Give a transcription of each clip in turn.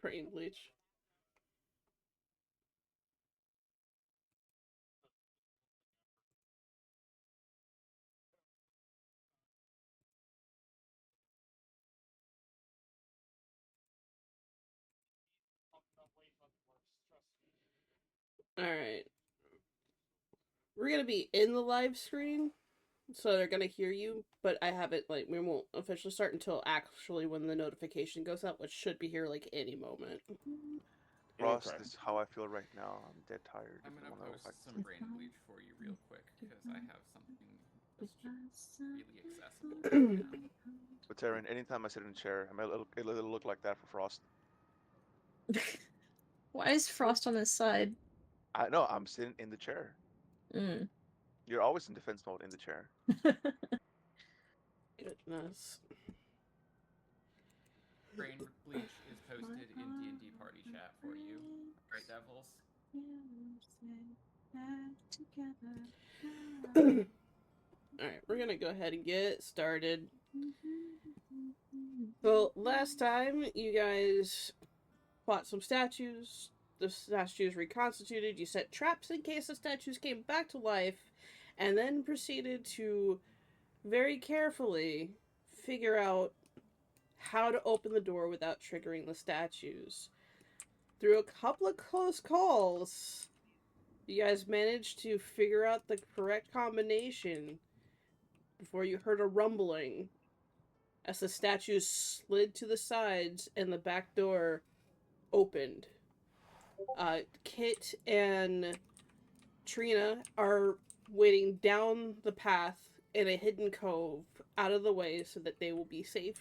Brain bleach. Alright. We're gonna be in the live screen, so they're gonna hear you, but I have it, like, we won't officially start until actually when the notification goes out, which should be here, like, any moment. Ross, Okay. this is how I feel right now. I'm dead tired. I'm I gonna wanna go post back to some sleep. brain bleach for you real quick because I have something that's just really accessible right now. But Taryn, anytime I sit in a chair, it'll look like that for Frost. Why is Frost on his side? I know, I'm sitting in the chair. Mm. You're always in defense mode in the chair. Goodness. Brain bleach is posted in D&D party chat for you. Right, Devils? Alright, we're gonna go ahead and get started. So, last time, you guys fought some statues. The statues reconstituted. You set traps in case the statues came back to life, and then proceeded to very carefully figure out how to open the door without triggering the statues. Through a couple of close calls, you guys managed to figure out the correct combination before you heard a rumbling as the statues slid to the sides and the back door opened. Kit and Trina are waiting down the path in a hidden cove out of the way so that they will be safe.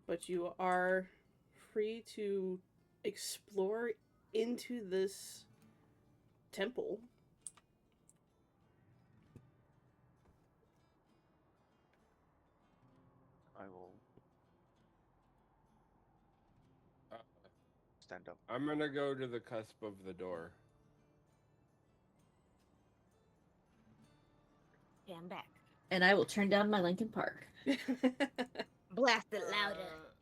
But you are free to explore into this temple. I will Uh, stand up. I'm gonna go to the cusp of the door. Okay, I'm back. And I will turn down my Linkin Park. Blast it louder.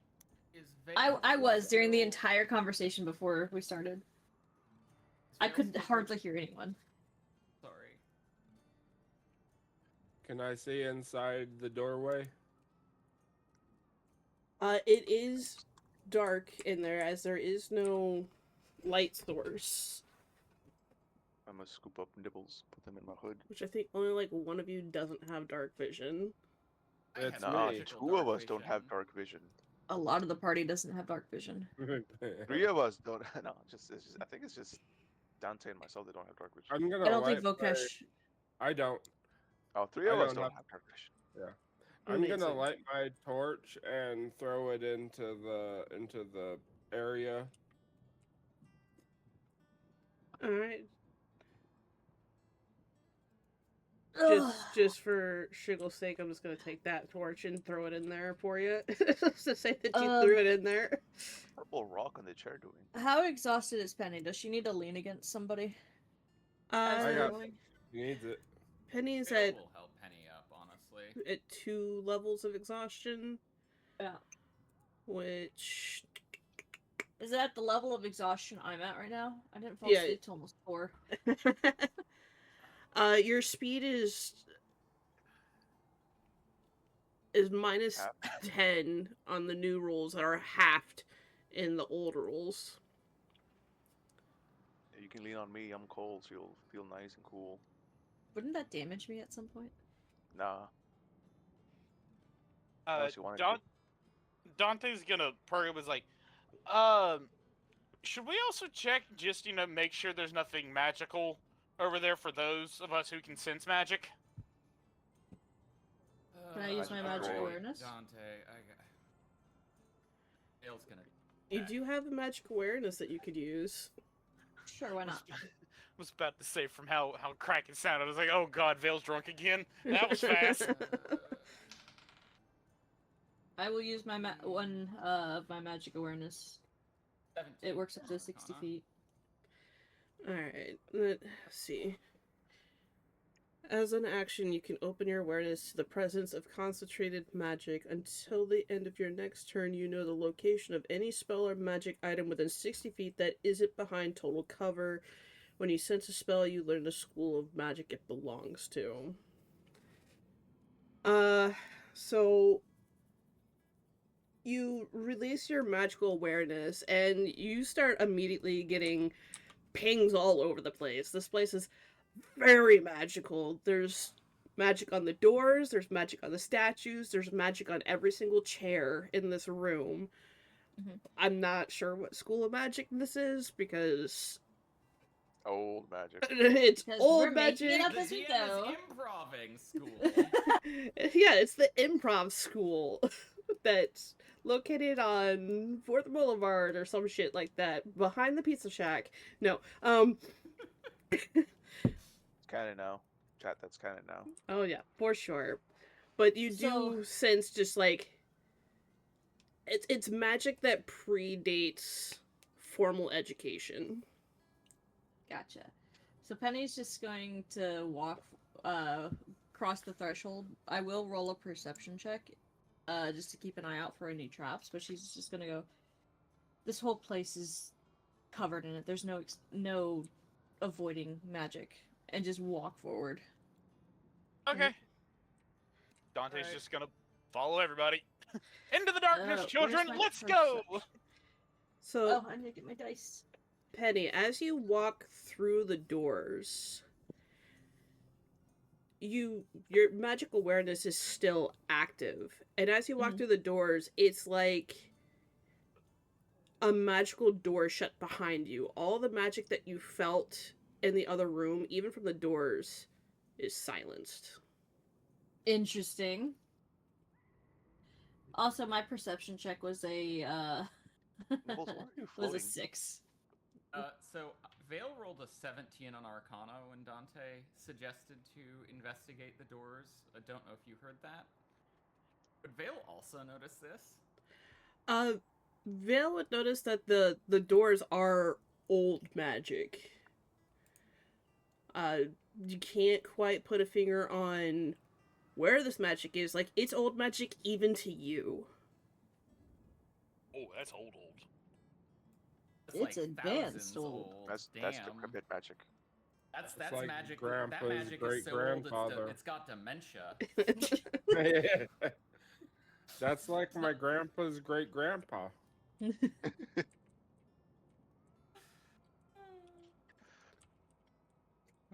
Is Vale I was during the still- entire conversation before we started. is I Vale could still hardly good? hear anyone. Sorry. Can I see inside the doorway? It is dark in there as there is no light source, I'm gonna scoop up nibbles, put them in my hood. which I think only like one of you doesn't have dark vision. I It's have me. magical Two of dark us don't have vision. dark vision. A lot of the party doesn't have dark vision. Three of us don't. No, it's just. I think it's just Dante and myself that don't have dark vision. I'm gonna I don't think light my... Vokesh. I don't. Oh, three I of us don't don't have- have dark vision. Yeah. I'm Makes gonna sense. light my torch and throw it into the area. Alright. Ugh. Just for shiggle's sake, I'm just gonna take that torch and throw it in there for you. Just to say that you threw it in there. Purple rock on the chair doing. How exhausted is Penny? Does she need to lean against somebody? I got- Uh, He needs it. Penny's Vale at will help Penny up, honestly. 2 levels of exhaustion, Yeah. which Is it at the level of exhaustion I'm at right now? I didn't fall Yeah. asleep till almost 4. your speed is minus Half. 10 on the new rules that are halved in the old rules. You can lean on me. I'm cold, so you'll feel nice and cool. Wouldn't that damage me at some point? Nah. Unless you wanted Don- Dante's gonna perk was like, should we also check just make sure there's nothing magical over there for those of us who can sense magic? Can I use my magic magic roll. awareness? Dante, Vale's gonna... You do have a magic awareness that you could use. Sure, why not? Was about to say from how crack it sounded. I was like, oh god, Vale's drunk again. That was fast. I will use my one of my magic awareness. 17 It works up to 60 Arcana. feet. Alright, let's see. As an action, you can open your awareness to the presence of concentrated magic. Until the end of your next turn, you know the location of any spell or magic item within 60 feet that isn't behind total cover. When you sense a spell, you learn the school of magic it belongs to. So you release your magical awareness, and you start immediately getting pings all over the place. This place is very magical. There's magic on the doors, there's magic on the statues, there's magic on every single chair in this room. Mhm. I'm not sure what school of magic this is because Old magic. it's Because old we're making it magic. up The as we DM go. is improving school. Yeah, it's the improv school that's located on 4th Boulevard or some shit like that, behind the Pizza Shack. No, Canon now. Chat, that's canon now. oh yeah, for sure. But you So- do sense just like it's magic that predates formal education. Gotcha. So Penny's just going to walk, cross the threshold. I will roll a perception check, just to keep an eye out for any traps. But she's just gonna go. This whole place is covered in it. There's no avoiding magic, and just walk forward. Okay. Dante's Alright. just gonna follow everybody. Into the darkness, where's children! my Let's go! perception? So Oh, I need to get my dice. Penny, as you walk through the doors, your magic awareness is still active. And as you walk Mhm. through the doors, it's like a magical door shut behind you. All the magic that you felt in the other room, even from the doors, is silenced. Interesting. Also, my perception check was a Nibbles, why are you was a floating? 6. So Vale rolled a 17 on Arcana when Dante suggested to investigate the doors. I don't know if you heard that. Would Vale also notice this? Vale would notice that the doors are old magic. You can't quite put a finger on where this magic is. Like, it's old magic even to you. Oh, that's old. It's advanced thousands old. That's Damn. decrepit magic. That's It's like magic. That Grandpa's magic is so old. great-grandfather. It's got dementia. That's like my grandpa's great grandpa.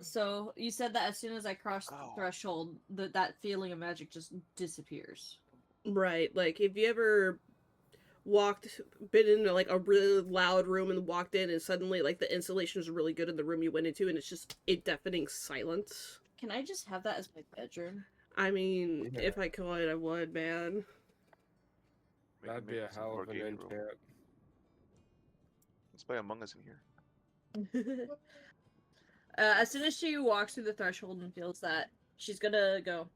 So you said that as soon as I crossed the Oh. threshold, that feeling of magic just disappears. Right, like, if you ever been in like a really loud room and walked in and suddenly like the insulation is really good in the room you went into and it's just a deafening silence. Can I just have that as my bedroom? I mean, Yeah. if I could, I would, man. That'd be a some hell more of an gaming room. enchant. Let's play Among Us in here. As soon as she walks through the threshold and feels that, she's gonna go,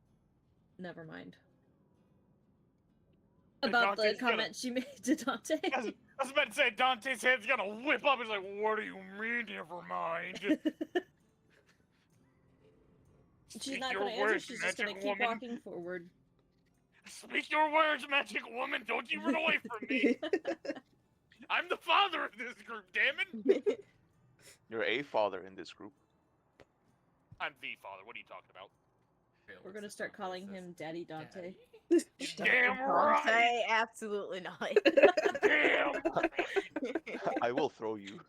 never mind. And About the Dante's gonna- comment she made to Dante. I was about to say, Dante's head's gonna whip up. He's like, what do you mean, never mind? She's Speak not your gonna answer, words, she's just gonna magic keep woman. walking forward. Speak your words, magic woman. Don't you run away from me. I'm the father of this group, damn it. You're a father in this group. I'm the father. What are you talking about? Vale We're looks gonna at start Dante calling and says, him Daddy Dante. "Daddy?" Damn right. Say absolutely not. Damn. I will throw you.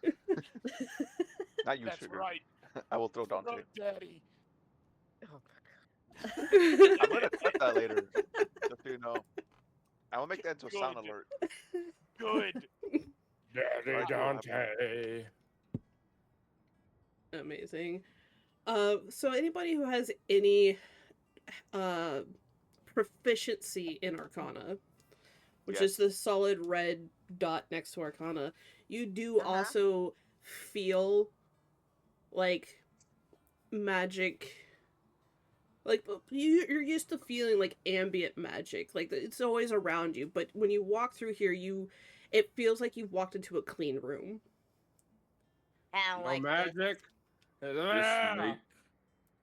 Not you, That's Trigger. right. I will throw Dante. Daddy. I'm gonna cut that later. Just so you know. I will make that into a sound Good. alert. Good. Daddy Right. Dante. Amazing. So anybody who has any proficiency in Arcana, which Yes. is the solid red dot next to Arcana, you do Uh-huh. also feel like magic. Like, you're used to feeling like ambient magic, like it's always around you. But when you walk through here, it feels like you've walked into a clean room. I don't No like magic. You Ah! sneak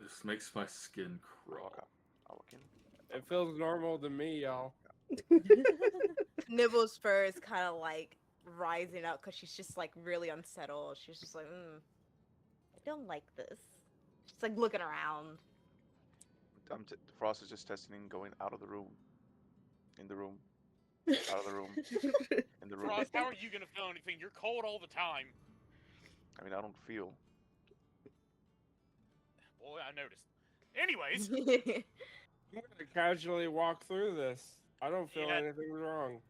This makes my skin crawl. Okay. I'll walk in. It feels normal to me, y'all. Nibbles' fur is kind of like rising up because she's just like really unsettled. She's just like, I don't like this. She's like looking around. Frost is just testing going out of the room. In the room. Out of the room. In the room. Frost, how are you gonna feel anything? You're cold all the time. I mean, I don't feel. Boy, I noticed. Anyways, I'm gonna casually walk through this. I don't feel Yeah. anything wrong.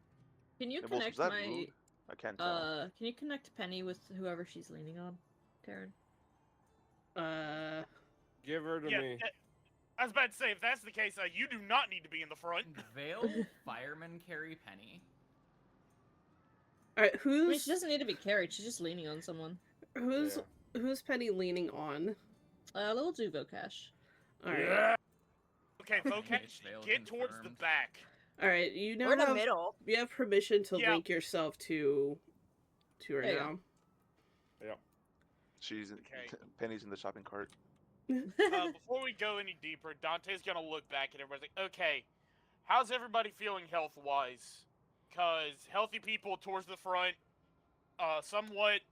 Can you Nibbles, was connect that my rude? I can't tell. can you connect Penny with whoever she's leaning on, Taryn? Give her to yeah, me. I was about to say, if that's the case, you do not need to be in the front. Vale, fireman carry Penny. All right, I mean, who's she doesn't need to be carried. She's just leaning on someone. who's Yeah. who's Penny leaning on? We'll do Vocash. All right, Yeah. Okay, Vocash, Vale get towards the confirmed. back. all right. You now We're in the have middle. you have permission to Yeah. link yourself to her There you now. She's Okay. Penny's in the shopping cart. Before we go any deeper, Dante's gonna look back at everybody like, okay, how's everybody feeling health-wise? Because healthy people towards the front, somewhat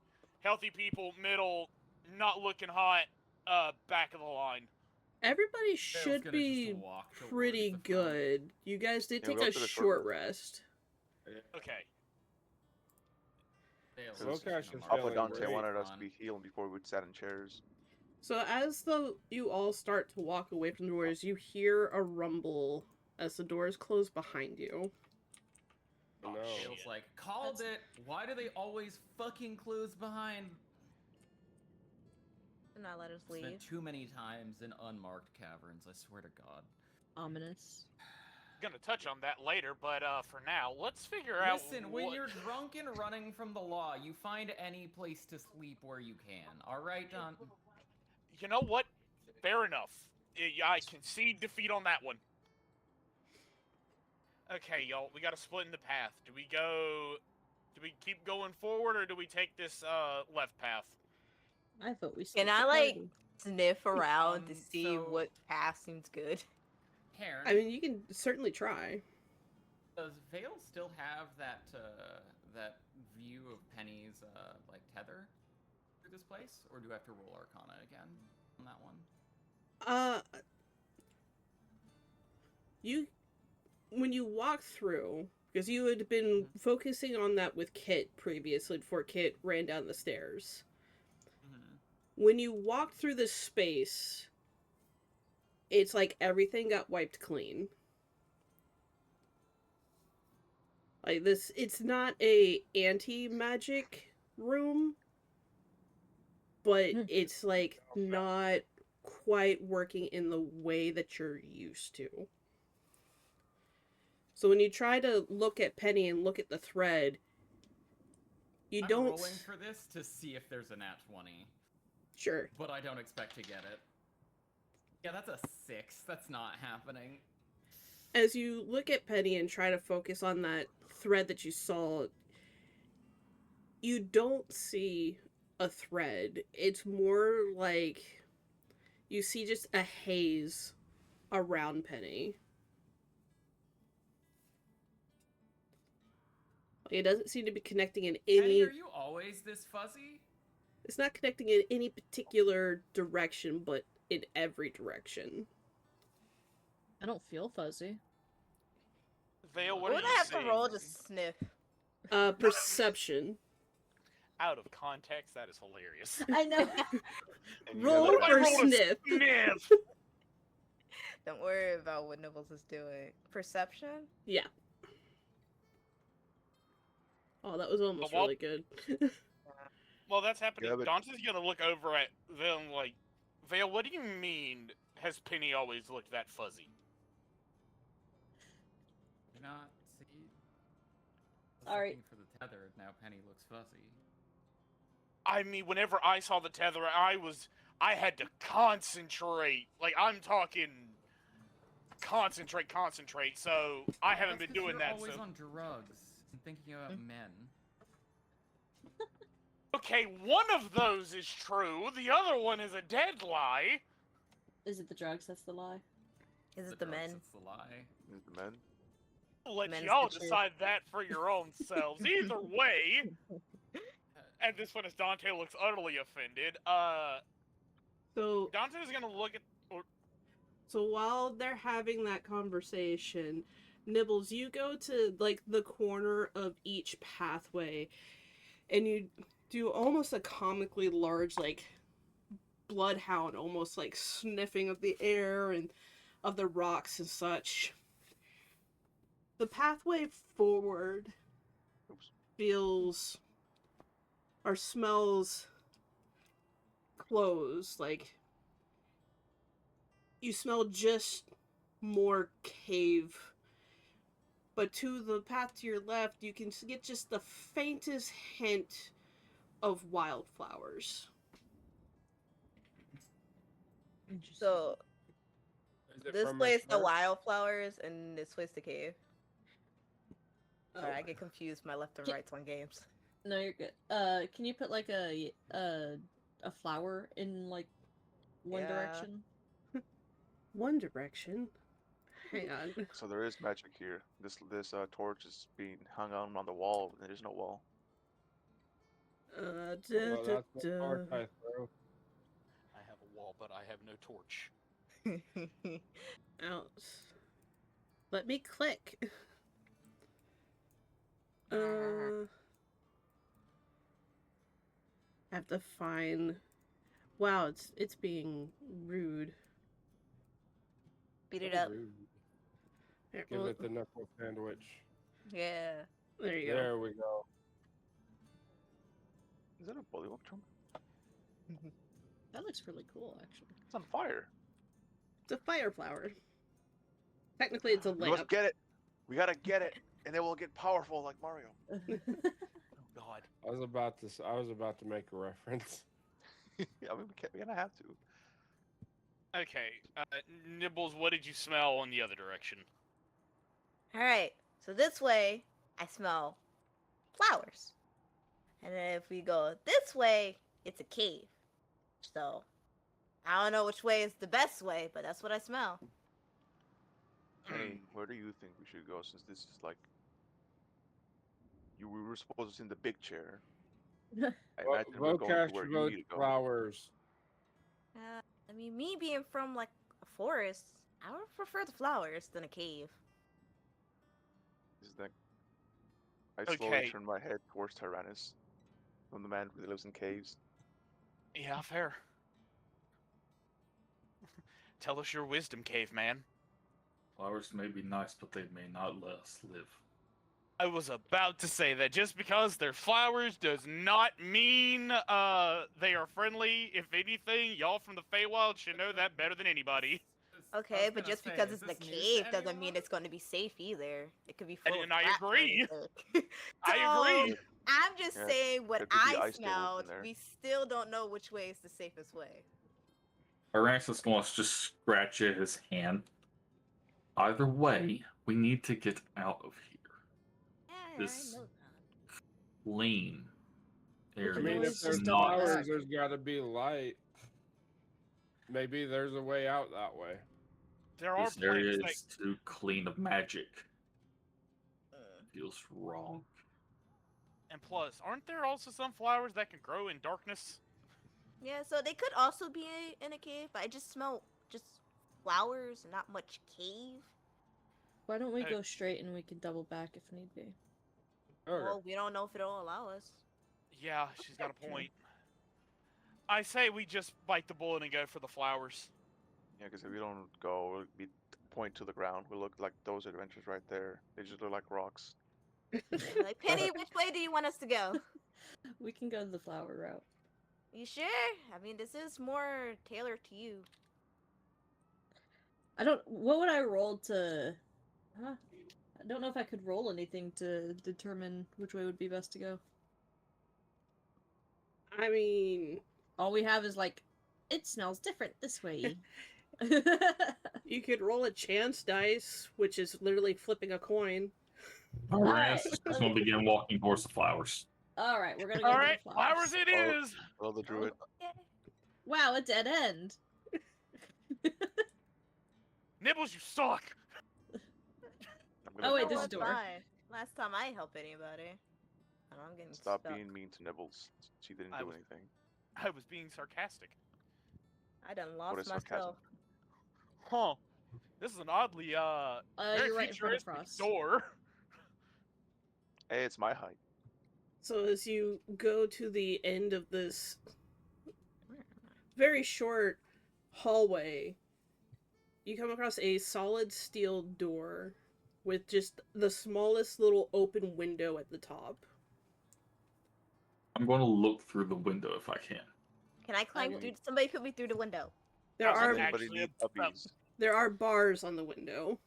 healthy people middle, not looking hot, back of the line. Everybody Vale's should gonna be just walk towards pretty the front. good. You guys did Yeah, take we all a took a short short rest. Okay. Vale's Because just Vocash gonna is march Alpha feeling Dante great. wanted us to front. be healed before we sat in chairs. So as you all start to walk away from the doors, you hear a rumble as the doors close behind you. No. Vale's like, called That's- it. Why do they always fucking close behind? And not let us Spent leave. too many times in unmarked caverns. I swear to God. Ominous. Gonna touch on that later, but for now, let's figure out. Listen, when what... you're drunk and running from the law, you find any place to sleep where you can. All right, Don. You know what? Fair enough. I concede defeat on that one. Okay, y'all, we gotta split in the path. Do we keep going forward, or do we take this left path? I thought we. Can skipped I the like party. sniff around to see so- what path seems good? Karen, I mean, you can certainly try. does Vale still have that that view of Penny's like tether through this place, or do I have to roll Arcana again on that one? When you walk through, because you had been focusing on that with Kit previously before Kit ran down the stairs. When you walk through this space, it's like everything got wiped clean. Like this, it's not a anti-magic room, but it's like not quite working in the way that you're used to. So when you try to look at Penny and look at the thread, you I'm don't. rolling for this to see if there's a nat 20, Sure. but I don't expect to get it. Yeah, that's a 6. That's not happening. As you look at Penny and try to focus on that thread that you saw, you don't see a thread. It's more like you see just a haze around Penny. It doesn't seem to be connecting in Penny, any. are you always this fuzzy? It's not connecting in any particular direction, but in every direction. I don't feel fuzzy. Vale, what What are would you I have to saying? roll to sniff? Perception. Out of context, that is hilarious. I know. And you Roll guys I are for like, rolled a sniff. Sniff. Don't worry about what Nibbles is doing. Perception? Yeah. Oh, that was almost Well, really good. Well, that's happening. Yeah, but- Dante's gonna look over at Vale and like, Vale, what do you mean has Penny always looked that fuzzy? Do not see. I was All right. looking for the tether. Now Penny looks fuzzy. I mean, whenever I saw the tether, I had to concentrate. Like, I'm talking concentrate. So I haven't That's been 'cause doing you're that. always So on drugs and thinking about men. okay, one of those is true. The other one is a dead lie. Is it the drugs that's the lie? Is The it the drugs, men? It's the lie. Is the men? I'll let Men's y'all the truth. decide that for your own selves. Either way, and this one is Dante looks utterly offended. So Dante's gonna look at. So while they're having that conversation, Nibbles, you go to like the corner of each pathway and you do almost a comically large like bloodhound, almost like sniffing of the air and of the rocks and such. The pathway forward Oops. feels or smells closed, like you smell just more cave. But to the path to your left, you can get just the faintest hint of wildflowers. So Is it this from a place the church? wildflowers and this place the cave. Sorry, Oh. I get confused. My left and Ki- rights on games. No, you're good. Can you put like a flower in like one Yeah. direction? One direction. Hang on. So there is magic here. This torch is being hung on the wall. And there's no wall. Well, that's the torch I threw. I have a wall, but I have no torch. Out. Let me click. I have to find. Wow, it's being rude. Beat it So up. rude. Here, Give well, it the knuckle sandwich. Yeah. there you go. There we go. Is that a bullywug drum? That looks really cool, actually. It's on fire. It's a fire flower. Technically, it's a We must lamp. get it. We gotta get it, and then we'll get powerful like Mario. Oh God. I was about to make a reference. Yeah, I mean, we're gonna have to. Okay, Nibbles, what did you smell in the other direction? All right. So this way, I smell flowers, and then if we go this way, it's a cave. So I don't know which way is the best way, but that's what I smell. Kenny, where do you think we should go? Since this is like, we were supposed to sit in the big chair. I imagine we're going Vocash to where you votes need to go. flowers. I mean, me being from like a forest, I would prefer the flowers than a cave. Is that? I slowly Okay. turn my head towards Tyrannus, from the man who lives in caves. Yeah, fair. Tell us your wisdom, caveman. Flowers may be nice, but they may not let us live. I was about to say that just because they're flowers does not mean they are friendly. If anything, y'all from the Feywild should know that better than anybody. I Okay, was but gonna just say, because is it's the this news cave to doesn't mean anyone? it's going to be safe either. It could be full And of I rats or agree. anything. I agree. So, I'm just Yeah, saying what there could be I ice tables in smelled. there. We still don't know which way is the safest way. Araxis wants to scratch at his hand. Either way, we need to get out of here. Yeah, This- I know that. Clean I area mean, always if there's just not. double flowers, back. there's got to be light. Maybe there's a way out that way. There are This area plants that is too clean of magic. Mm. Feels wrong. And plus, aren't there also some flowers that can grow in darkness? Yeah, so they could also be in a cave, but I just smell just flowers and not much cave. Why don't we Hey. go straight and we can double back if need be? Okay. Well, we don't know if it'll allow us. Yeah, she's got a Okay. point. I say we just bite the bullet and go for the flowers. Yeah, because if we don't go, we'll be point to the ground. We look like those adventures right there. They just look like rocks. Like, Penny, which way do you want us to go? We can go the flower route. You sure? I mean, this is more tailored to you. I don't. What would I roll to? Huh? I don't know if I could roll anything to determine which way would be best to go. I mean, All we have is like, it smells different this way. you could roll a chance dice, which is literally flipping a coin. Araxis is let going to me- begin walking towards the flowers. All right, we're gonna go All to right, the flowers it Oh. is. Well, the druid. Okay. Wow, a dead end. Nibbles, you suck. I'm gonna Oh, wait, No, there's a it's door. fine. Last time I help anybody. I know I'm getting Stop stuck. being mean to Nibbles. She didn't I do was- anything. I was being sarcastic. I done What lost is sarcasm? myself. Huh. This is an oddly, very You're right in front of futuristic Frost. door. Hey, it's my height. So as you go to the end of this very short hallway, you come across a solid steel door with just the smallest little open window at the top. I'm going to look through the window if I can. Can I climb will. through? Somebody put me through the window. There How's are Does anybody actually need a- puppies? there are bars on the window.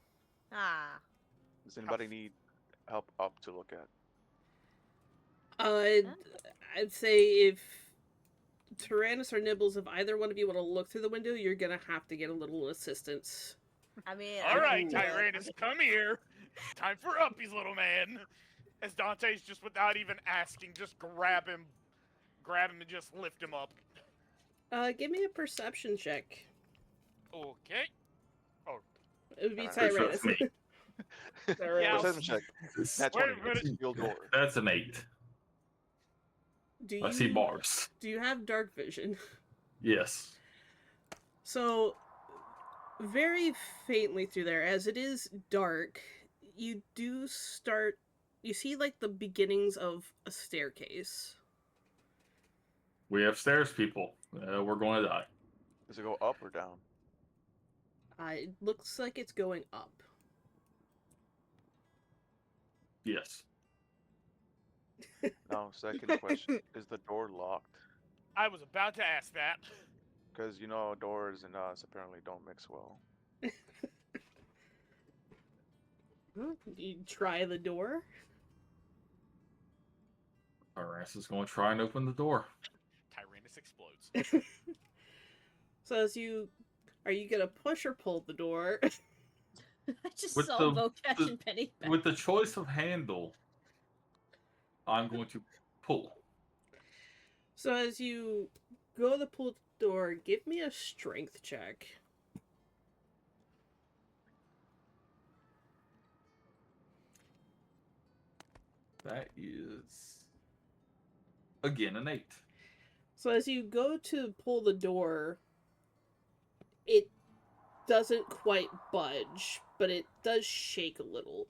Ah. Does anybody need help up to look at? I'd say if Tyrannus or Nibbles, if either one of you want to look through the window, you're gonna have to get a little assistance. I mean, All right, can do it. Tyrannus, come here. Time for uppies, little man. As Dante's just without even asking, just grab him and just lift him up. Give me a perception check. Okay. It would be Alright. Pretty sure Tyrannus. it's me. Yeah, Perception check. That's Wait, 20. It's a steel door. That's an 8. Do I see you bars. do you have dark vision? Yes. So, very faintly through there, as it is dark, you see like the beginnings of a staircase. We have stairs, people. We're going to die. Does it go up or down? It looks like it's going up. Yes. No. Second question: is the door locked? I was about to ask that. Because doors and us apparently don't mix well. You try the door. Tyrannus is going to try and open the door. Tyrannus explodes. So are you gonna push or pull the door? I just With saw the- Vocash the- and Penny back. With the choice of handle, I'm going to pull. So as you go to pull the door, give me a strength check. That is, again, an 8. So as you go to pull the door, it doesn't quite budge, but it does shake a little.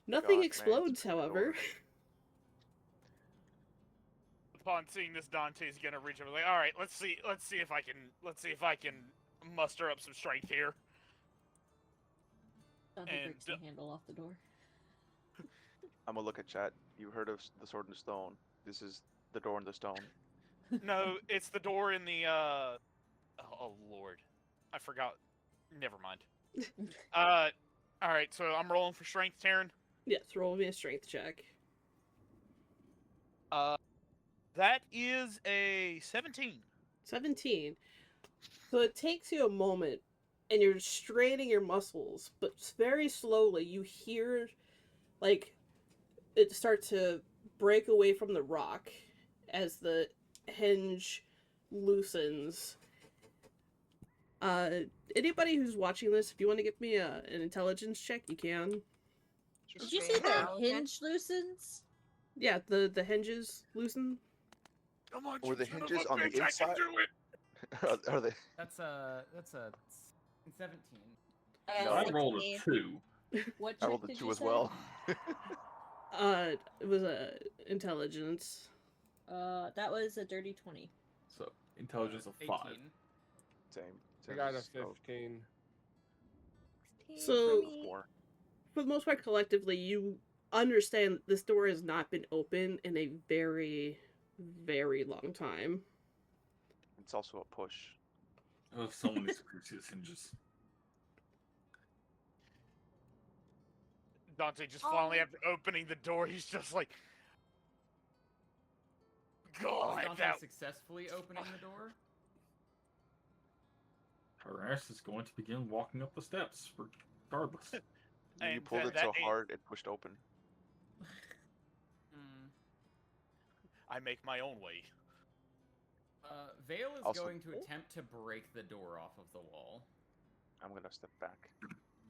Nothing God, man, explodes, it's a big however. door. Upon seeing this, Dante's gonna reach over like, all right, let's see if I can muster up some strength here. Dante and, breaks the handle off the door. I'm gonna look at chat. You heard of the Sword in the Stone? This is the door in the stone. No, it's the door in the oh lord, I forgot. Never mind. All right, so I'm rolling for strength, Taryn. Yes, roll me a strength check. That is a 17. 17. So it takes you a moment, and you're straining your muscles, but very slowly you hear, like, it start to break away from the rock as the hinge loosens. Anybody who's watching this, if you want to give me an intelligence check, you can. Did you say the Okay. hinge loosens? Yeah, the hinges loosen. Come on, Were you the son of hinges a on the bitch, I inside? can do it. Are they? That's a 17. No. I rolled a 2. What I check rolled a did 2 you as say? well. It was a intelligence. That was a dirty 20. So, intelligence of 5. 18. Same. I got a So, 15. So- For me. 4. For the most part, collectively, you understand that this door has not been open in a very, very long time. It's also a push. Oh, someone needs to grease these hinges. Dante just finally, Oh. after opening the door, he's just like, Is God, Dante that successfully opening the door? Tyrannus is going to begin walking up the steps, regardless. You And pulled that- it so that ain't- hard it pushed open. Hmm. I make my own way. Vale is Also- going to attempt to break the door off of the wall. I'm gonna step back.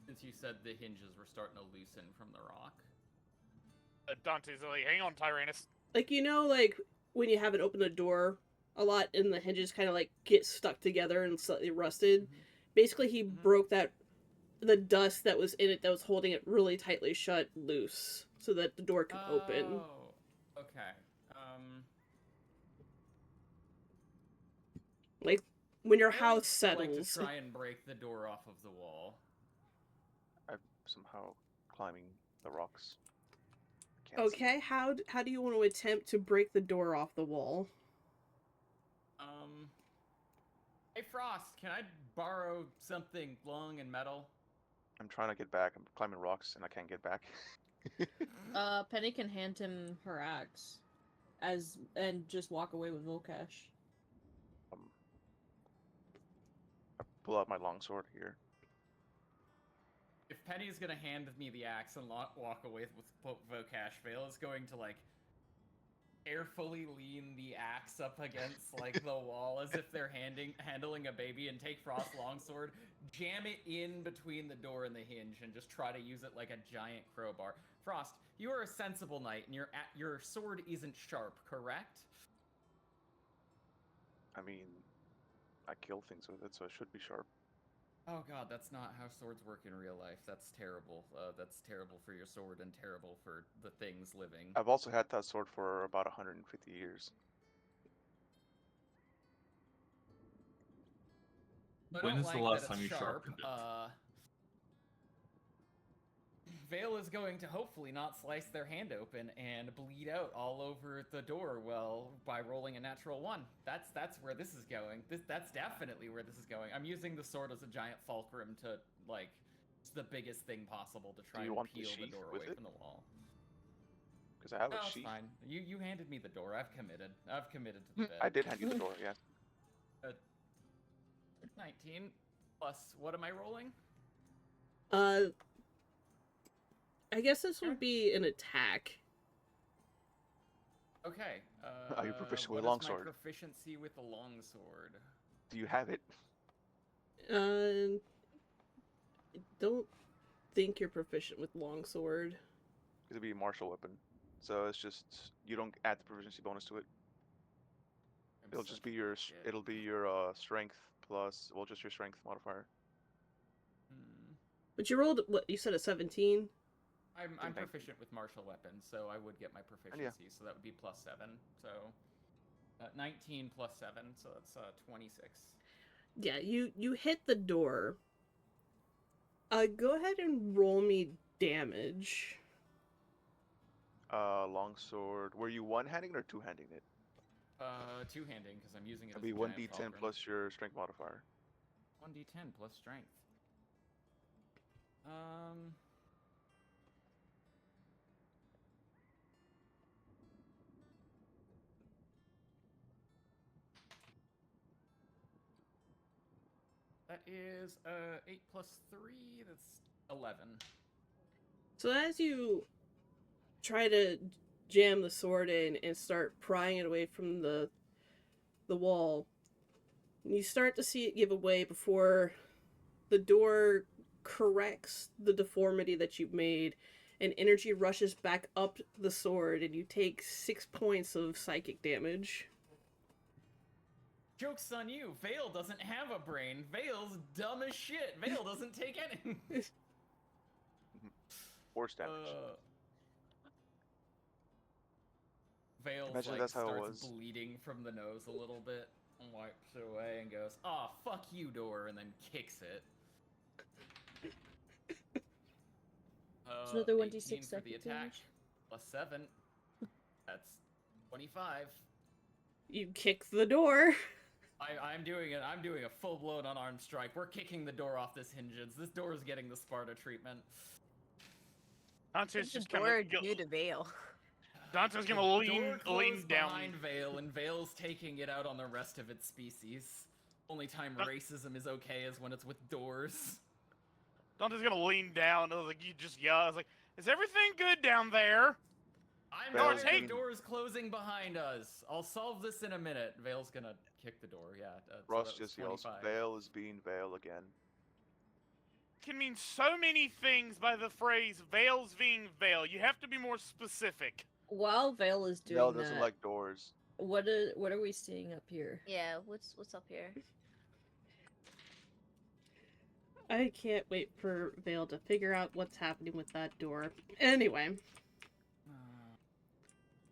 Since you said the hinges were starting to loosen from the rock. Dante's like, hang on, Tyrannus. Like, you know, like when you haven't opened a door a lot and the hinges kind of like get stuck together and slightly rusted. Mhm. Basically, he Mhm. broke the dust that was in it that was holding it really tightly shut loose so that the door could open. Oh, okay. Like when your I house would like to settles. try and break the door off of the wall. I'm somehow climbing the rocks. Can't see. Okay, how do you want to attempt to break the door off the wall? Hey Frost, can I borrow something long and metal? I'm trying to get back. I'm climbing rocks and I can't get back. Penny can hand him her axe, and just walk away with Volkash. I pull out my longsword here. If Penny's gonna hand me the axe and walk away with Vokash, Vale is going to like carefully lean the axe up against like the wall as if they're handling a baby, and take Frost's longsword, jam it in between the door and the hinge, and just try to use it like a giant crowbar. Frost, you are a sensible knight, and your sword isn't sharp, correct? I mean, I kill things with it, so it should be sharp. Oh god, that's not how swords work in real life. That's terrible. That's terrible for your sword and terrible for the things living. I've also had that sword for about 150 years. I When don't is the like last that time it's you sharp. sharpened it? Vale is going to hopefully not slice their hand open and bleed out all over the door, well, by rolling a natural 1. That's where this is going. That's definitely where this is going. I'm using the sword as a giant fulcrum to, like, it's the biggest thing possible to try you and want the peel the sheath door with away it? from the wall. Because I have No, a it's sheath. fine. You handed me the door. I've committed. I've committed to the bed. I did hand you the door, yes. 19 plus, what am I rolling? I guess this would be an attack. Are Okay. you proficient with what is longsword? my proficiency with the longsword? Do you have it? I don't think you're proficient with longsword. It'd be a martial weapon. So it's just, you don't add the proficiency bonus to it. I'm It'll such just be a your, shit. it'll be your strength plus, well, just your strength modifier. But you rolled what you said a 17. I'm 19. proficient with martial weapons, so I would get my proficiency. So that would be plus 7. So 19 plus 7, so that's 26. Yeah, you hit the door. Go ahead and roll me damage. Longsword. Were you one-handing or two-handing it? Two-handing, because I'm using it It'll as be a giant 1d10 fulcrum. plus your strength modifier. 1d10 plus strength. That is 8 plus 3, that's 11. So as you try to jam the sword in and start prying it away from the wall, you start to see it give away before the door corrects the deformity that you've made, and energy rushes back up the sword, and you take 6 points of psychic damage. Joke's on you. Vale doesn't have a brain. Vale's dumb as shit. Vale doesn't take any. Force damage. Vale Imagine like, that's how it starts was. bleeding from the nose a little bit, and wipes it away, and goes, "Oh, fuck you, door," and then kicks it. It's another 1d6 18 for the psychic attack, damage. plus 7. That's 25. You kick the door. I'm doing it. I'm doing a full-blown unarmed strike. We're kicking the door off this hinges. This door is getting the Sparta treatment. Dante's What's the just door gonna do to Vale? Dante's The gonna door lean closed down. behind Vale, and Vale's taking it out on the rest of its species. Only time racism is okay is when it's with doors. Dante's gonna lean down. I was like, you just yell. I was like, is everything good down there? I'm Vale's tired being- of doors closing behind us. I'll solve this in a minute. Vale's gonna kick the door. Yeah. So Ross that was just yells, 25. Vale is being Vale again. can mean so many things by the phrase Vale's being Vale. You have to be more specific. While Vale is doing Vel doesn't that, like doors. what are we seeing up here? Yeah, what's up here? I can't wait for Vale to figure out what's happening with that door. Anyway,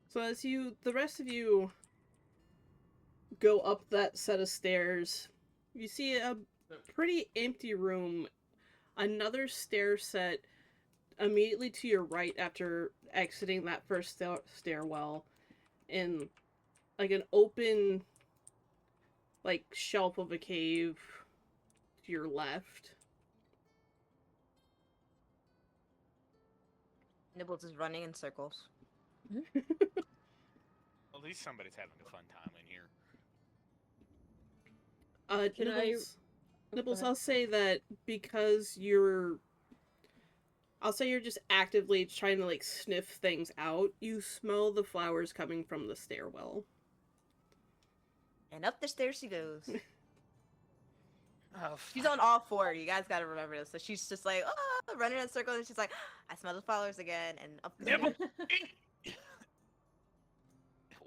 so as the rest of you go up that set of stairs, you see a pretty empty room. Another stair set immediately to your right after exiting that first stairwell, in like an open like shelf of a cave to your left. Nibbles is running in circles. At least somebody's having a fun time in here. Can I- Nibbles, Nibbles, ahead. I'll say that because I'll say you're just actively trying to like sniff things out. You smell the flowers coming from the stairwell. And up the stairs she goes. Oh, She's on all four. You guys gotta remember this. So she's just like, oh, running in circles, and she's like, I smell the flowers again, and up the Nibble.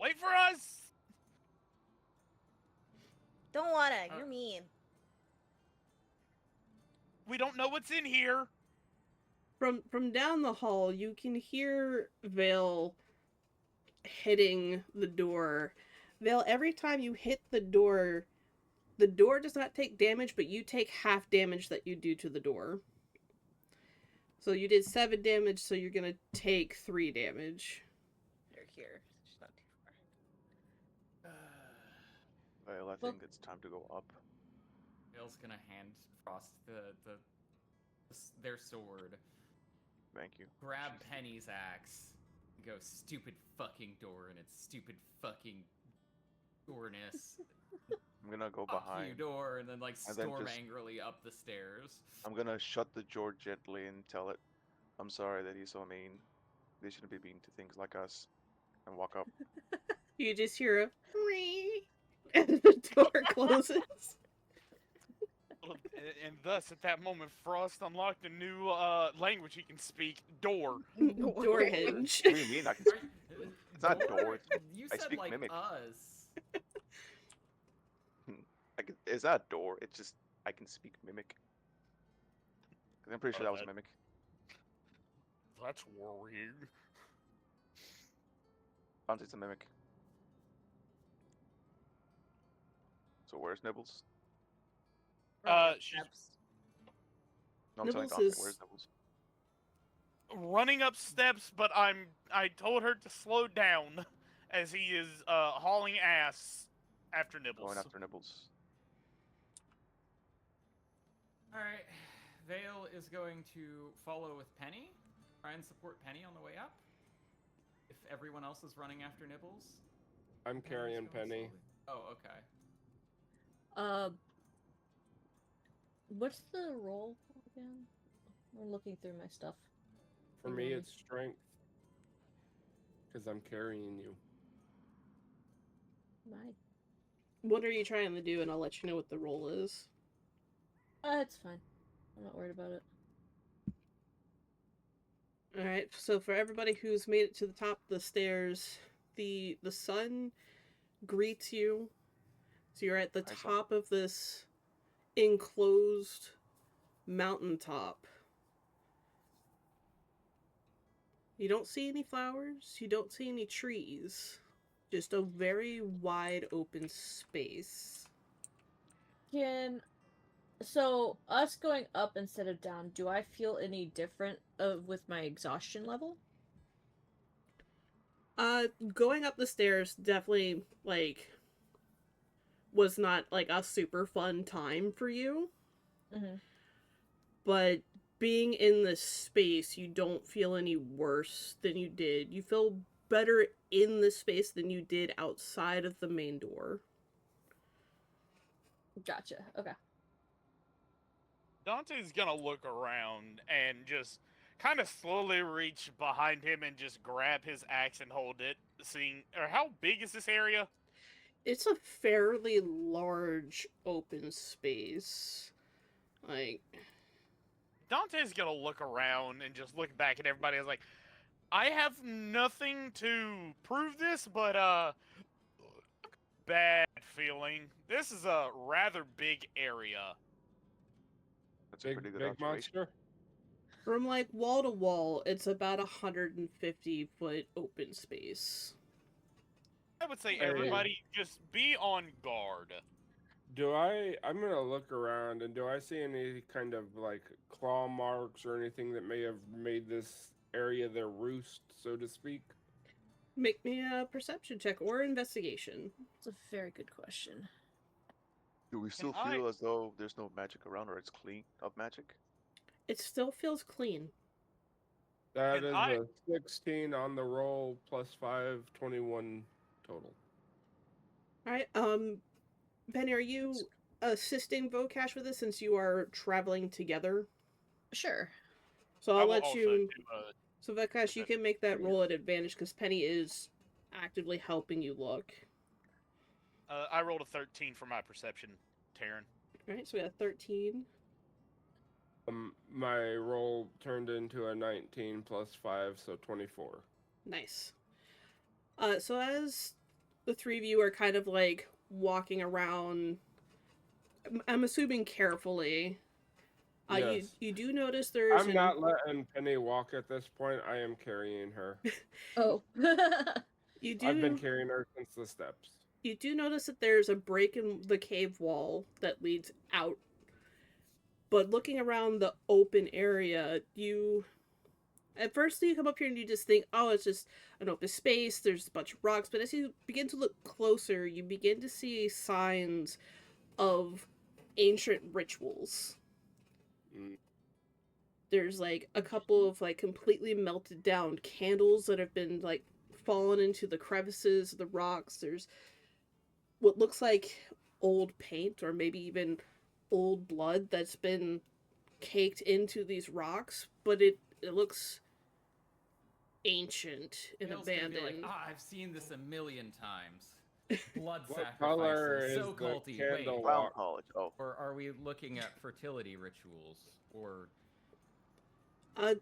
Wait for us! Don't wanna. You're mean. We don't know what's in here. From down the hall, you can hear Vale hitting the door. Vale, every time you hit the door does not take damage, but you take half damage that you do to the door. So you did 7 damage, so you're gonna take 3 damage. They're here. She's not too far. Vale, I Well- think it's time to go up. Vale's gonna hand Frost their sword, Thank you. grab Penny's axe, and go, stupid fucking door and its stupid fucking doorness. I'm gonna go Fuck you, behind. door, and then like And then storm just- angrily up the stairs. I'm gonna shut the door gently and tell it, I'm sorry that he's so mean. They shouldn't be mean to things like us. And walk up. You just hear a "Ree," and the door closes. And thus, at that moment, Frost unlocked a new language he can speak. Door. Door hinge. What do you mean? I can speak? It's not door. You I said speak like mimic. us. It's not a door. It's just I can speak mimic. 'Cause I'm pretty sure Oh, that was that- mimic. That's weird. Dante's a mimic. So where's Nibbles? She's No, I'm telling Nibbles Dante, is- where's Nibbles? running up steps, but I told her to slow down as he is hauling ass after Nibbles. Going after Nibbles. Alright. Vale is going to follow with Penny. Try and support Penny on the way up. If everyone else is running after Nibbles. I'm carrying Penny's going Penny. slowly. Oh, okay. What's the roll again? I'm looking through my stuff. For Good me, morning. it's strength. Because I'm carrying you. My, What are you trying to do? And I'll let you know what the roll is. it's fine. I'm not worried about it. Alright, so for everybody who's made it to the top of the stairs, the sun greets you. So you're at the Hi, sun. top of this enclosed mountaintop. You don't see any flowers, you don't see any trees. Just a very wide open space. So us going up instead of down, do I feel any different with my exhaustion level? Going up the stairs definitely, like, was not, like, a super fun time for you. Mm-hmm. But being in this space, you don't feel any worse than you did. You feel better in the space than you did outside of the main door. Gotcha. Okay. Dante's gonna look around and just kind of slowly reach behind him and just grab his axe and hold it. Seeing, or how big is this area? It's a fairly large open space. Like, Dante's gonna look around and just look back at everybody. Is like, I have nothing to prove this, but bad feeling. This is a rather big area. That's a Big, pretty good big observation. monster. From like wall to wall, it's about 150-foot open space. I would say Hey. everybody just be on guard. I'm gonna look around, and do I see any kind of like claw marks or anything that may have made this area their roost, so to speak? Make me a perception check or investigation. It's a very good question. Do we still I- feel as though there's no magic around, or it's clean of magic? It still feels clean. That And is I- a 16 on the roll plus 5, 21 total. Alright, Penny, are you assisting Vocash with this since you are traveling together? Sure. So I I'll will let also you. do, So Vocash, you Okay. can make that roll at advantage because Penny is actively helping you look. I rolled a 13 for my perception, Taryn. Alright, so we have 13. My roll turned into a 19 plus 5, so 24. Nice. So as the three of you are kind of like walking around, I'm assuming carefully, Yes. you do notice there's I'm not letting Penny walk at this point. I am carrying her. Oh. you do I've been carrying her since the steps. you do notice that there's a break in the cave wall that leads out. But looking around the open area, at first you come up here and you just think, oh, it's just an open space, there's a bunch of rocks, but as you begin to look closer, you begin to see signs of ancient rituals. Mm. There's like a couple of like completely melted down candles that have been like fallen into the crevices of the rocks. There's what looks like old paint or maybe even old blood that's been caked into these rocks, but it looks ancient and Vale's gonna be abandoned. Like, I've seen this a million times. Blood What color sacrifices, is so the culty. candle? Wait, Brown Walk. college. Oh, or are we looking at fertility rituals? Or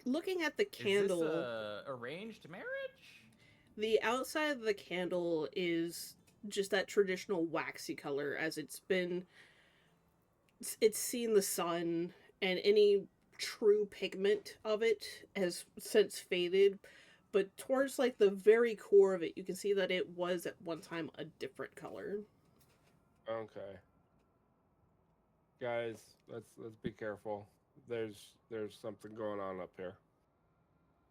Looking at the is candle, this a arranged marriage? the outside of the candle is just that traditional waxy color as it's seen the sun, and any true pigment of it has since faded, but towards like the very core of it you can see that it was at one time a different color. Okay. Guys, let's be careful. There's something going on up here.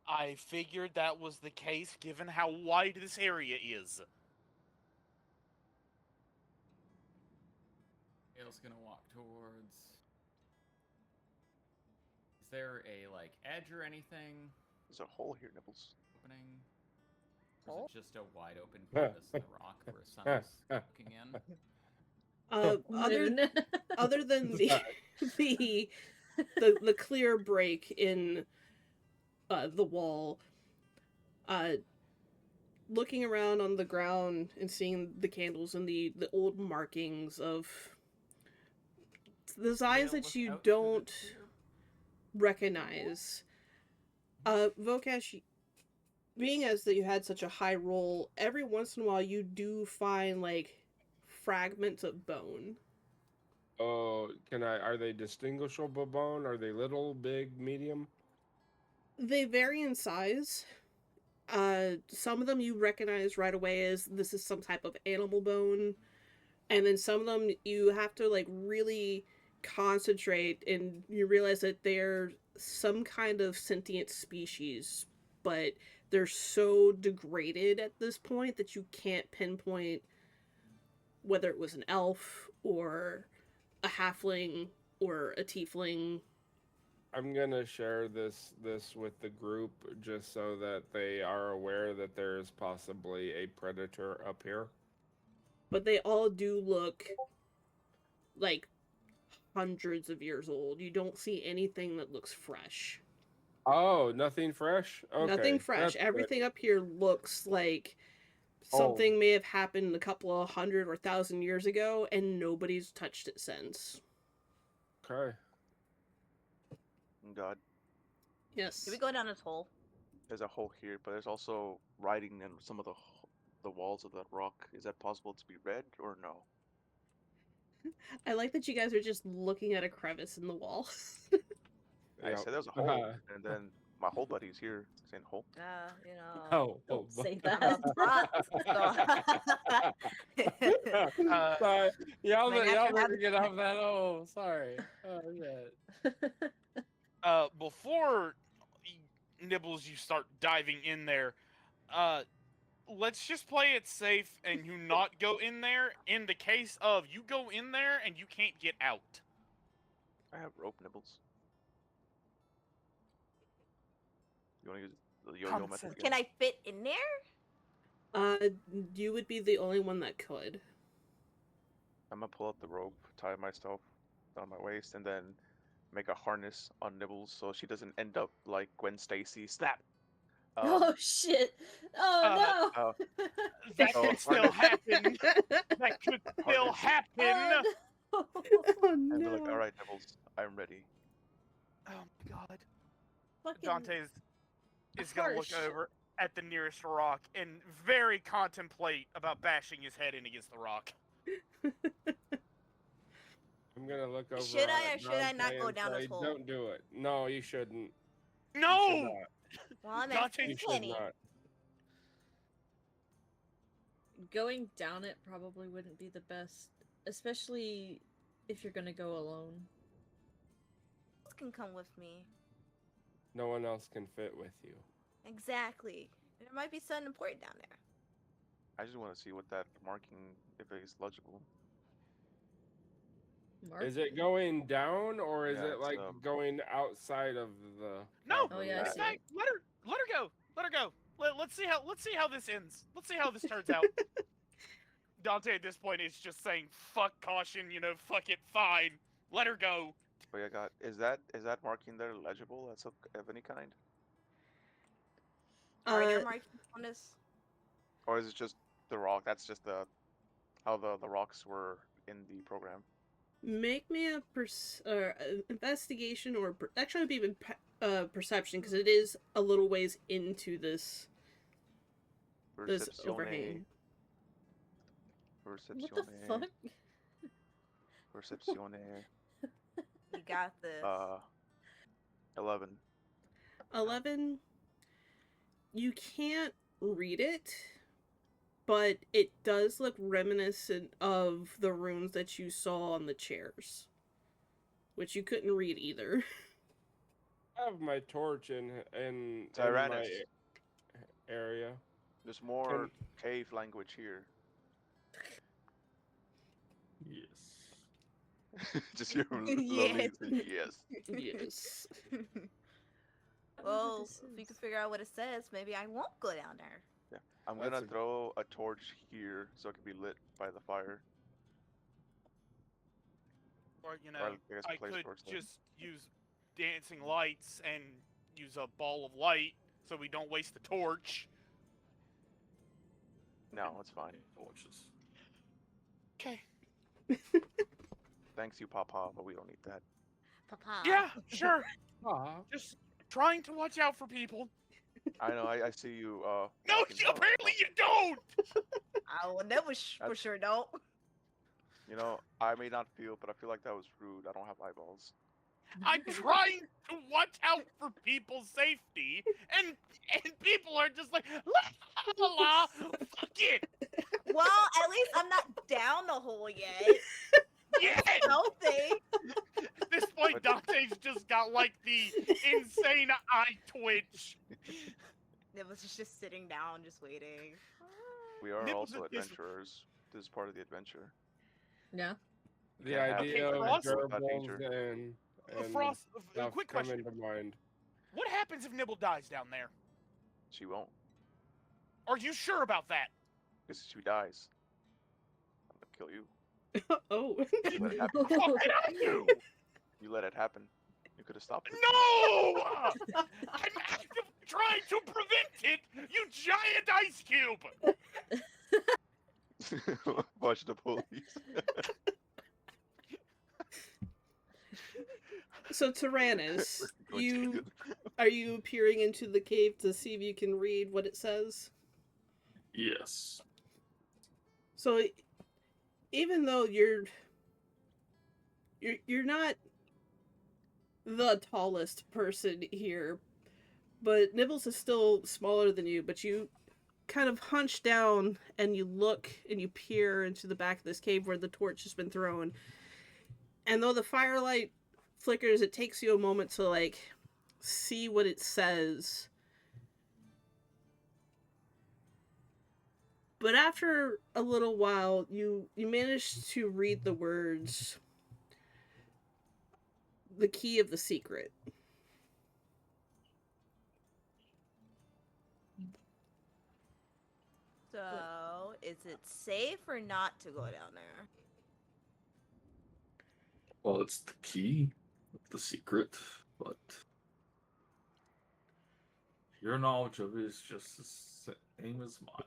I figured that was the case given how wide this area is. Vale's gonna walk towards. Is there a like edge or anything there's a hole here, Nibbles. opening? Hole? Or is it just a wide open crevice in the rock where sun is looking in? Other than the clear break in the wall, looking around on the ground and seeing the candles and the old markings of the eyes Vale, that look you out through the don't clear- recognize. Vocash, being as that you had such a high roll, every once in a while you do find like fragments of bone. Oh, are they distinguishable bone? Are they little, big, medium? They vary in size. Some of them you recognize right away as this is some type of animal bone, and then some of them you have to like really concentrate and you realize that they're some kind of sentient species, but they're so degraded at this point that you can't pinpoint whether it was an elf or a halfling or a tiefling. I'm gonna share this with the group just so that they are aware that there is possibly a predator up here. But they all do look like hundreds of years old. You don't see anything that looks fresh. Oh, nothing fresh? Okay. Nothing fresh. that's good. Everything up here looks like something may have happened a couple of 100 or 1,000 years ago and nobody's touched it since. Okay. fucking god. Yes. Can we go down this hole? There's a hole here, but there's also writing in some of the walls of the rock. Is that possible to be read or no? I like that you guys are just looking at a crevice in the wall. I Yep. said there was a hole, and then my whole buddy's here saying hole. You know. Oh, Don't say I'm that. a prop, so- Sorry. Y'all Might have to never have- get off that. Oh, sorry. Oh, shit. Before Nibbles, you start diving in there. Let's just play it safe and you not go in there. In the case of you go in there and you can't get out. I have rope nibbles. You want to use the yo-yo method Concept. again? Can I fit in there? You would be the only one that could. I'm gonna pull out the rope, tie myself down my waist, and then make a harness on Nibbles so she doesn't end up like Gwen Stacy. Snap! Oh shit! Oh no! That Oh, could still happen. That could still happen. Oh, no. Oh and no. be like, alright, Nibbles, I'm ready. Oh my god. Fucking Dante is gonna look harsh. over at the nearest rock and very contemplate about bashing his head in against the rock. I'm gonna look over. Should I at or should I not Dante go and down this say, hole? Don't do it. No, you shouldn't. You should No! not. Well, I'm Dante, asking You should Kenny. not. Going down it probably wouldn't be the best, especially if you're gonna go alone. Who can come with me? No one else can fit with you. Exactly. There might be something important down there. I just want to see what that marking, if it's legible. Mark? Is it going down or is Yeah, it it's, like going outside of the? No! Oh, yeah, I In see. fact, let her go. Let her go. Let's see how this ends. Let's see how this turns out. Dante at this point is just saying, fuck caution, fuck it, fine. Let her go. But I got, is that marking there legible of any kind? Are there Uh, markings on this? Or is it just the rock? That's just how the rocks were in the program. make me a investigation or actually it'd be even perception because it is a little ways into this overhang. What the Percepzione. fuck? Percepzione. You got this. 11. 11. You can't read it, but it does look reminiscent of the runes that you saw on the chairs, which you couldn't read either. I have my torch in my Tyrannus. area. There's more cave language here. Yes. Just hear him Yes. slowly say yes. Yes. Well, This if you is- can figure out what it says, maybe I won't go down there. I'm That's gonna a- throw a torch here so it can be lit by the fire. Or, Or I guess I place could torch then. just use dancing lights and use a ball of light so we don't waste the torch. No, it's fine. Torches. Okay. Thanks, you Papa, but we don't need that. Papa. Yeah, sure. Aw. Just trying to watch out for people. I know. I see you. No, walking down. apparently you don't! I will never for That's- sure don't. You know, I may not feel, but I feel like that was rude. I don't have eyeballs. I'm trying to watch out for people's safety, and people are just like, la la la, fuck it! Well, at least I'm not down the hole yet. Yeah! Something. At this point, Dante's just got like the insane eye twitch. It was just sitting down, just waiting. We are Nibbles also is- adventurers. This is part of the adventure. Yeah. The Yeah, idea okay, of Frost- without gerbils danger. and Frost, a stuff quick come question. into mind. What happens if Nibble dies down there? She won't, Are you sure about that? because if she dies, I'm gonna kill you. Oh. You let it happen. What did I do? You let it happen. You could have stopped it. No! I'm actively trying to prevent it, you giant ice cube! Watch the police. So Tyrannus, You are you peering into the cave to see if you can read what it says? Yes. So even though you're not the tallest person here, but Nibbles is still smaller than you, but you kind of hunch down and you look and you peer into the back of this cave where the torch has been thrown. And though the firelight flickers, it takes you a moment to like see what it says. But after a little while, you manage to read the words, "The key of the secret." So, is it safe or not to go down there? Well, it's the key, the secret, but your knowledge of it is just the same as mine.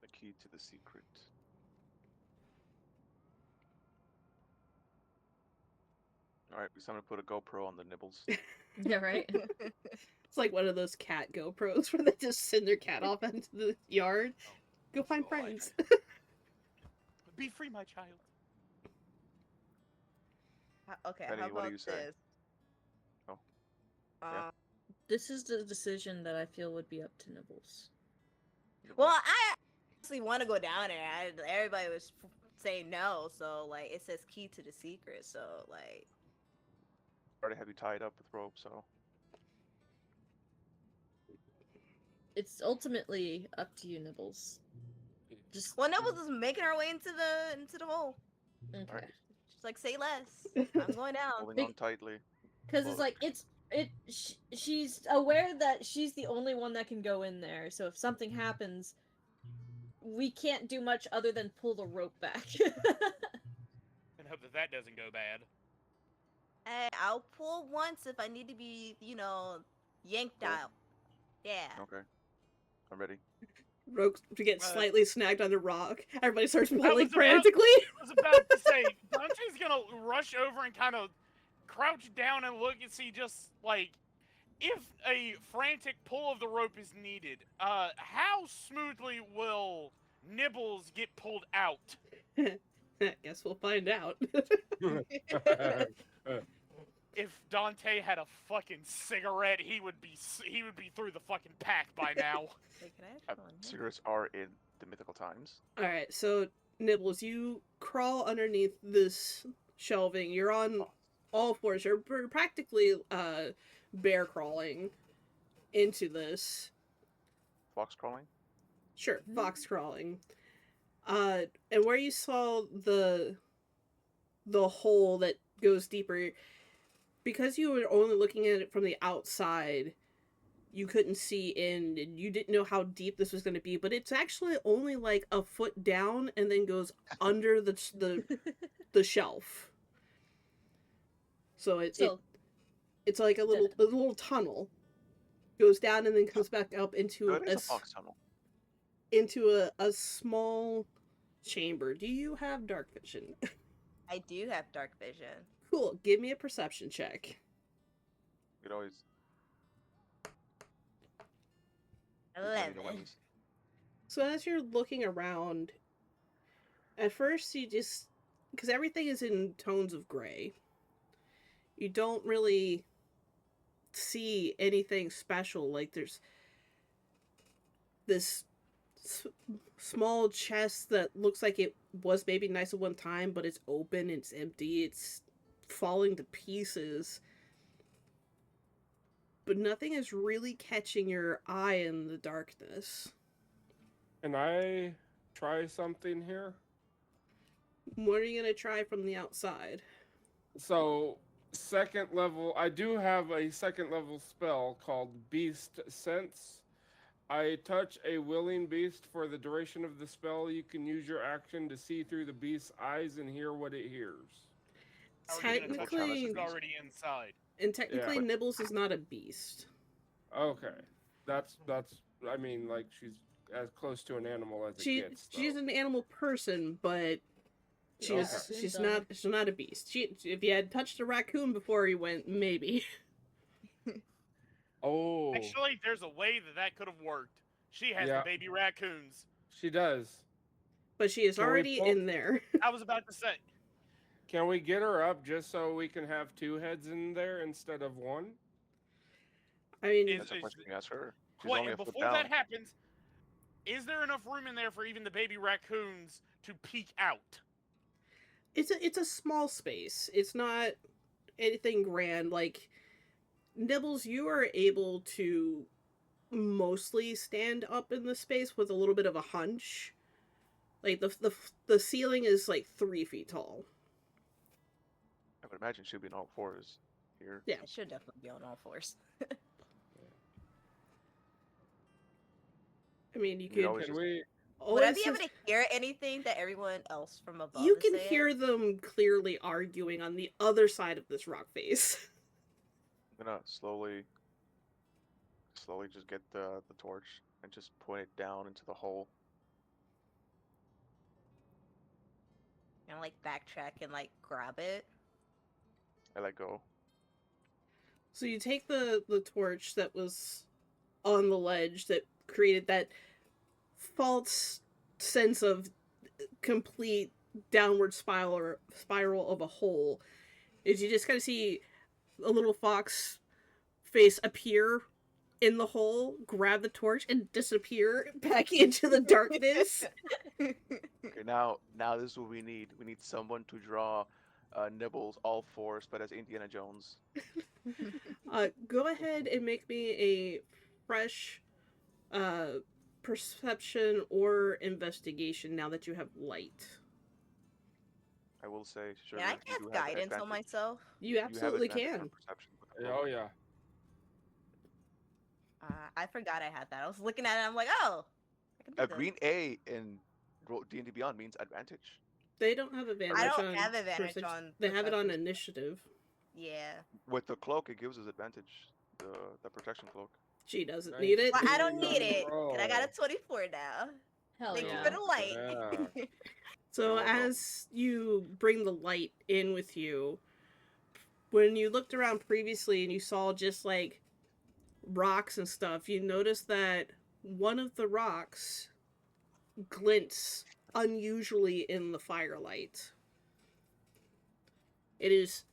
The key to the secret. Alright, I'm gonna put a GoPro on the Nibbles. Yeah, right. It's like one of those cat GoPros where they just send their cat off into the yard. Go find Oh, I- friends. Be free, my child. Okay, Penny, how what do about you say? this? Oh, yeah. This is the decision that I feel would be up to Nibbles. Well, I actually want to go down there. Everybody was saying no, so like it says key to the secret. So like, Already have you tied up with rope, so It's ultimately up to you, Nibbles. Just well, Nibbles is making our way into the hole. okay. Alright. She's like, say less. I'm going down. holding Big- on tightly. Because it's Well- like she's aware that she's the only one that can go in there. So if something happens, we can't do much other than pull the rope back. And hope that doesn't go bad. Hey, I'll pull once if I need to be, yanked Cool. out. Yeah. Okay. I'm ready. Rogue gets slightly snagged on the rock. Everybody starts was pulling about- frantically. I was about to say, Dante's gonna rush over and kind of crouch down and look and see just like if a frantic pull of the rope is needed. How smoothly will Nibbles get pulled out? Guess we'll find out. If Dante had a fucking cigarette, he would be through the fucking pack by now. Wait, can I have one? Cigarettes are in the mythical times. Alright, so Nibbles, you crawl underneath this shelving. You're on all fours. You're practically bear crawling into this. Fox crawling? Sure, fox crawling. And where you saw the hole that goes deeper, because you were only looking at it from the outside, you couldn't see in, and you didn't know how deep this was going to be. But it's actually only like a foot down, and then goes under the shelf. So it's like a little tunnel, goes down and then comes back up into Good as a fox tunnel. a small chamber. Do you have dark vision? I do have dark vision. Cool. Give me a perception check. You could always 11. So as you're looking around, at first you just, because everything is in tones of gray, you don't really see anything special. Like there's this small chest that looks like it was maybe nice at one time, but it's open, it's empty, it's falling to pieces. But nothing is really catching your eye in the darkness. Can I try something here? What are you gonna try from the outside? So, second level, I do have a second level spell called Beast Sense. I touch a willing beast for the duration of the spell. You can use your action to see through the beast's eyes and hear what it hears. How are you gonna touch him? Technically, He's already inside. and technically, Yeah. Nibbles is not a beast. Okay, that's. I mean, like she's as close to an animal as it gets. She's though. an animal person, but She's not a beast. If you had touched a raccoon before you went, maybe. Oh, Actually, there's a way that could have worked. She has Yeah. the baby raccoons. she does. But she is Can we already pull- in there. I was about to say. Can we get her up just so we can have 2 heads in there instead of 1? I mean, Is- That's a question you ask her. She's Wait, only a foot before down. that happens, is there enough room in there for even the baby raccoons to peek out? it's a small space. It's not anything grand. Like Nibbles, you are able to mostly stand up in the space with a little bit of a hunch. Like the ceiling is like 3 feet tall. I would imagine she'd be in all fours here. Yeah. I should definitely be on all fours. I mean, you You could always Can just- we? Would I always be able just- to hear anything that everyone else from above you is can saying? hear them clearly arguing on the other side of this rock face. I'm gonna slowly just get the torch and just point it down into the hole. And like backtrack and like grab it. I let go. So you take the torch that was on the ledge that created that false sense of complete downward spiral of a hole. Is you just kind of see a little fox face appear in the hole, grab the torch, and disappear back into the darkness. Okay, now this is what we need. We need someone to draw Nibbles all fours, but as Indiana Jones. Go ahead and make me a fresh perception or investigation now that you have light. I will say, sure. Can I cast guidance on myself? You absolutely can. Perception with the Oh cloak. yeah. I forgot I had that. I was looking at it. I'm like, oh, I can do A this. green A in D&D Beyond means advantage. They don't have advantage. I don't on have advantage perception. on They have it on perception. initiative. Yeah. With the cloak, it gives us advantage. The protection cloak. She doesn't Nice. need it. Well, I don't Nice need it. 'Cause I got a roll. 24 now. Hell Thank yeah. you for the light. Yeah. So Well, as you bring the light in with you, when you looked around previously and you saw just like rocks and stuff, you noticed that one of the rocks glints unusually in the firelight. It is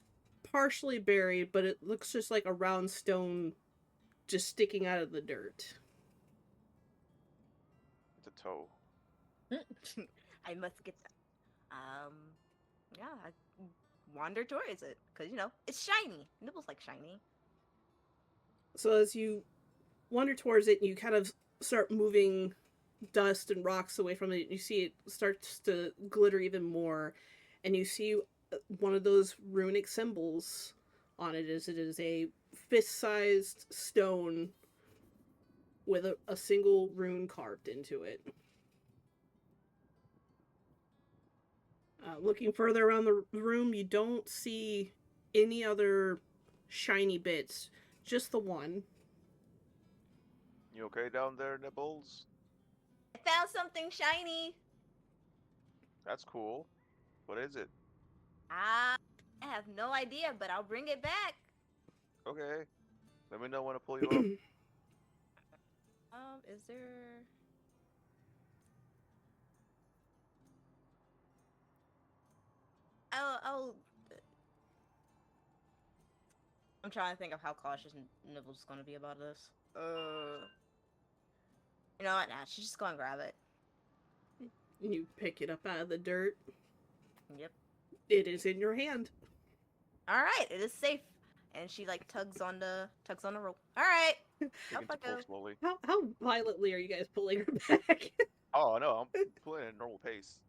partially buried, but it looks just like a round stone just sticking out of the dirt. It's a toe. I must get that. Yeah, I wander towards it because it's shiny. Nibbles like shiny. So as you wander towards it, you kind of start moving dust and rocks away from it. You see it starts to glitter even more, and you see one of those runic symbols on it. It is a fist-sized stone with a single rune carved into it. Looking further around the room, you don't see any other shiny bits. Just the one. You okay down there, Nibbles? I found something shiny. That's cool. What is it? I have no idea, but I'll bring it back. Okay. Let me know when to pull you up. Is there? Oh. I'm trying to think of how cautious Nibbles is going to be about this. You know what? Nah, she's just going to grab it. You pick it up out of the dirt. Yep. It is in your hand. All right, it is safe. And she like tugs on the rope. All right. Begin Up I to pull go. slowly. How violently are you guys pulling her back? Oh no, I'm pulling at a normal pace.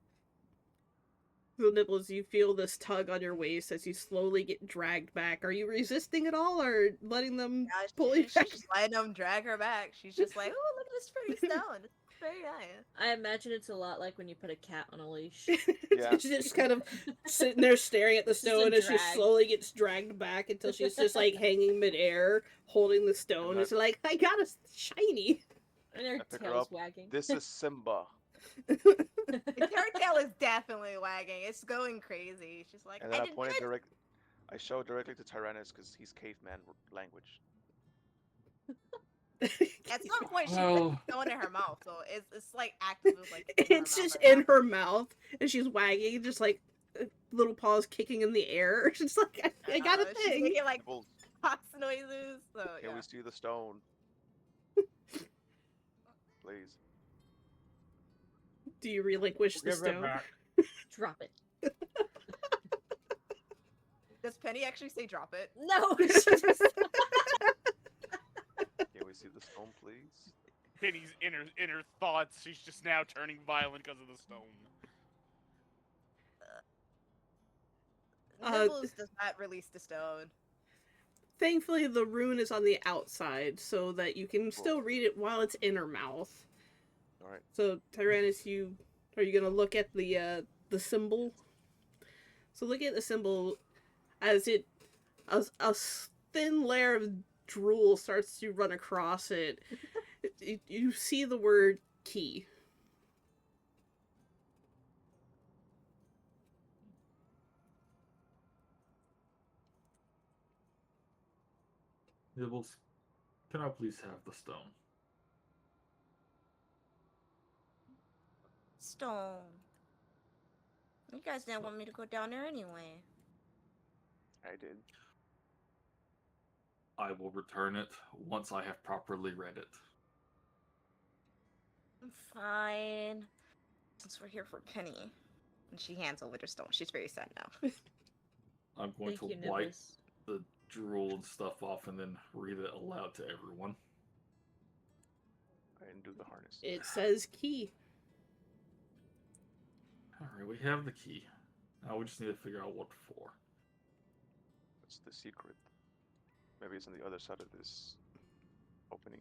So Nibbles, you feel this tug on your waist as you slowly get dragged back. Are you resisting at all, or letting them Now pull you she's back? just letting them drag her back. She's just like, oh, look at this pretty stone. It's very nice. I imagine it's a lot like when you put a cat on a leash. Yeah. She's just kind of sitting there staring at the Just a stone as she drag. slowly gets dragged back until she's just like hanging midair, holding the stone. And It's like, I got a shiny. And their I pick her tails up. wagging. This is Simba. Her tail is definitely wagging. It's going crazy. She's like, And then I I did pointed good. I showed directly to Tyrannus because he's caveman language. At some point, she Well- puts stone in her mouth, so it's like actively like in her It's mouth just right in now. her mouth, and she's wagging, just like little paws kicking in the air. She's like, I got a She's thing. making like Nibbles, fox noises. So can yeah. we see the stone? Please. Do you relinquish the Give it stone? back. Drop it. Does Penny actually say drop it? No. she just- Can we see the stone, please? Penny's inner thoughts. She's just now turning violent because of the stone. Nibbles does not release the stone. Thankfully, the rune is on the outside, so that you can still read it while it's in her mouth. All right. So, Tyrannus, are you gonna look at the symbol? So, look at the symbol as a thin layer of drool starts to run across it. You see the word key. Nibbles, can I please have the stone? Stone. You guys didn't want me to go down there anyway. I did. I will return it once I have properly read it. Fine. Since we're here for Penny. And she hands over the stone. She's very sad now. I'm going Thank you, to wipe Nibbles. the drool and stuff off and then read it aloud to everyone. I didn't do the harness. It says key. Alright, we have the key. Now we just need to figure out what for. That's the secret. Maybe it's on the other side of this opening.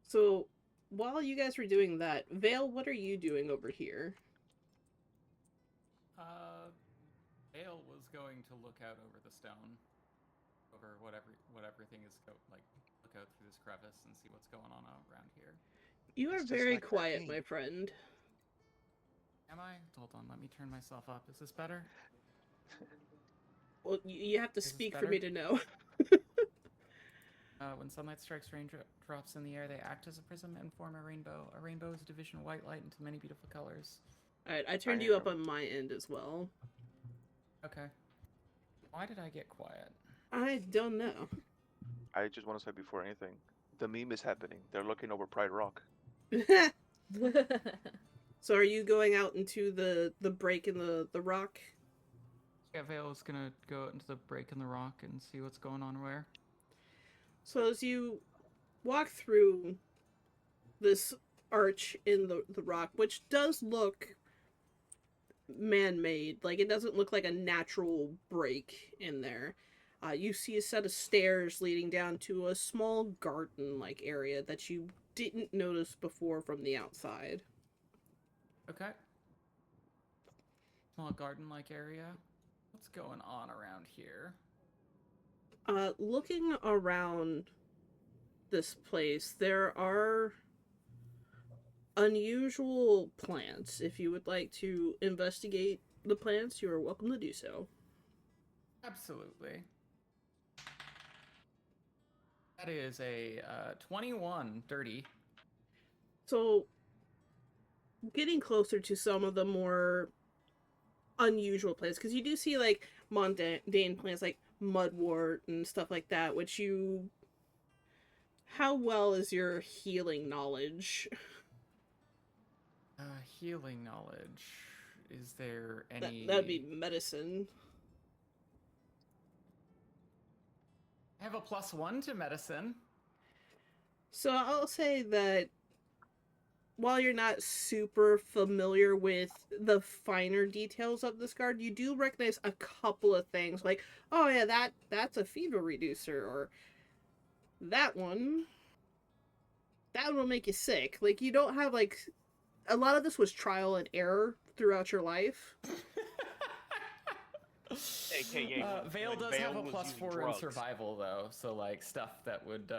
So, while you guys were doing that, Vale, what are you doing over here? Vale was going to look out over the stone, over what everything is like. Look out through this crevice and see what's going on around here. You are It's just very like that quiet, game. my friend. Am I? Hold on, let me turn myself up. Is this better? Well, you have to Is this speak for me to better? know. When sunlight strikes raindrops in the air, they act as a prism and form a rainbow. A rainbow is a division of white light into many beautiful colors. Alright, I turned I you up am. on my end as well. Okay. Why did I get quiet? I don't know. I just want to say before anything, the meme is happening. They're looking over Pride Rock. So are you going out into the break in the rock? Yeah, Vale's gonna go out into the break in the rock and see what's going on where. So as you walk through this arch in the rock, which does look man-made, like it doesn't look like a natural break in there. You see a set of stairs leading down to a small garden-like area that you didn't notice before from the outside. Okay. Small garden-like area. What's going on around here? Looking around this place, there are unusual plants. If you would like to investigate the plants, you are welcome to do so. Absolutely. That is a 21 dirty. So, getting closer to some of the more unusual plants, because you do see like mundane plants like mudwort and stuff like that, which you... How well is your healing knowledge? Healing knowledge. Is there any... That'd be medicine. I have a +1 to medicine. So I'll say that while you're not super familiar with the finer details of this guard, you do recognize a couple of things, like, oh yeah, that's a fever reducer, or that one will make you sick. Like, you don't have, like, a lot of this was trial and error throughout your life. AKA, Vale when does Vale have a was using +4 in drugs. survival, though, so, like, stuff that would,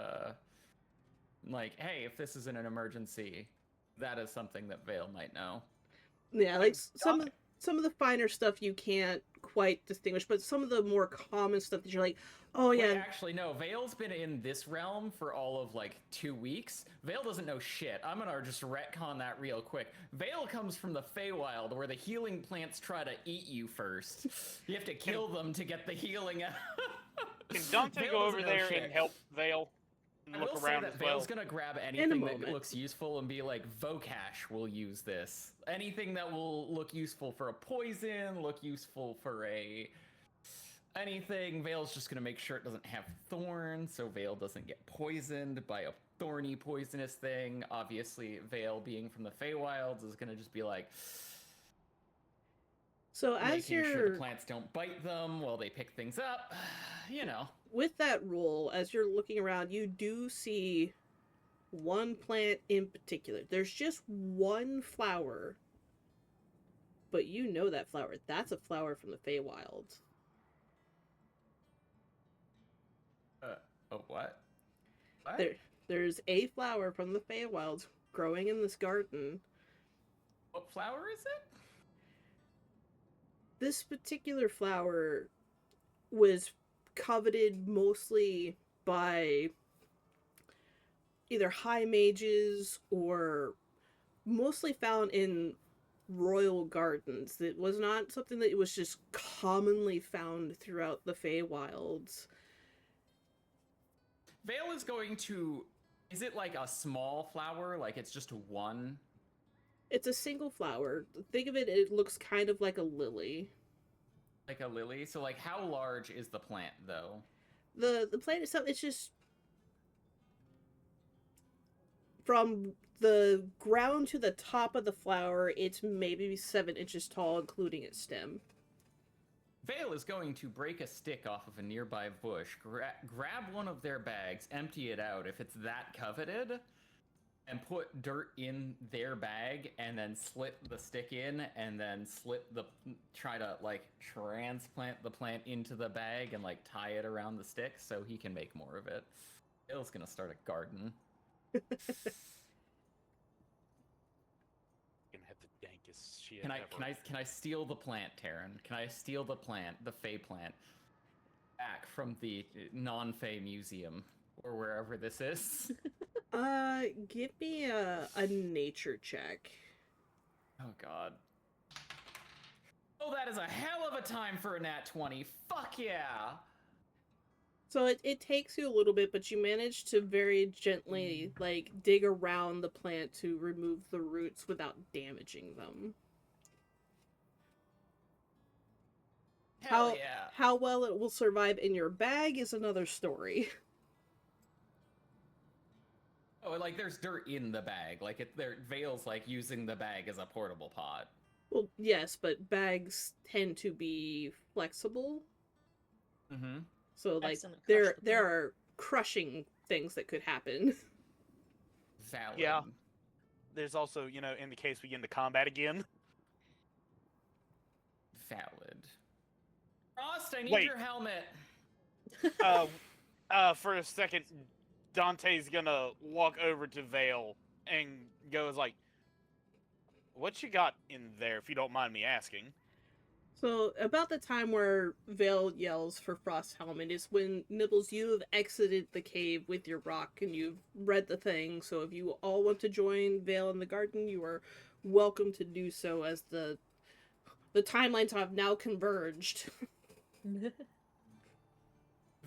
like, hey, if this is in an emergency, That is something that Vale might know. Yeah, like some Dante- of the finer stuff you can't quite distinguish, but some of the more common stuff that you're like, oh Wait, yeah, actually, no. Vale's been in this realm for all of like 2 weeks. Vale doesn't know shit. I'm gonna just retcon that real quick. Vale comes from the Feywild, where the healing plants try to eat you first. You have to kill them to get the healing out. Can Dante Vale go doesn't over know there shit. and help Vale? And I look will say around that as well. Vale's gonna grab anything that moment. looks useful and be like, Vocash will use this. Anything that will look useful for a poison, look useful for a anything. Vale's just gonna make sure it doesn't have thorns, so Vale doesn't get poisoned by a thorny, poisonous thing. Obviously, Vale, being from the Feywilds, is gonna just be like so as making sure you're the plants don't bite them while they pick things up. You know. with that rule, as you're looking around, you do see one plant in particular. There's just one flower, but you know that flower. That's a flower from the Feywild. Oh, what? What? There's a flower from the Feywild growing in this garden. What flower is it? This particular flower was coveted mostly by either high mages or mostly found in royal gardens. It was not something that was just commonly found throughout the Feywilds. Vale is going to... Is it like a small flower? Like it's just one? It's a single flower. Think of it, it looks kind of like a lily. Like a lily? So like how large is the plant though? The plant itself, it's just from the ground to the top of the flower, it's maybe 7 inches tall, including its stem. Vale is going to break a stick off of a nearby bush, grab one of their bags, empty it out if it's that coveted, and put dirt in their bag, and then slip the stick in, and then try to like transplant the plant into the bag and like tie it around the stick so he can make more of it. Vale's gonna start a garden. Gonna have the dankest shit ever. Can I steal the plant, Taryn? Can I steal the plant, the Fey plant, back from the non-Fey museum or wherever this is? Give me a nature check. Oh god. Oh, that is a hell of a time for a nat 20. Fuck yeah! So it takes you a little bit, but you manage to very gently, like, dig around the plant to remove the roots without damaging them. Hell yeah! How well it will survive in your bag is another story. Oh, like there's dirt in the bag. Like Vale's like using the bag as a portable pot. Well, yes, but bags tend to be flexible. Mm-hmm. So, like, Excellent, crush the there are crushing things that could happen. Valid. Yeah. There's also, in the case we get into combat again. Valid. Frost, I need Wait. your helmet. For a second, Dante's gonna walk over to Vale and goes like, "What you got in there, if you don't mind me asking?" So, about the time where Vale yells for Frost Helmet is when, Nibbles, you have exited the cave with your rock and you've read the thing, so if you all want to join Vale in the garden, you are welcome to do so, as the timelines have now converged.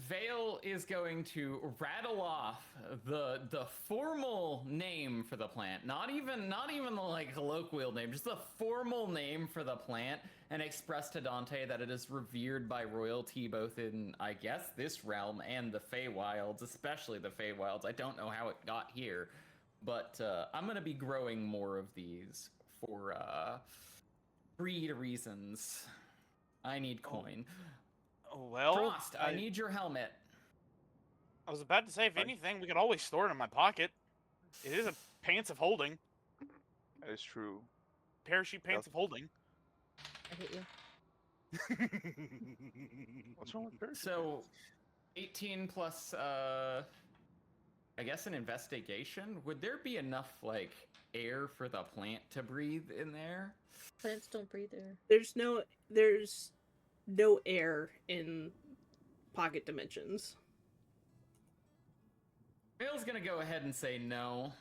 Vale is going to rattle off the formal name for the plant, not even the like colloquial name, just the formal name for the plant, and express to Dante that it is revered by royalty both in, I guess, this realm and the Feywilds, especially the Feywilds. I don't know how it got here, but I'm gonna be growing more of these for breed reasons. I need coin. Well, Frost, I need your helmet. I was about to say, if anything, we could always store it in my pocket. It is a pants of holding. That is true. Parachute pants of holding. I hate you. What's wrong with parachute? So, 18 plus I guess an investigation. Would there be enough like air for the plant to breathe in there? Plants don't breathe air. There's no air in pocket dimensions. Vale's gonna go ahead and say no.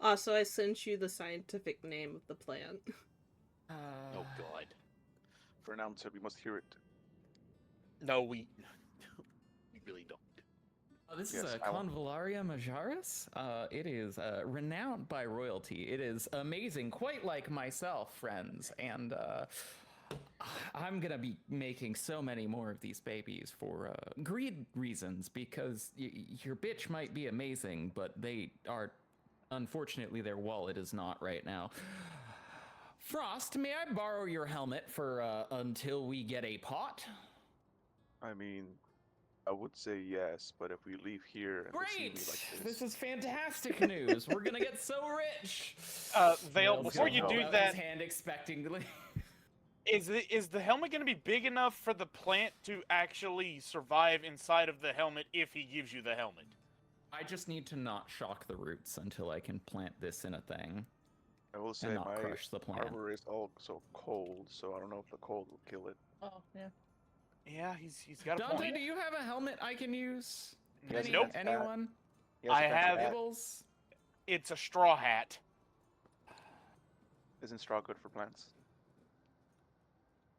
Also, I sent you the scientific name of the plant. Oh god. For an announcer, we must hear it. No, we really don't. This Yes, is I will. Convallaria majoris. It is renowned by royalty. It is amazing, quite like myself, friends. And I'm gonna be making so many more of these babies for greed reasons, because your bitch might be amazing, but they are, unfortunately, their wallet is not right now. Frost, may I borrow your helmet for until we get a pot? I mean, I would say yes, but if we leave here and they see me Great! like This is fantastic news. We're gonna get so rich. Vale, Vale's before gonna you hold do out that, his hand expectingly. is the helmet going to be big enough for the plant to actually survive inside of the helmet if he gives you the helmet? I just need to not shock the roots until I can plant this in a thing I will say and not my crush the plant. armor is also cold, so I don't know if the cold will kill it. Oh, yeah. Yeah, he's got a Dante, point. do you have a helmet I can use? Yes, Any- Nope. Anyone? He has I a pencil have- hat. Nibbles? It's a straw hat. Isn't straw good for plants?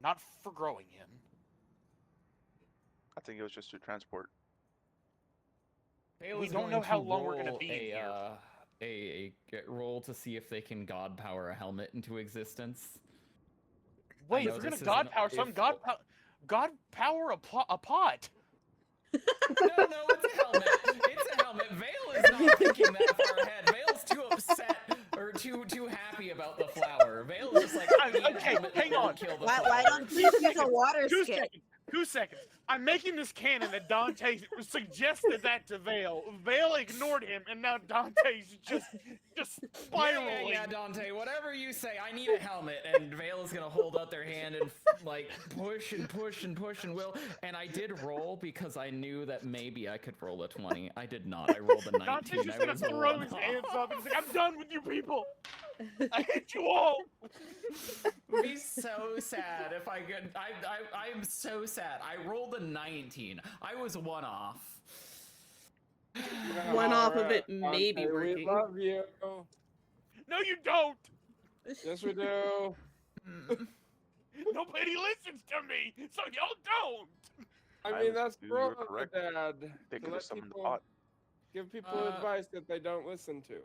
Not for growing him. I think it was just to transport. Vale We is don't going know how to long we're gonna roll be in here. a roll to see if they can god power a helmet into existence. Wait, know if you're this gonna god isn't- power some if- god power a pot. No, it's a helmet. It's a helmet. Vale is not thinking that far ahead. Vale's too upset or too happy about the flower. Vale's just like, I need a Okay, helmet hang that will on. kill the Why flower. don't you use a water 2 skip? seconds. 2 seconds. I'm making this canon that Dante suggested that to Vale. Vale ignored him, and now Dante's just spiraling. Yeah, Dante, whatever you say, I need a helmet. And Vale is gonna hold out their hand and like push and push and push and will. And I did roll because I knew that maybe I could roll a 20. I did not. I rolled a 19. Dante's just I gonna was throw one his off. hands up and he's like, I'm done with you people. I hate you all. Be so sad if I could. I'm so sad. I rolled a 19. I was one off. One off of Alright, it may be Dante, working. We love you. No, you don't. Yes, we do. Nobody listens to me, so y'all don't. I mean, that's You're growing correct. Dad. They to could let have summoned the people pot. give people Uh, advice that they don't listen to.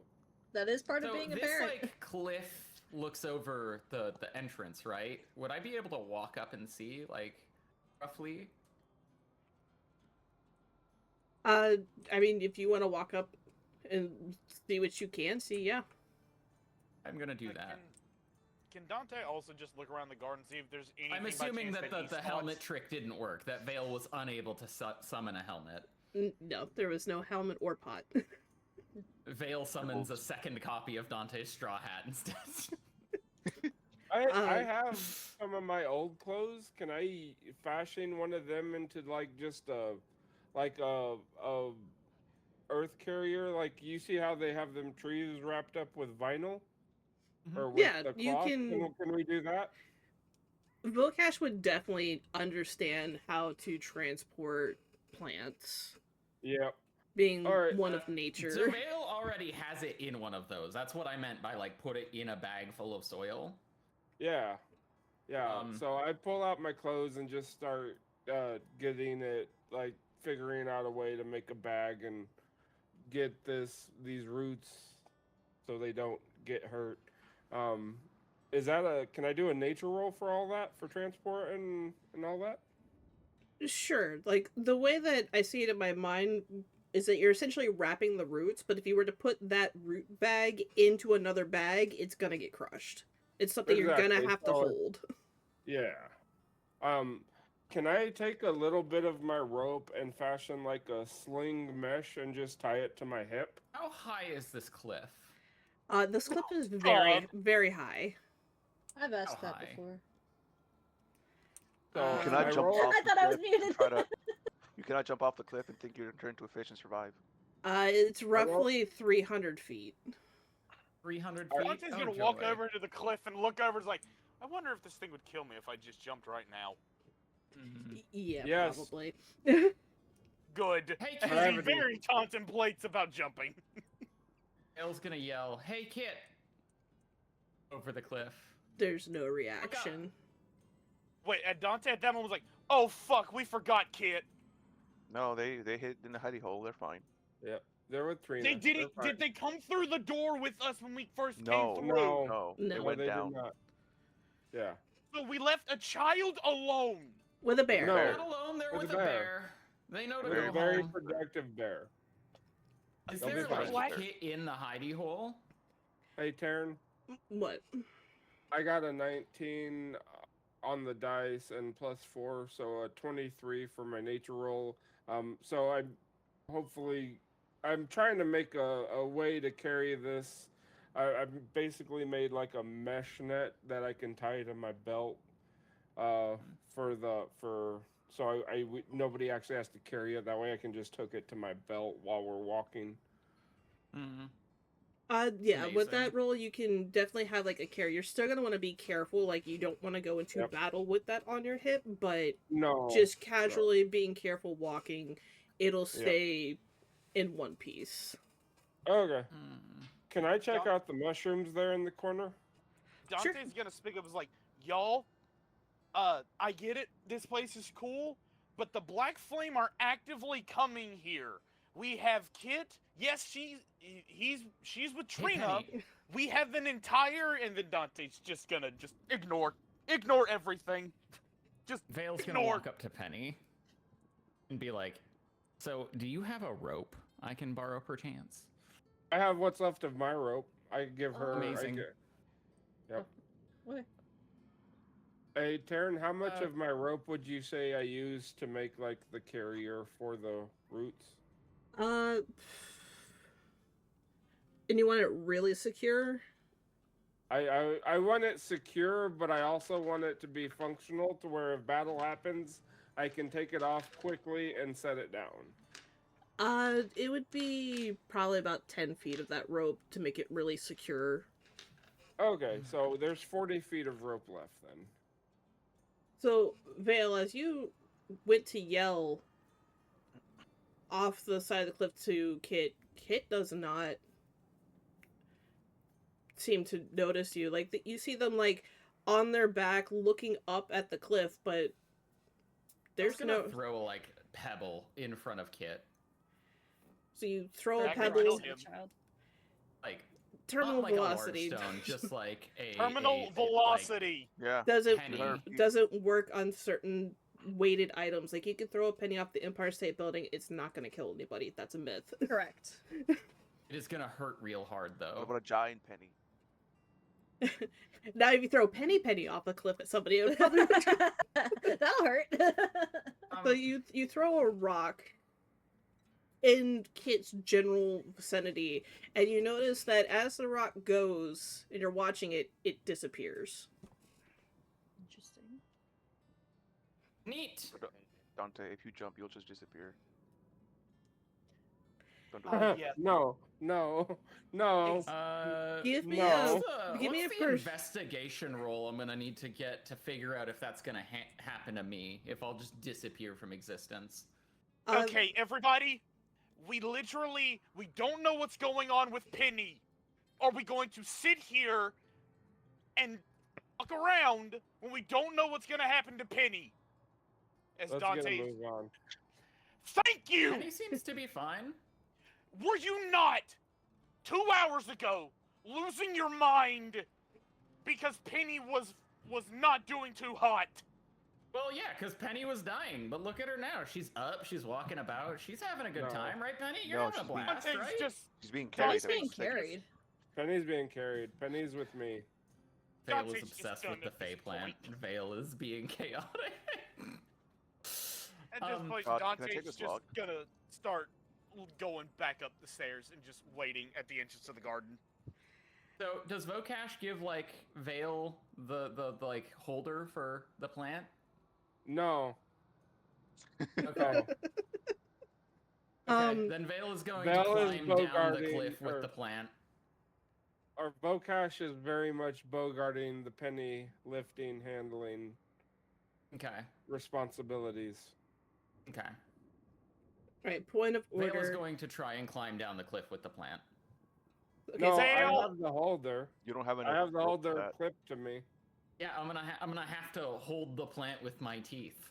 That is part of So being a this barrack. like cliff looks over the entrance, right? Would I be able to walk up and see, like, roughly? I mean, if you want to walk up and see what you can see, yeah. I'm gonna do that. Can Dante also just look around the garden, see if there's anything? I'm by assuming chance that he the spots? helmet trick didn't work. That Vale was unable to summon a helmet. No, there was no helmet or pot. Vale summons a second copy of Dante's straw hat instead. I have some of my old clothes. Can I fashion one of them into like just a earth carrier? Like you see how they have them trees wrapped up with vinyl or with Yeah, the you cloth? can- Can we do that? Vocash would definitely understand how to transport plants, Yeah. being Alright, one of So nature. Vale already has it in one of those. That's what I meant by like put it in a bag full of soil. Yeah. Yeah. Um, So I pull out my clothes and just start getting it, like figuring out a way to make a bag and get these roots so they don't get hurt. Is that can I do a nature roll for all that, for transport and all that? Sure, like the way that I see it in my mind is that you're essentially wrapping the roots, but if you were to put that root bag into another bag, it's gonna get crushed. It's something you're gonna Exactly, have to so hold. Yeah. Can I take a little bit of my rope and fashion like a sling mesh and just tie it to my hip? How high is this cliff? This clip is very, God. very high. I've asked How that high? before. So You cannot I jump roll- off I the thought I was cliff and muted. try to. You cannot jump off the cliff and think you're going to turn into a fish and survive. It's roughly 300 feet. 300 Alright. feet. Dante's Oh, gonna walk joy. over to the cliff and look over. It's like, I wonder if this thing would kill me if I just jumped right now. Mhm. Yeah, Yes. probably. Good. Hey, As he Gravity. very contemplates about jumping. Vale's gonna yell, "Hey, Kit!" over the cliff. There's no reaction. Wait, and Dante at that moment was like, "Oh fuck, we forgot Kit." No, they hid in the hidey hole. They're fine. Yep. They're with Trina. They didn't. They're fine. Did they come through the door with us when we first No. came through? No. No, No. they No, went they down. did not. Yeah. So we left a child alone. With a bear. No. Not alone there With with a a bear. bear. They know to With go a very home. productive bear. Is They'll be there fine. like Kit in the hidey hole? Hey, Taryn. What? I got a 19 on the dice and +4, so a 23 for my nature roll. So I'm trying to make a way to carry this. I've basically made like a mesh net that I can tie to my belt. Nobody actually has to carry it. That way I can just hook it to my belt while we're walking. Mm-hmm. Yeah, with Amazing. that roll, you can definitely have like a carry. You're still gonna want to be careful, like you don't want to go into Yep. battle with that on your hip, but No. just casually being careful walking, it'll Yep. stay in one piece. Okay. Mm. Can I check Y'all- out the mushrooms there in the corner? Dante's gonna speak up. Is like, y'all. I get it. This place is cool, but the Black Flame are actively coming here. We have Kit. Yes, she's with Hey, Trina. Penny. We have an entire, and then Dante's just gonna ignore everything. Just Vale's gonna ignore. walk up to Penny and be like, "So, do you have a rope I can borrow perchance?" I have what's left of my rope. I give her. Amazing. Yep. What? Hey, Taryn, how much Uh, of my rope would you say I used to make like the carrier for the roots? And you want it really secure? I want it secure, but I also want it to be functional to where if battle happens, I can take it off quickly and set it down. It would be probably about 10 feet of that rope to make it really secure. Okay, so there's 40 feet of rope left then. So, Vale, as you went to yell off the side of the cliff to Kit, Kit does not seem to notice you. Like, you see them, like, on their back looking up at the cliff, but there's I was gonna no... throw a like pebble in front of Kit, So you throw a That could pebble, kill him. Child. like terminal not like velocity. a large stone, just like a Terminal a, velocity. Yeah. doesn't Better- doesn't work on certain weighted items. Like you could throw a penny off the Empire State Building, it's not gonna kill anybody. That's a myth. Correct. It is gonna hurt real hard What though. about a giant penny? Now if you throw penny off a cliff at somebody, it would probably That'll hurt. so you throw a rock in Kit's general vicinity, and you notice that as the rock goes and you're watching it, it disappears. Interesting. Neat. Dante, if you jump, you'll just disappear. Don't do Oh, that. yeah. No. Give me No. give me what's a the first. investigation roll I'm gonna need to get to figure out if that's gonna happen to me, if I'll just disappear from existence. Okay, everybody, we don't know what's going on with Penny. Are we going to sit here and fuck around when we don't know what's gonna happen to Penny? As Let's Dante, get a move on. thank you. Penny seems to be fine. Were you not 2 hours ago losing your mind because Penny was not doing too hot? Well, yeah, because Penny was dying, but look at her now. She's up, she's walking about, she's having a good No. time, right, Penny? You're No, having a she's being- blast, Dante's right? just She's being carried. He's I being was thinking. carried. Penny's being carried. Penny's with me. Vale Dante's is just obsessed done with the at this Fey plant. point. Vale is being chaotic. At this point, can I take Dante's this just log? gonna start going back up the stairs and just waiting at the entrance of the garden. So, does Vocash give like Vale the like holder for the plant? No. Okay. Okay, then Vale is going Vale to is climb down the bogarting cliff with her. the plant. Our Bocash is very much bogarting the penny lifting, handling Okay. responsibilities. Okay. Right, point of Vale is order. going to try and climb down the cliff with the plant. Okay, No, so I Vale! have the holder. You don't have enough. I have the rope for holder that. clipped to me. Yeah, I'm gonna have to hold the plant with my teeth.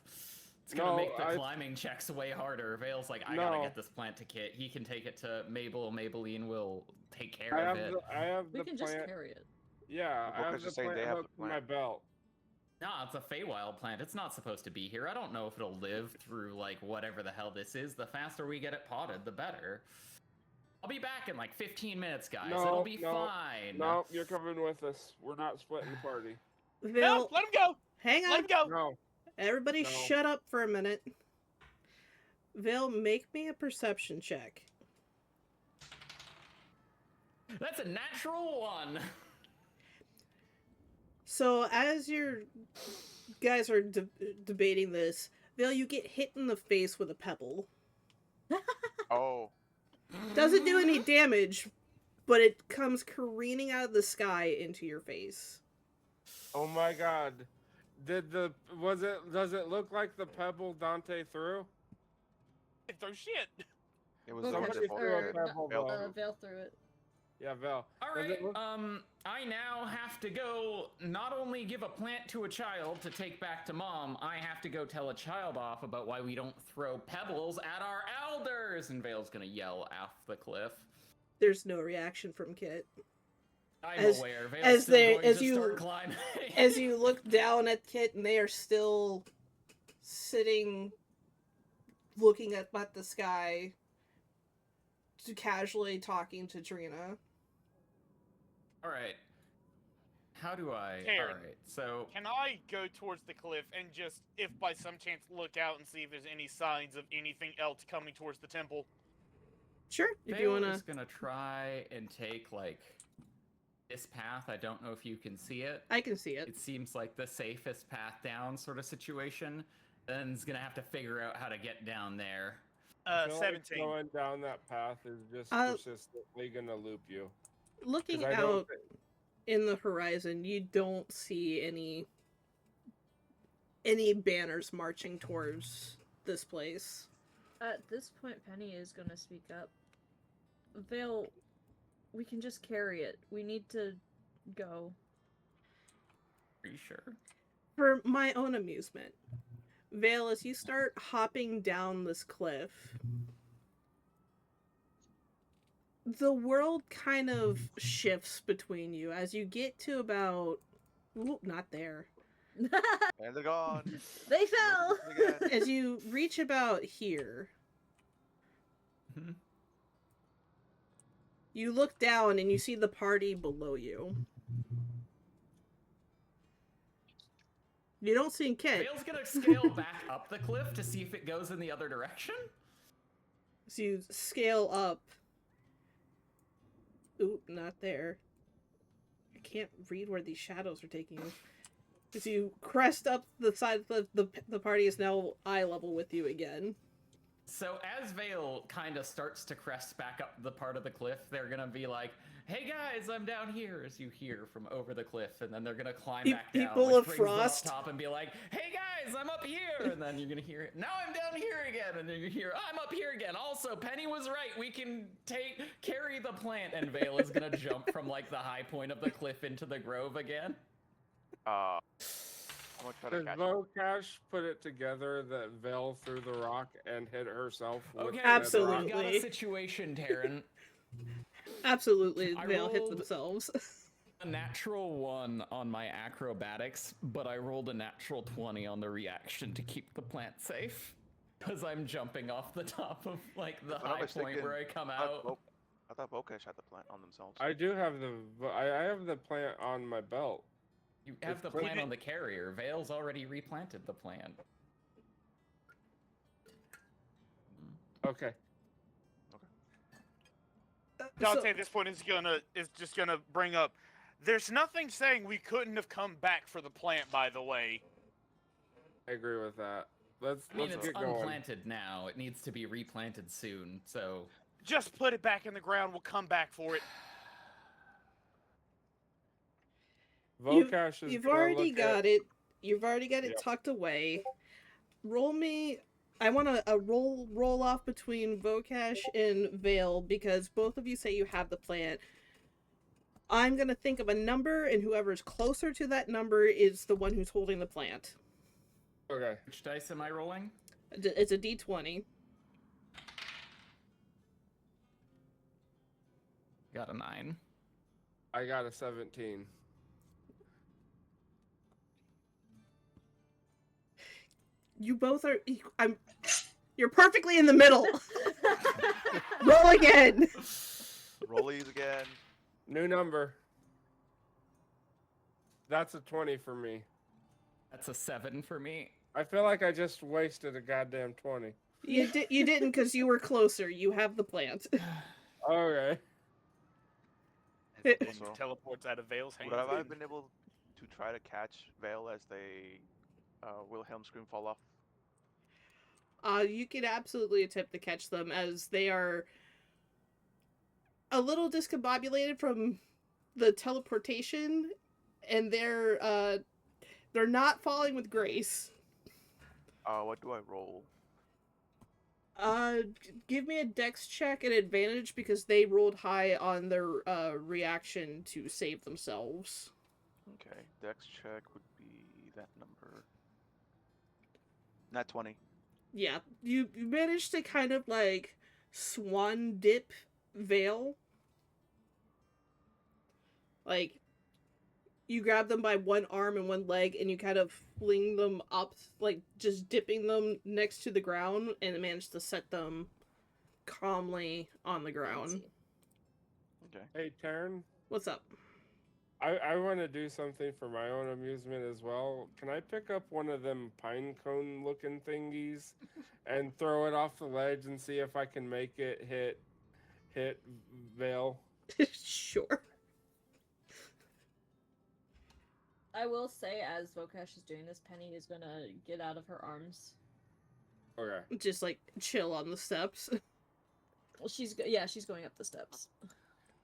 It's gonna No, make the I- climbing checks way harder. Vale's like, I gotta No. get this plant to Kit. He can take it to Mabel. Maybelline will take care I of have it. I have We the can just plant. carry it. Yeah, The I have Bocash the is saying plant they have the hooked to my plant. belt. Nah, it's a Feywild plant. It's not supposed to be here. I don't know if it'll live through like whatever the hell this is. The faster we get it potted, the better. I'll be back in like 15 minutes, guys. No, It'll be no, fine. No, you're coming with us. We're not splitting the party. No, Vale, let him go. hang Let on. him go. No. Everybody No. shut up for a minute. Vale, make me a perception check. That's a natural one. So, as your guys are debating this, Vale, you get hit in the face with a pebble. Oh, Doesn't do any damage, but it comes careening out of the sky into your face. Oh my god. Does it look like the pebble Dante threw? Throw shit. it was Bocash the one Somebody that threw Bocash a did. pebble, Vale though. threw. Vale through it. Yeah, Val. All Does right. it look- I now have to go not only give a plant to a child to take back to mom, I have to go tell a child off about why we don't throw pebbles at our elders. And Vale's gonna yell off the cliff. There's no reaction from Kit. I'm As- aware. Vale's as still they- going as to you- start climbing. As you look down at Kit, and they are still sitting, looking at the sky, casually talking to Trina. All right. How do I? Karen. All right. So Can I go towards the cliff and just, if by some chance, look out and see if there's any signs of anything else coming towards the temple? Sure, if Vale you wanna. is gonna try and take like this path. I don't know if you can see it. I can see it. It seems like the safest path down sort of situation. Then he's gonna have to figure out how to get down there. I feel like 17. going down that path is just persistently gonna loop you. 'Cause Looking I don't out in the horizon, you don't see any banners marching towards this place. At this point, Penny is gonna speak up. Vale, we can just carry it. We need to go. Are you sure? For my own amusement, Vale, as you start hopping down this cliff, the world kind of shifts between you as you get to about. Ooh, not there. And they're gone. They fell. Again. As you reach about here, Mhm. you look down and you see the party below you. You don't see Kit. Vale's gonna scale back up the cliff to see if it goes in the other direction. So you scale up. Oop, not there. I can't read where these shadows are taking you. As you crest up the side of the party is now eye level with you again. So as Vale kind of starts to crest back up the part of the cliff, they're gonna be like, "Hey guys, I'm down here," as you hear from over the cliff, and then they're gonna climb back down, People which of brings them Frost. up top and be like, "Hey guys, I'm up here," and then you're gonna hear, "Now I'm down here again," and then you hear, "I'm up here again." Also, Penny was right. We can carry the plant, and Vale is gonna jump from like the high point of the cliff into the grove again. I'm gonna try to Does catch him. Vocash put it together that Vale threw the rock and hit herself with Okay, said Absolutely. we rock? got a situation, Taryn. Absolutely, I Vale hit rolled- themselves. A natural 1 on my acrobatics, but I rolled a natural 20 on the reaction to keep the plant safe. Because I'm jumping off the top of like the If I'm not high point mistaken, where I come I thought out. I thought Bocash had the plant on themselves. I do have I have the plant on my belt. You have the If Cliff- plant on the carrier. Vale's already replanted the plant. Okay. Dante at this point is just gonna bring up. There's nothing saying we couldn't have come back for the plant, by the way. I agree with that. Let's I mean, it's get going. unplanted now. It needs to be replanted soon. So Just put it back in the ground. We'll come back for it. Vokash is You've gonna already look got at... it. You've already got it Yep. tucked away. Roll me. I want a roll off between Vokash and Vale because both of you say you have the plant. I'm gonna think of a number, and whoever's closer to that number is the one who's holding the plant. Okay. which dice am I rolling? It's a D20. Got a 9. I got a 17. You both are. You're perfectly in the middle. Roll again. Rollies again. New number. That's a 20 for me. That's a 7 for me. I feel like I just wasted a goddamn 20. You didn't because you were closer. You have the plant. Okay. And Also, teleports out of Vale's hands. would I have been able to try to catch Vale as they Wilhelm scream fall off? You could absolutely attempt to catch them as they are a little discombobulated from the teleportation, and they're not falling with grace. What do I roll? Give me a dex check and advantage because they rolled high on their reaction to save themselves. Okay, dex check would be that number. Not 20. Yeah, you managed to kind of like swan dip Vale. Like, you grab them by one arm and one leg and you kind of fling them up, like just dipping them next to the ground, and managed to set them calmly on the ground. Fancy. Okay. Hey, Taryn. What's up? I want to do something for my own amusement as well. Can I pick up one of them pine cone looking thingies and throw it off the ledge and see if I can make it hit Vale? Sure. I will say, as Vokash is doing this, Penny is gonna get out of her arms. Okay. Just like chill on the steps. Well, she's going up the steps.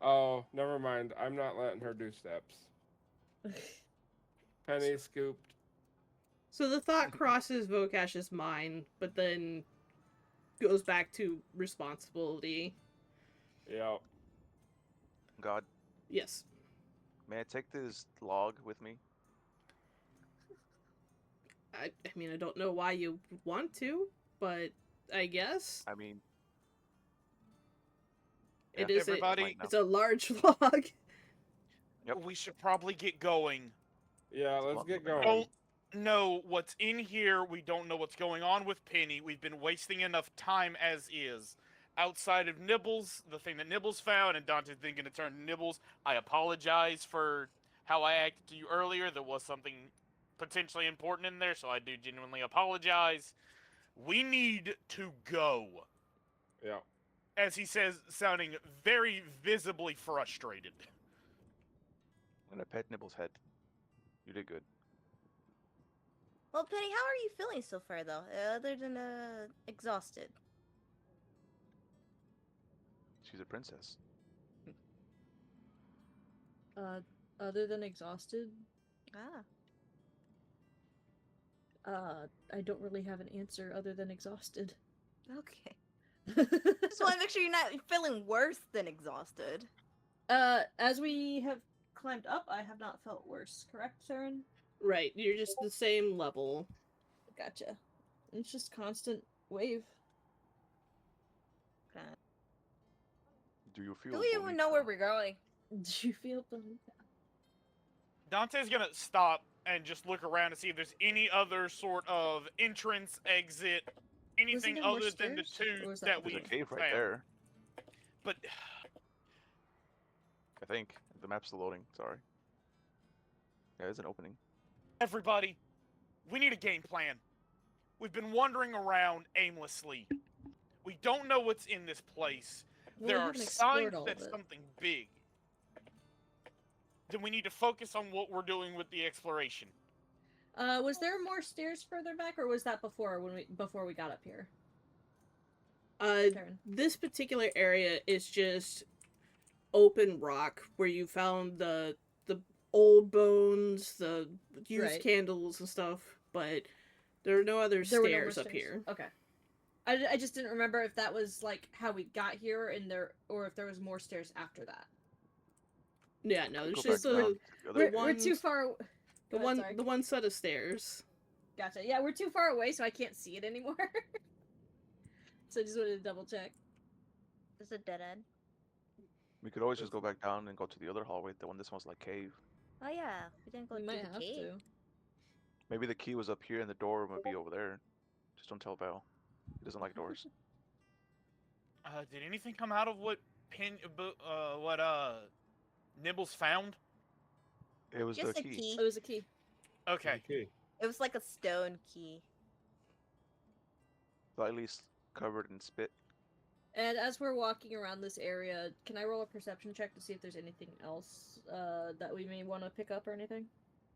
Oh, never mind. I'm not letting her do steps. Penny scooped. So the thought crosses Vokash's mind, but then goes back to responsibility. Yep. God, Yes. may I take this log with me? I mean, I don't know why you want to, but I guess I mean, it yeah, is. Everybody- It's a large log. Yep. We should probably get going. Yeah, let's get going. Don't know what's in here. We don't know what's going on with Penny. We've been wasting enough time as is. Outside of Nibbles, the thing that Nibbles found, and Dante's thinking to turn to Nibbles, I apologize for how I acted to you earlier. There was something potentially important in there, so I do genuinely apologize. We need to go. Yeah. As he says, sounding very visibly frustrated. I'm gonna pet Nibble's head. You did good. Well, Penny, how are you feeling so far, though? Other than exhausted. She's a princess. Other than exhausted, Ah. I don't really have an answer other than exhausted. Okay. Just want to make sure you're not feeling worse than exhausted. As we have climbed up, I have not felt worse, correct, Saren? Right, you're just the same level. Gotcha. It's just constant wave. Okay. Do you feel? Do we even know where we're going? Do you feel the... Dante's gonna stop and just look around to see if there's any other sort of entrance, exit, anything there more other than the stairs, or two was that that the we There's a cave right found. there. But I think the map's still loading. Sorry. Yeah, there's an opening. everybody, we need a game plan. We've been wandering around aimlessly. We don't know what's in this place. Well, There we are haven't signs explored all that of it. something big. Then we need to focus on what we're doing with the exploration. Was there more stairs further back, or was that before we got up here? Karen. This particular area is just open rock where you found the old bones, the used Right. candles and stuff, but there are no other There were no stairs more up stairs. here. Okay. I just didn't remember if that was like how we got here, and there, or if there was more stairs after that. Yeah, no, there's Go just back down the to the other We're too ones- far. Go ahead, sorry. the one set of stairs. Gotcha. Yeah, we're too far away, so I can't see it anymore. So I just wanted to double check. It's a dead end. We could always just go back down and go to the other hallway, the one that smells like cave. Oh yeah, we didn't go We through might the have cave. to. Maybe the key was up here and the door would be over there. Just don't tell Val. He doesn't like doors. Did anything come out of what Nibbles found? It was Just the a key. key. It was a key. Okay. It was like a stone key. Slightly covered in spit. And as we're walking around this area, can I roll a perception check to see if there's anything else that we may want to pick up or anything?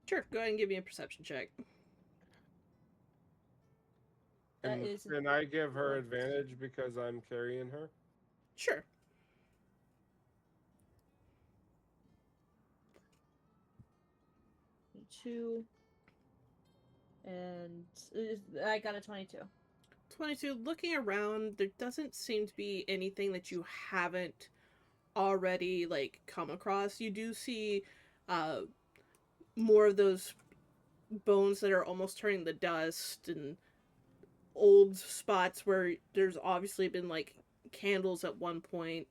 Sure, go ahead and give me a perception check. That And is can I give her advantage because I'm carrying her? Sure. two, and I got a 22. 22. Looking around, there doesn't seem to be anything that you haven't already like come across. You do see more of those bones that are almost turning to dust and old spots where there's obviously been like candles at one point.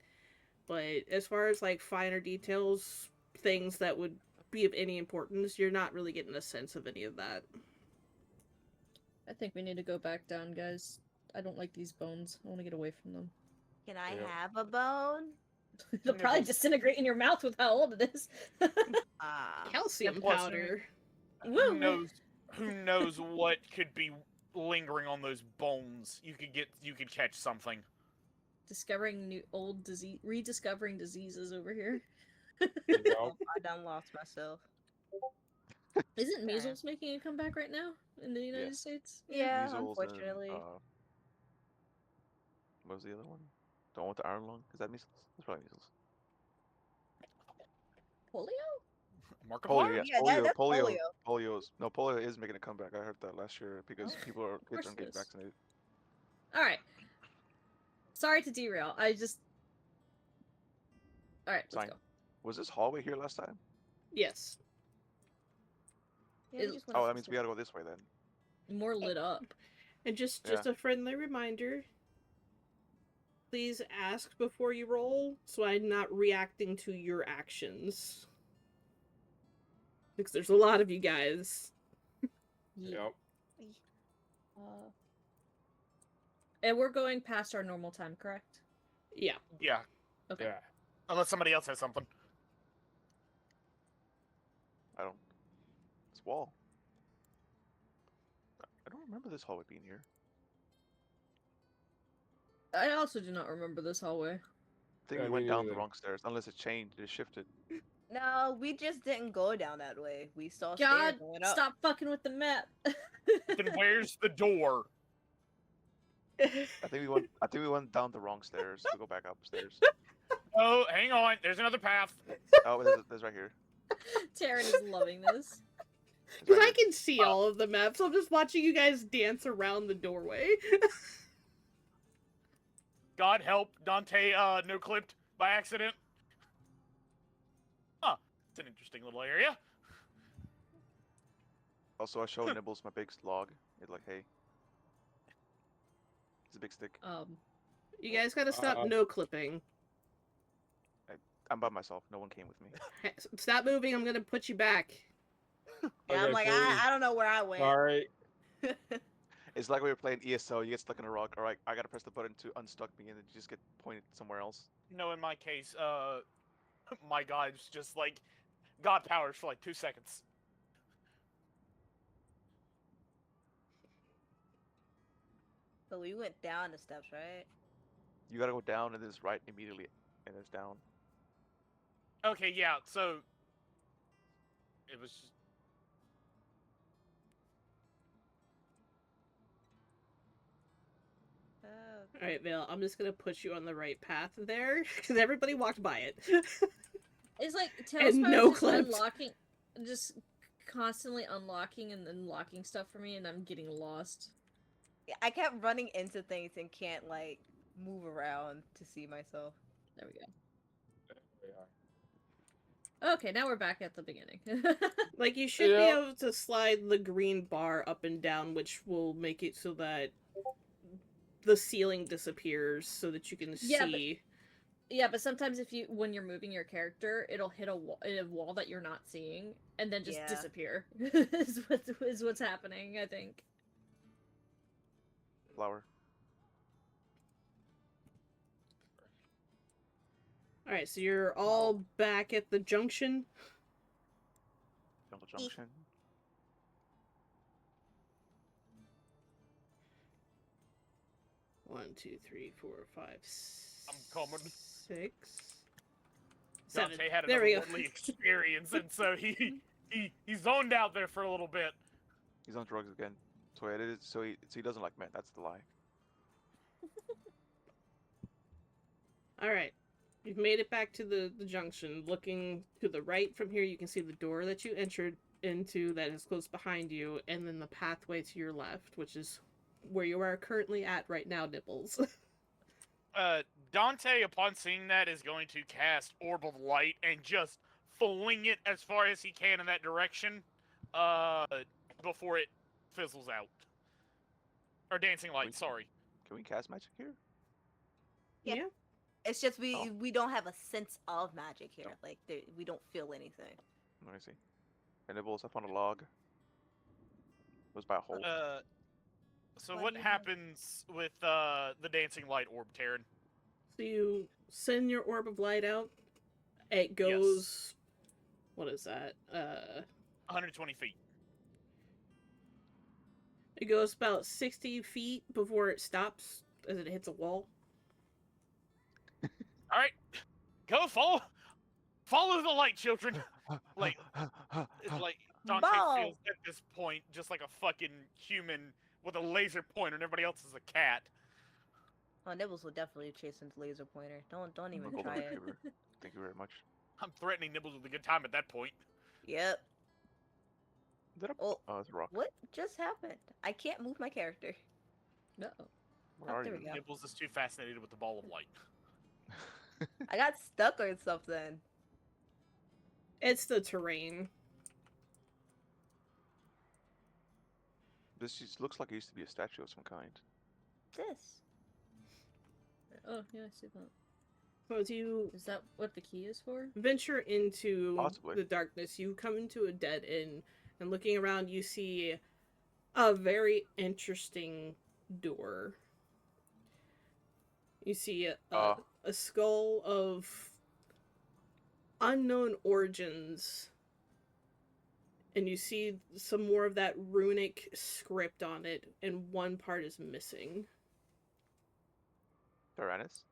But as far as like finer details, things that would be of any importance, you're not really getting a sense of any of that. I think we need to go back down, guys. I don't like these bones. I want to get away from them. Can I Yeah. have a bone? They'll probably Nibbles. disintegrate in your mouth with how old it is. Ah. Calcium plus powder. Who Woo! knows? Who knows what could be lingering on those bones? You could catch something. Discovering new old disease, rediscovering diseases over here. Nope. I done lost myself. Isn't measles making a comeback right now in the United Yes. States? Yeah, Measles unfortunately. And, what was the other one? The one with the iron lung? Is that measles? It's probably measles. Polio? Polio, Markiplier? yes. Yeah, polio, that's polio. polio. Polio is making a comeback. I heard that last year because kids course aren't it getting is. vaccinated. All right. Sorry to derail. All right, let's Fine. go. Was this hallway here last time? Yes. Yeah, we It- just went Oh, up that the means we gotta go this way then. More lit up. And just a friendly reminder. Please ask before you roll, so I'm not reacting to your actions. Because there's a lot of you guys. Yep. And we're going past our normal time, correct? Yeah. Yeah. Okay. Yeah. Unless somebody else has something. I don't. This wall. I don't remember this hallway being here. I also do not remember this hallway. I think Yeah, we me went down the neither. wrong stairs. Unless it changed, it shifted. No, we just didn't go down that way. We saw God, stairs and went up. stop fucking with the map. Then where's the door? I think we went down the wrong stairs. We go back upstairs. Oh, hang on. There's another path. Oh, there's right here. Taryn is loving this. It's Because right I here. can see all of the maps, so I'm just watching you guys dance around the doorway. God help Dante no clipped by accident. Huh. It's an interesting little area. Also, I showed Nibbles my big log. It's like, hey, it's a big stick. You guys gotta stop Uh, no clipping. I'm by myself. No one came with me. Stop moving, I'm gonna put you back. Yeah, Okay, I'm like, please. I don't know where I went. Sorry. It's like we were playing ESO. You get stuck in a rock. All right, I gotta press the button to unstuck me, and then you just get pointed somewhere else. No, in my case, my God's just like God powers for like 2 seconds. So we went down the steps, right? You gotta go down, and then it's right immediately, and it's down. Okay, yeah, so it was just... All right, Vale. I'm just gonna put you on the right path there because everybody walked by it. It's like And Tailspire no just clips. unlocking, just constantly unlocking and unlocking stuff for me, and I'm getting lost. I kept running into things and can't like move around to see myself. There we go. There we are. Okay, now we're back at the beginning. Like you should be Yeah. able to slide the green bar up and down, which will make it so that the ceiling disappears, so that you can Yeah, but- see. Yeah, but sometimes when you're moving your character, it'll hit a wall that you're not seeing, and then just Yeah. disappear. is what's happening, I think. Flower. All right, so you're all back at the junction. Jungle Junction. One, two, three, four, five, I'm coming. 6, 7. Dante had There another we go. worldly experience, and so he zoned out there for a little bit. He's on drugs again. So it is. So he doesn't like men. That's the lie. All right, you've made it back to the junction. Looking to the right from here, you can see the door that you entered into that is close behind you, and then the pathway to your left, which is where you are currently at right now, Nibbles. Dante, upon seeing that, is going to cast Orb of Light and just fling it as far as he can in that direction, before it fizzles out. Or Dancing Light, Wait. sorry. Can we cast magic here? Yeah. Yeah. It's just Oh. we don't have a sense of magic here. Like we don't feel anything. Let me see. And it was up on a log. It was by a hole. So What what do you have? happens with the Dancing Light Orb, Taryn? So you send your orb of light out. It goes. What is that? 120 feet. It goes about 60 feet before it stops as it hits a wall. All right, go follow the light, children. Like, it's like Dante Ball. feels at this point just like a fucking human with a laser pointer, and everybody else is a cat. Oh, Nibbles will definitely chase into laser pointer. Don't even Over try the it. river. Thank you very much. I'm threatening Nibbles with a good time at that point. Yep. Did I... Oh, Oh, it's a rock. what just happened? I can't move my character. No. Where Oh, are there you? we go. Nibbles is too fascinated with the ball of light. I got stuck or something. It's the terrain. This just looks like it used to be a statue of some kind. This. Oh, yeah, I see that. So as you Is that what the key is for? venture into Possibly. the darkness, you come into a dead end, and looking around, you see a very interesting door. You see a skull of unknown origins, and you see some more of that runic script on it, and one part is missing. Tyrannus?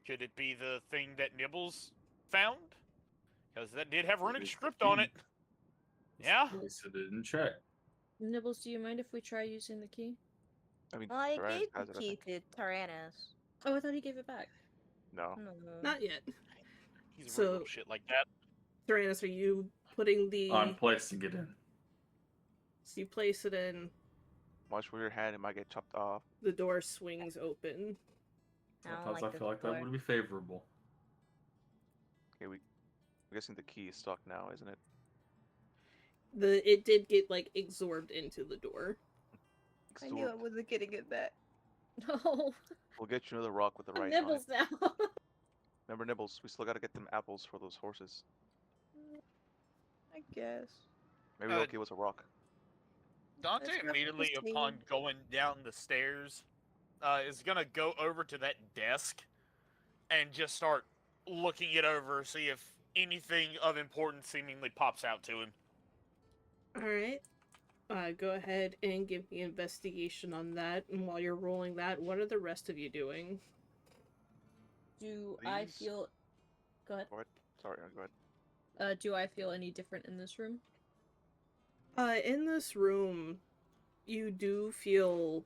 Could it be the thing that Nibbles found? Because that did have runic script on it. Yeah? Place it in check. Nibbles, do you mind if we try using the key? I mean, Well, I Tyrannus gave has the it, I key think. to Tyrannus. Oh, I thought he gave it back. No. No. Not yet. He's a So- real little shit like that. Tyrannus, are you putting the... I'm placing it in. So you place it in, Watch where your hand, it might get chopped off. the door swings open. I don't Sometimes like I this feel like door. that would be favorable. Okay, I'm guessing the key is stuck now, isn't it? It did get like absorbed into the door. I knew I Absorbed. wasn't getting it back. No. We'll get you another rock with the right on it. Nibbles now. Remember, Nibbles, we still gotta get them apples for those horses. I guess. Maybe Uh, we'll give us a rock. Dante That's not immediately the same. upon going down the stairs is gonna go over to that desk and just start looking it over, see if anything of importance seemingly pops out to him. Alright. Go ahead and give me investigation on that. And while you're rolling that, what are the rest of you doing? Do I Please. feel... Go ahead. Sorry, go ahead. Do I feel any different in this room? In this room, you do feel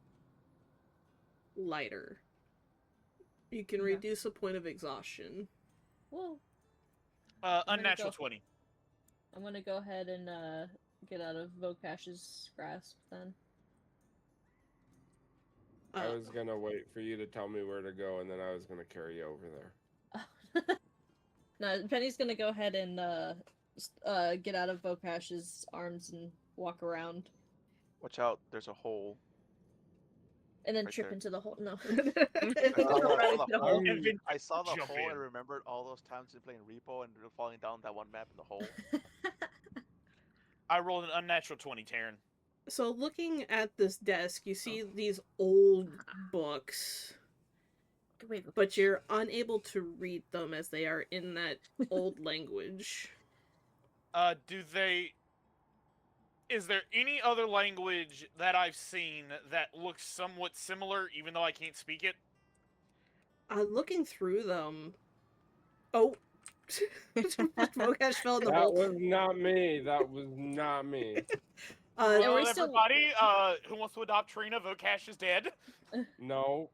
lighter. You can Okay. reduce a point of exhaustion. Well, gonna Unnatural go- 20. I'm gonna go ahead and get out of Vokash's grasp then. I Uh, was gonna wait for you to tell me where to go, and then I was gonna carry you over there. No, Penny's gonna go ahead and get out of Vokash's arms and walk around, Watch out, there's a hole. and then Right trip there. into the hole. No. I saw the Jump hole in. and remembered all those times in playing Repo and falling down that one map in the hole. I rolled an unnatural 20, Taryn. So looking at this desk, you see these old books, Wait, but you're unable to read them as they are in that old language. Is there any other language that I've seen that looks somewhat similar, even though I can't speak it? Looking through them. Oh, Vokash fell in the That hole. was not me. That was not me. Uh, Yeah, we're Well, still- everybody, who wants to adopt Trina, Vokash is dead. No.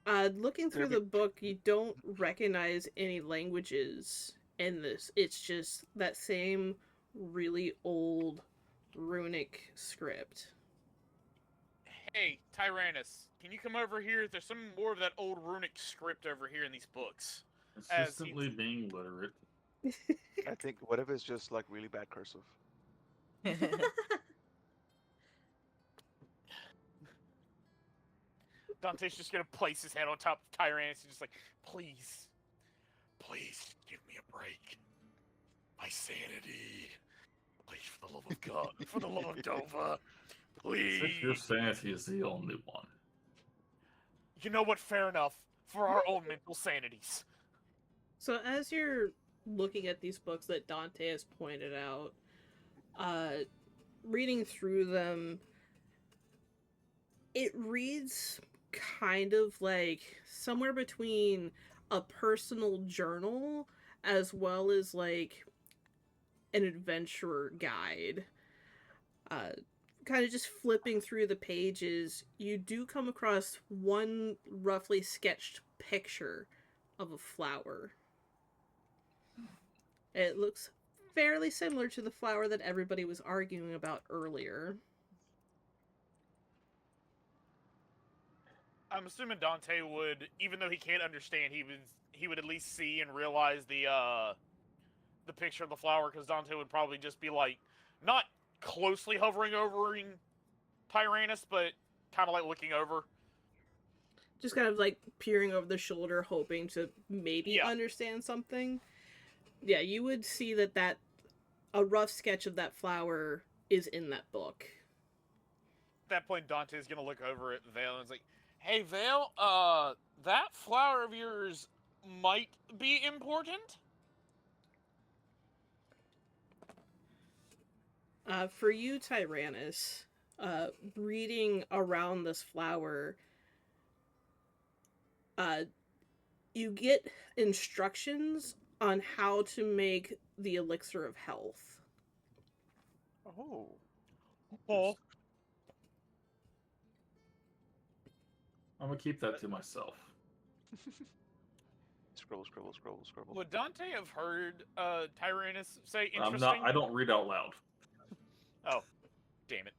looking through the book, you don't recognize any languages in this. It's just that same really old runic script. Hey, Tyrannus, can you come over here? There's some more of that old runic script over here in these books. Consistently being literate. I think, what if it's just like really bad cursive? Dante's just gonna place his head on top of Tyrannus and just like, please, please give me a break. My sanity. Please, for the love of God, for the love of Dova, please. If your sanity is the only one. You know what? Fair enough. For our own mental sanities. So as you're looking at these books that Dante has pointed out, reading through them, it reads kind of like somewhere between a personal journal as well as like an adventurer guide. Kind of just flipping through the pages, you do come across one roughly sketched picture of a flower. It looks fairly similar to the flower that everybody was arguing about earlier. I'm assuming Dante would, even though he can't understand, he would at least see and realize the picture of the flower, because Dante would probably just be like, not closely hovering over Tyrannus, but kind of like looking over. Just kind of like peering over the shoulder, hoping to maybe Yeah. understand something. Yeah, you would see that a rough sketch of that flower is in that book. At that point, Dante's gonna look over at Vale and is like, "Hey, Vale, that flower of yours might be important." For you, Tyrannus, reading around this flower, you get instructions on how to make the elixir of health. Oh. Oh, I'm gonna keep that to myself. Scribble, scribble, scribble, scribble. would Dante have heard Tyrannus say I'm interesting? not. I don't read out loud. Oh, damn it.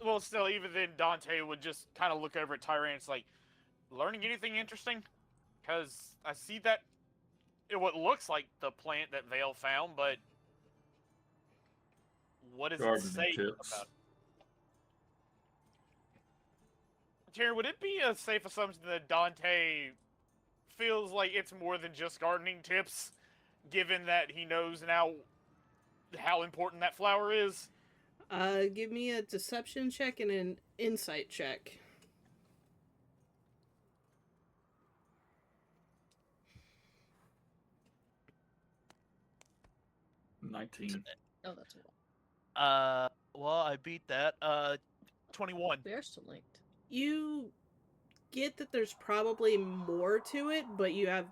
Well, still, even then, Dante would just kind of look over at Tyrannus like, learning anything interesting? Because I see that what looks like the plant that Vale found, but what does it Gardening say tips. about it? Terry, would it be a safe assumption that Dante feels like it's more than just gardening tips, given that he knows now how important that flower is? Give me a deception check and an insight check. — 19. Oh, that's a lot. Well, I beat that. 21. We are still linked. You get that there's probably more to it, but you have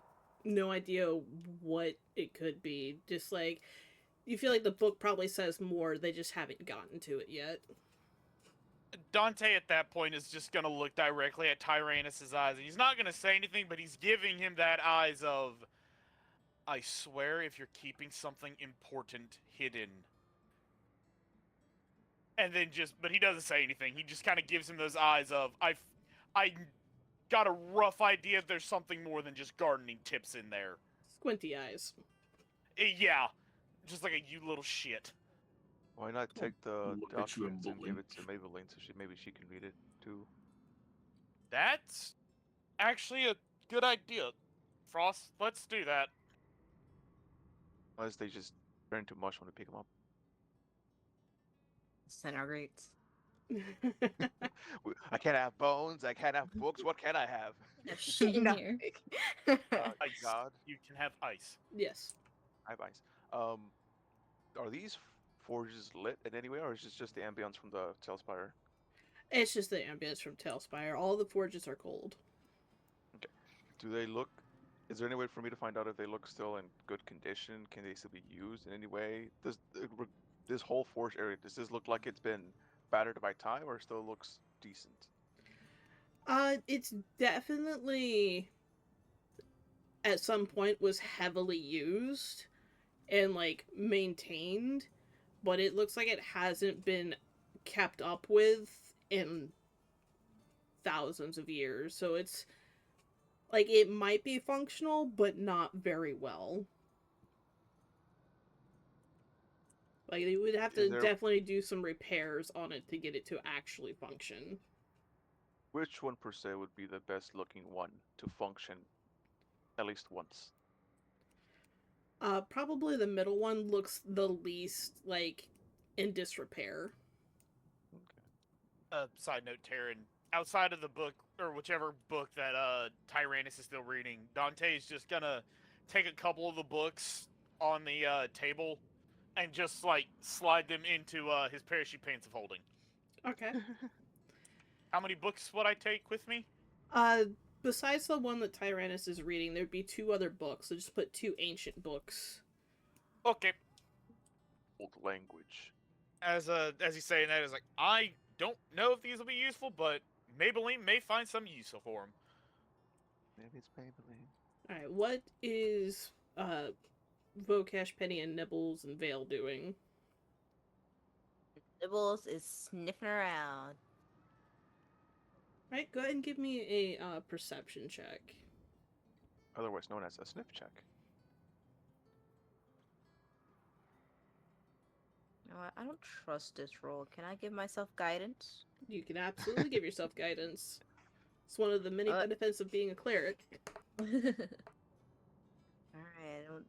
no idea what it could be. Just like, you feel like the book probably says more, they just haven't gotten to it yet. Dante at that point is just gonna look directly at Tyrannus' eyes, and he's not gonna say anything, but he's giving him that eyes of, I swear if you're keeping something important hidden. And then but he doesn't say anything. He just kind of gives him those eyes of, I got a rough idea there's something more than just gardening tips in there. Squinty eyes. Yeah, just like a you little shit. Why not take the Look at you and documents and give it to blink. Maybelline so maybe she can read it too? That's actually a good idea, Frost. Let's do that. Unless they just turn into mush when we pick them up. Disintegrates. I can't have bones. I can't have books. What can I have? There's shit in here. Ice. God. You can have ice. Yes. I have ice. Are these forges lit in any way, or is it just the ambience from the Tailspire? It's just the ambience from Tailspire. All the forges are cold. Do they look? Is there any way for me to find out if they look still in good condition? Can they still be used in any way? Does this whole forge area, does this look like it's been battered by time, or still looks decent? It's definitely at some point was heavily used and like maintained, but it looks like it hasn't been kept up with in thousands of years. So it's like it might be functional, but not very well. Like they would have to Is there- definitely do some repairs on it to get it to actually function. Which one per se would be the best looking one to function at least once? Probably the middle one looks the least like in disrepair. Side note, Taryn. Outside of the book, or whichever book that Tyrannus is still reading, Dante is just gonna take a couple of the books on the table and just like slide them into his parachute pants of holding. Okay. How many books would I take with me? Besides the one that Tyrannus is reading, there'd be 2 other books. So just put 2 ancient books. Okay. Old language. As he's saying that, is like, I don't know if these will be useful, but Maybelline may find some use for them. Maybe it's Maybelline. Alright, what is Vokesh, Penny, and Nibbles and Vale doing? Nibbles is sniffing around. Alright, go ahead and give me a perception check. Otherwise known as a sniff check. You know what? I don't trust this roll. Can I give myself guidance? You can absolutely give yourself guidance. It's one of the many benefits of being a cleric. Alright,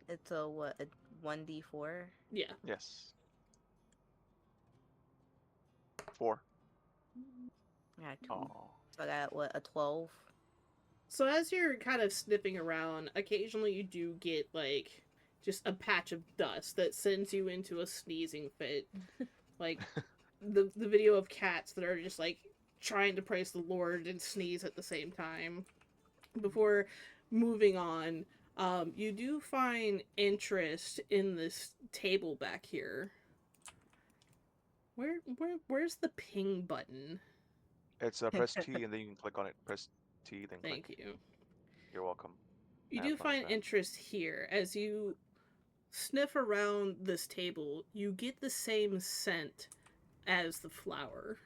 it's a what? A 1d4? Yeah. Yes. 4. Yeah, 2. Oh. So I got what? A 12? So as you're kind of sniffing around, occasionally you do get like just a patch of dust that sends you into a sneezing fit. Like the video of cats that are just like trying to praise the Lord and sneeze at the same time. Before moving on, you do find interest in this table back here. Where's the ping button? It's press T and then you can click on it. Press T, then click. Thank you. You're welcome. You Have do fun with find that. interest here. As you sniff around this table, you get the same scent as the flower.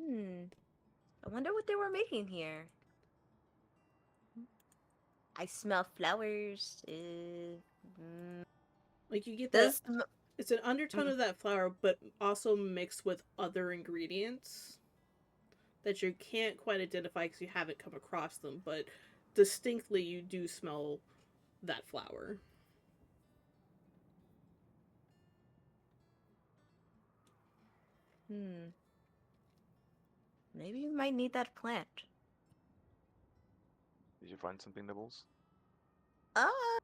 I wonder what they were making here. I smell flowers. Like you get Does that it's an undertone of that flower, but also mixed with other ingredients that you can't quite identify because you haven't come across them, but distinctly you do smell that flower. Maybe you might need that plant. Did you find something, Nibbles?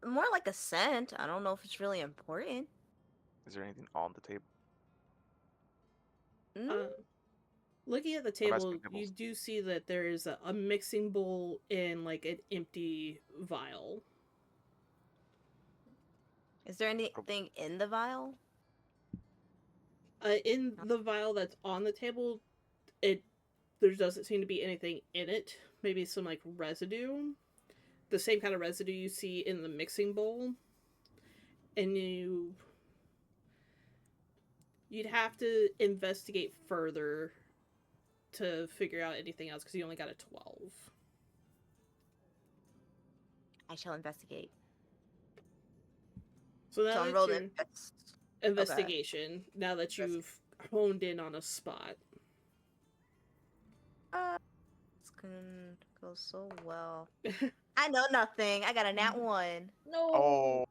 More like a scent. I don't know if it's really important. Is there anything on the table? Looking at the I'm asking table, you Nibbles. do see that there is a mixing bowl and like an empty vial. Is there anything in the vial? In the vial that's on the table, there doesn't seem to be anything in it. Maybe some like residue, the same kind of residue you see in the mixing bowl, and you'd have to investigate further to figure out anything else because you only got a 12. I shall investigate. So now So I'm that's rolling. your investigation. Now that you've honed in on a spot. It's gonna go so well. I know nothing. I got a nat 1. No. Oh.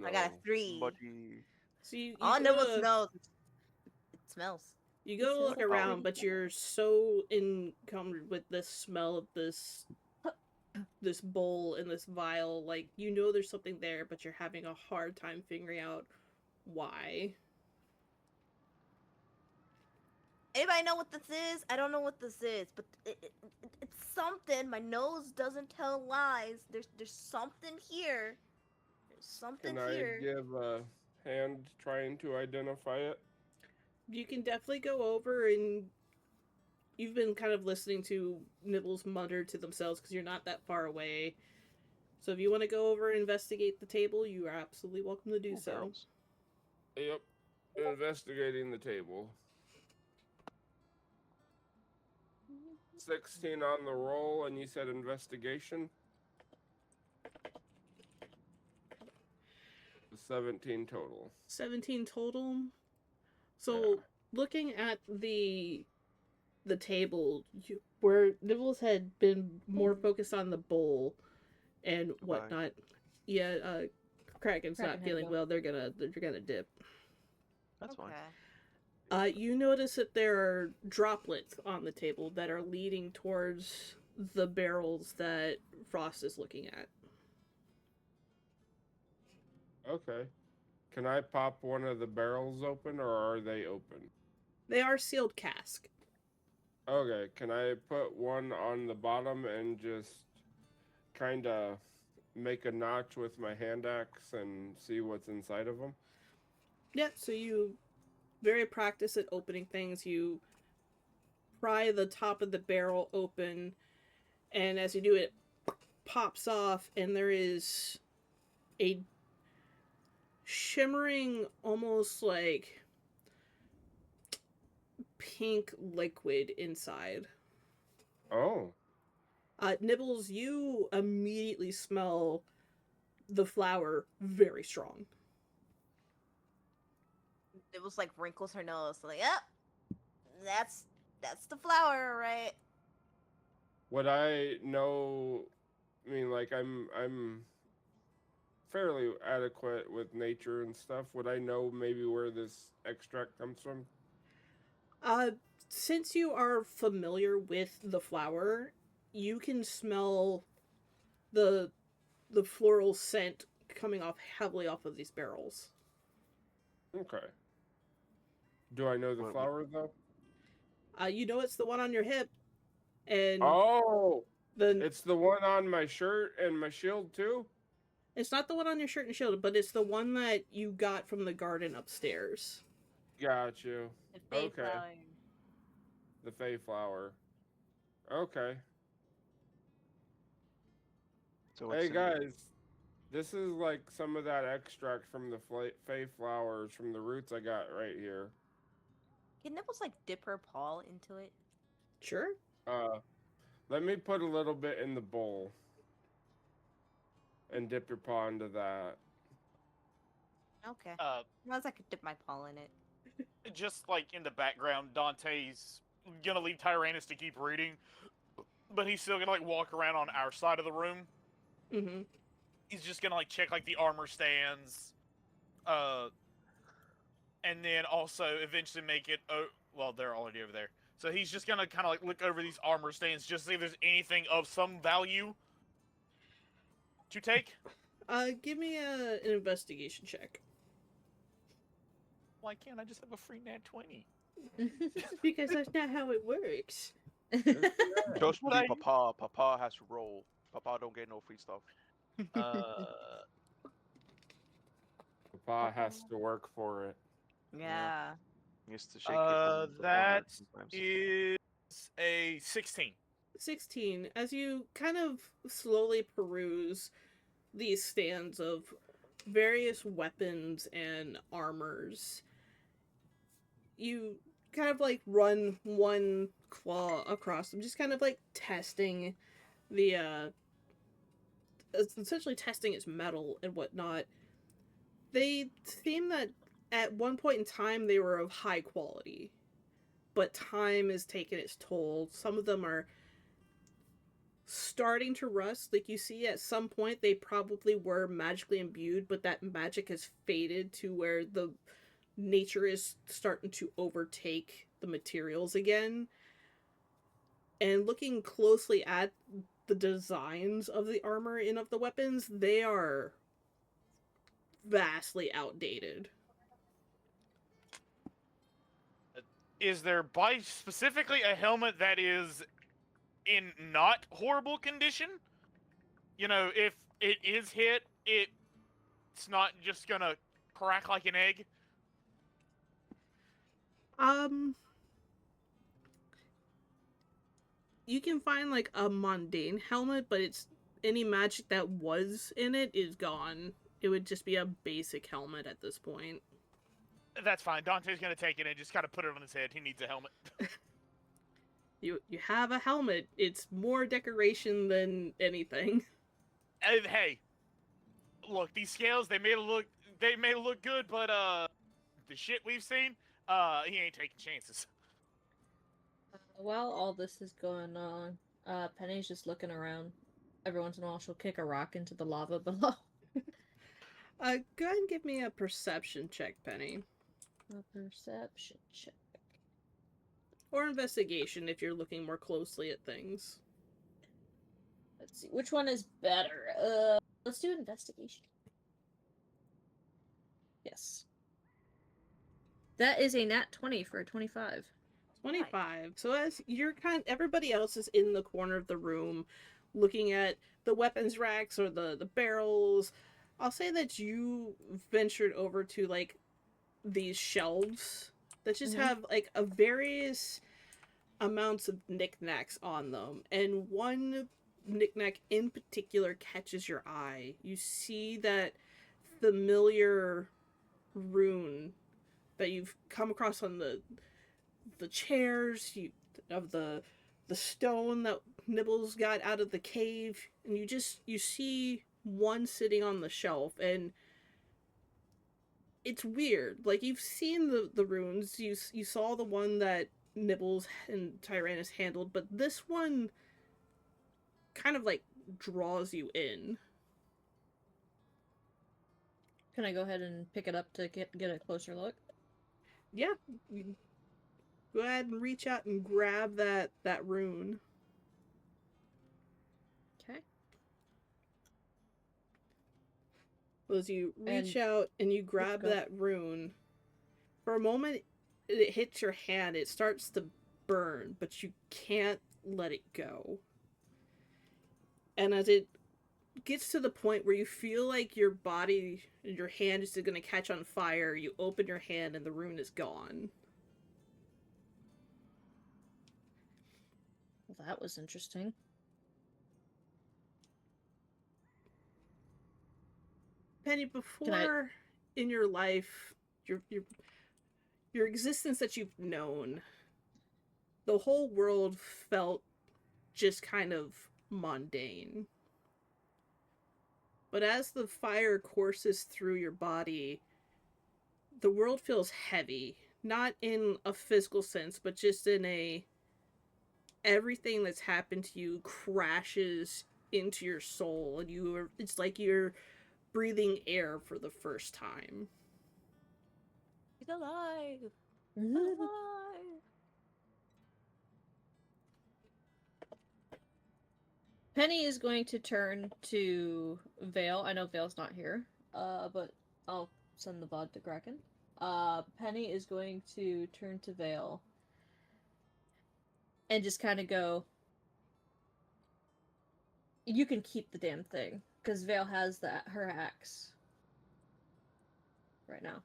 I got a No. 3. Buddy. So you All go Nibbles to- knows. It smells. You go to It's look not around, really but you're so encumbered with the smell of this bowl and this vial. Like, you know there's something there, but you're having a hard time figuring out why. Anybody know what this is? I don't know what this is, but it's something. My nose doesn't tell lies. There's something here. There's something Can I here. give a hand trying to identify it? You can definitely go over and you've been kind of listening to Nibbles mutter to themselves because you're not that far away. So if you want to go over and investigate the table, you are absolutely welcome to do so. Barrels. Yep. Investigating the table. 16 on the roll, and you said investigation? 17 total. 17 total. So Yeah. looking at the table, where Nibbles had been more focused on the bowl and Goodbye. whatnot. Yeah, Kraken's Kraken not had feeling to go. well. They're gonna dip. That's fine. You notice that there are droplets on the table that are leading towards the barrels that Frost is looking at. Okay. Can I pop one of the barrels open, or are they open? They are sealed cask. Okay, can I put one on the bottom and just kind of make a notch with my hand axe and see what's inside of them? Yep, so you very practiced at opening things. You pry the top of the barrel open, and as you do it pops off, and there is a shimmering, almost like pink liquid inside. Oh, Nibbles, you immediately smell the flour very strong. It was like wrinkles her nose. Like, yep, that's the flower, right? would I know? I mean, like I'm fairly adequate with nature and stuff. Would I know maybe where this extract comes from? Since you are familiar with the flower, you can smell the floral scent coming off heavily off of these barrels. Okay. Do I know the What- flower though? You know it's the one on your hip, and Oh, the it's the one on my shirt and my shield too. it's not the one on your shirt and shield, but it's the one that you got from the garden upstairs. Got you. The fey Okay. flower. The Fey flower. Okay. So Hey it's guys, this is like some of that extract from the Fey flowers from the roots I got right here. Can Nibbles like dip her paw into it? Sure. Let me put a little bit in the bowl and dip your paw into that. Okay. Uh, Once I could dip my paw in it. just like in the background, Dante's gonna leave Tyrannus to keep reading, but he's still gonna like walk around on our side of the room. Mm-hmm. He's just gonna like check like the armor stands, and then also eventually make it. Oh, well, they're already over there. So he's just gonna kind of like look over these armor stands, just see if there's anything of some value to take. Give me an investigation check. Why can't I just have a free nat 20? Because that's not how it works. Just But I- Papa. Papa has to roll. Papa don't get no free stuff. Spa has to work for it. Yeah. He used to shake your hand with the That owner sometimes. is a 16. 16. As you kind of slowly peruse these stands of various weapons and armors, you kind of like run one claw across them, just kind of like testing the essentially testing its metal and whatnot. They seem that at one point in time they were of high quality, but time has taken its toll. Some of them are starting to rust. Like, you see at some point they probably were magically imbued, but that magic has faded to where the nature is starting to overtake the materials again. And looking closely at the designs of the armor and of the weapons, they are vastly outdated. Is there specifically a helmet that is in not horrible condition? You know, if it is hit, it's not just gonna crack like an egg. You can find like a mundane helmet, but it's any magic that was in it is gone. It would just be a basic helmet at this point. That's fine. Dante's gonna take it and just kind of put it on his head. He needs a helmet. You have a helmet. It's more decoration than anything. And hey, look, these scales, they may look good, but the shit we've seen, he ain't taking chances. While all this is going on, Penny's just looking around. Every once in a while, she'll kick a rock into the lava below. Go ahead and give me a perception check, Penny. A perception check. Or investigation if you're looking more closely at things. Let's see, which one is better? Let's do investigation. Yes. That is a nat 20 for a 25. 25. So as you're everybody else is in the corner of the room looking at the weapons racks or the barrels, I'll say that you ventured over to like these shelves that just have like a various amounts of knickknacks on them, and one knickknack in particular catches your eye. You see that familiar rune that you've come across on the chairs of the stone that Nibbles got out of the cave, and you see one sitting on the shelf, and it's weird. Like, you've seen the runes, you saw the one that Nibbles and Tyrannus handled, but this one kind of like draws you in. Can I go ahead and pick it up to get a closer look? Yeah, you go ahead and reach out and grab that rune. Okay. As you reach out and you grab go. that rune, for a moment it hits your hand, it starts to burn, but you can't let it go. And as it gets to the point where you feel like your body, your hand is going to catch on fire, you open your hand and the rune is gone. Well, that was interesting. Penny, before in your life, your existence that you've known, the whole world felt just kind of mundane. But as the fire courses through your body, the world feels heavy. Not in a physical sense, but just in everything that's happened to you crashes into your soul, and it's like you're breathing air for the first time. He's alive. He's alive. Penny is going to turn to Vale. I know Vale's not here, but I'll send the VOD to Kraken. Penny is going to turn to Vale and just kind of go, you can keep the damn thing, because Vale has her axe. right now.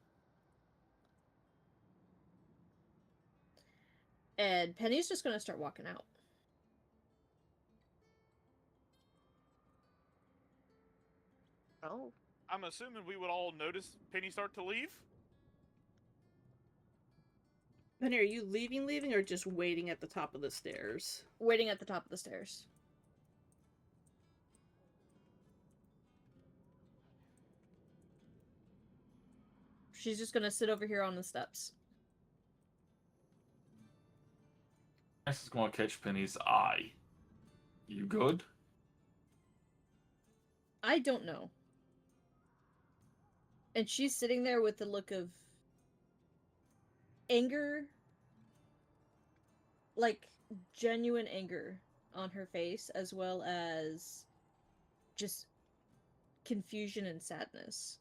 And Penny's just gonna start walking out. Oh. I'm assuming we would all notice Penny start to leave. Penny, are you leaving, or just waiting at the top of the stairs? Waiting at the top of the stairs. She's just gonna sit over here on the steps. This is going to catch Penny's eye. You good? I don't know. And she's sitting there with a look of anger, like genuine anger on her face, as well as just confusion and sadness.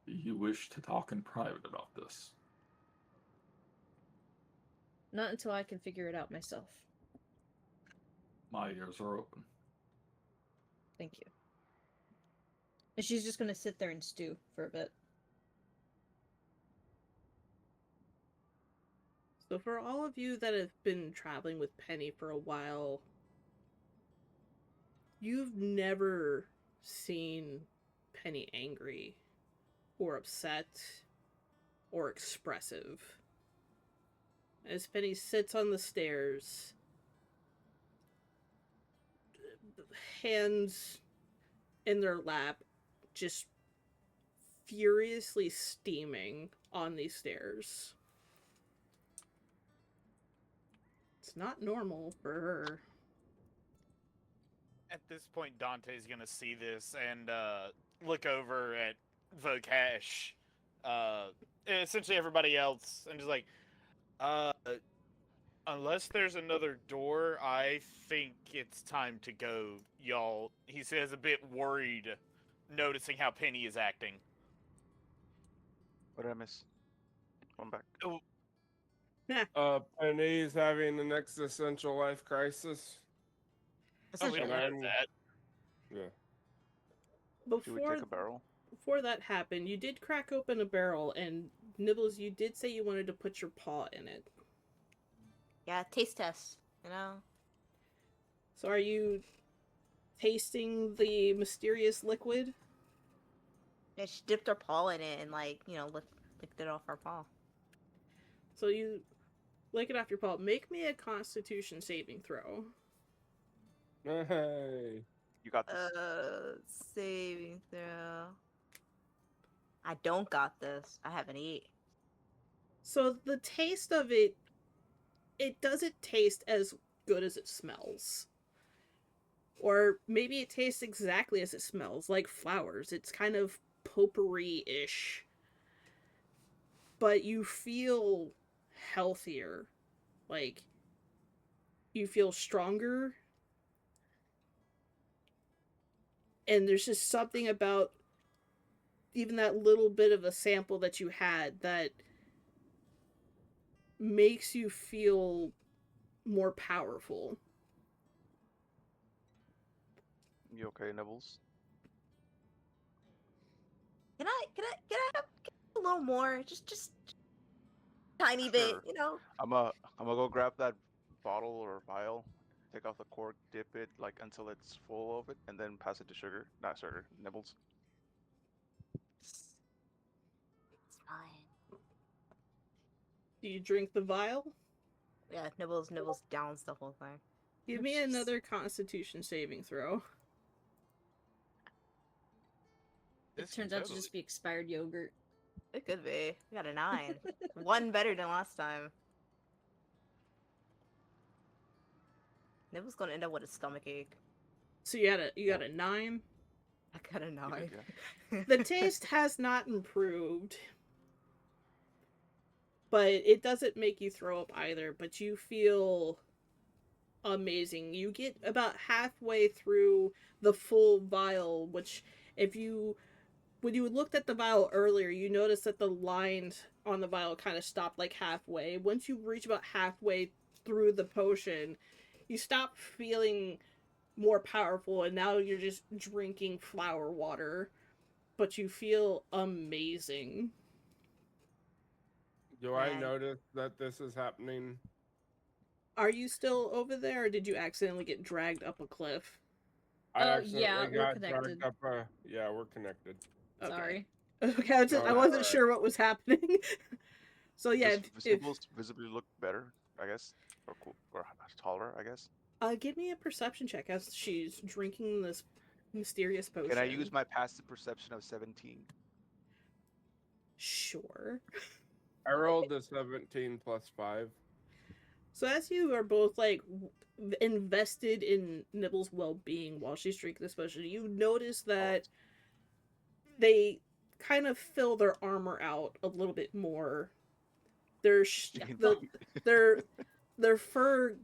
Do you wish to talk in private about this? Not until I can figure it out myself. My ears are open. Thank you. And she's just gonna sit there and stew for a bit. So for all of you that have been traveling with Penny for a while, you've never seen Penny angry or upset or expressive. As Penny sits on the stairs, hands in their lap, just furiously steaming on these stairs. It's not normal for her. At this point, Dante's gonna see this and look over at Vocash, essentially everybody else, and just like, unless there's another door, I think it's time to go, y'all. He says, a bit worried, noticing how Penny is acting. What did I miss? I'm back. Penny's having an existential life crisis. Oh, we don't And know I'm- that. Yeah. Should we take a barrel? Before that happened, you did crack open a barrel, and Nibbles, you did say you wanted to put your paw in it. Yeah, taste test, you know? So are you tasting the mysterious liquid? Yeah, she dipped her paw in it and, like, you know, licked it off her paw. So you lick it off your paw. Make me a Constitution saving throw. Hey. You got this. Saving throw. I don't got this. I have an 8. So the taste of it, it doesn't taste as good as it smells. Or maybe it tastes exactly as it smells, like flowers. It's kind of potpourri-ish. But you feel healthier. Like, you feel stronger. And there's just something about even that little bit of a sample that you had that makes you feel more powerful. You okay, Nibbles? Can I have a little more? Just tiny bit, Sure. you know? I'm gonna go grab that bottle or vial, take off the cork, dip it like until it's full of it, and then pass it to Sugar. Not Sugar, Nibbles. It's fine. Do you drink the vial? Yeah, Nibbles downs the whole thing. Give me another Constitution saving throw. It turns out to just be expired yogurt. It could be. We got a 9. One better than last time. Nibbles gonna end up with a stomach ache. So you got a 9. I got a You 9. good, yeah. The taste has not improved. But it doesn't make you throw up either, but you feel amazing. You get about halfway through the full vial, which when you looked at the vial earlier, you noticed that the lines on the vial kind of stopped like halfway. Once you reach about halfway through the potion, you stop feeling more powerful, and now you're just drinking flower water. but you feel amazing. Do I And- notice that this is happening? Are you still over there, or did you accidentally get dragged up a cliff? I Oh, accidentally yeah, we're got connected. dragged up. Yeah, we're connected. Okay. Sorry. Okay, No, I wasn't alright. sure what was happening. So yeah, Does if, symbols visibly look better, I guess, or cool, or taller, I guess? give me a perception check as she's drinking this mysterious potion. Can I use my passive perception of 17? Sure. I rolled a 17 plus 5. So as you are both like invested in Nibble's well-being while she's drinking this potion, you notice that they kind of fill their armor out a little bit more. Their their fur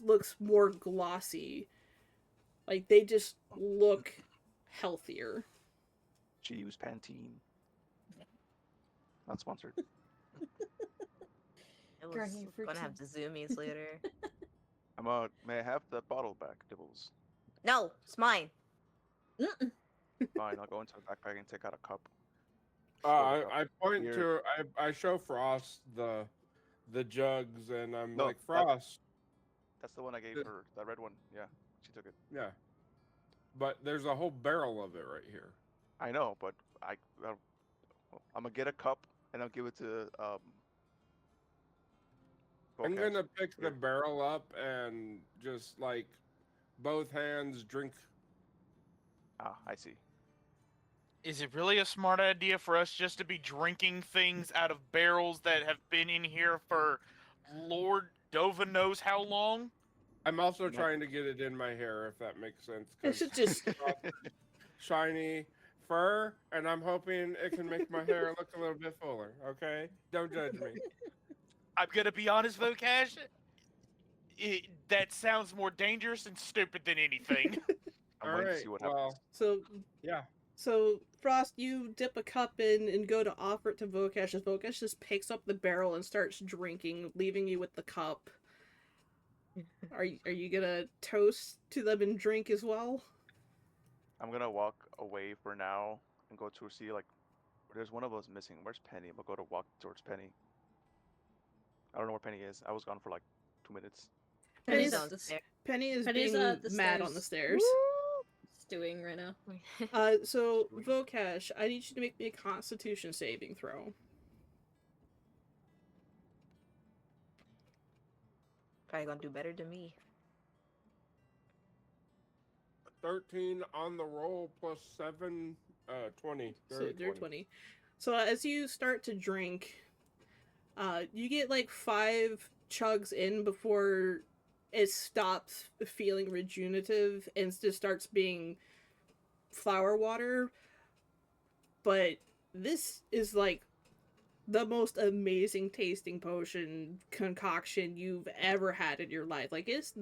looks more glossy. Like they just look healthier. She used Pantene. Not sponsored. It Girl, was you gonna have the zoomies later. May I have that bottle back, Dibbles? No, it's mine. Mm-mm. Fine, I'll go into the backpack and take out a cup. I point Here. to I show Frost the jugs and I'm No, like, that- Frost, That's the one I gave The- her. That red one. Yeah, she took it. yeah. But there's a whole barrel of it right here. I know, but I'm gonna get a cup and I'll give it to I'm Bocash. gonna pick the Here. barrel up and just like both hands drink. Ah, I see. Is it really a smart idea for us just to be drinking things out of barrels that have been in here for Lord Dova knows how long? I'm also No. trying to get it in my hair, if that makes sense. It 'cause should just shiny fur, and I'm hoping it can make my hair look a little bit fuller. Okay, don't judge me. I'm gonna be honest, Vocash. That sounds more dangerous and stupid than anything. I'm All waiting to right, see what well, happens. so yeah. So, Frost, you dip a cup in and go to offer it to Vocash, as Vocash just picks up the barrel and starts drinking, leaving you with the cup. Are you gonna toast to them and drink as well? I'm gonna walk away for now and go to see like there's one of us missing. Where's Penny? We'll go to walk towards Penny. I don't know where Penny is. I was gone for like 2 minutes. Penny's Penny's, downstairs. Penny is Penny's being at the mad on the stairs. stewing right now. So, Vocash, I need you to make me a Constitution saving throw. Probably gonna do better than me. 13 on the roll plus 7, 20. So Dirty they're 20. So as you start to drink, you get like 5 chugs in before it stops feeling rejuvenative and just starts being flower water. But this is like the most amazing tasting potion concoction you've ever had in your life. Like this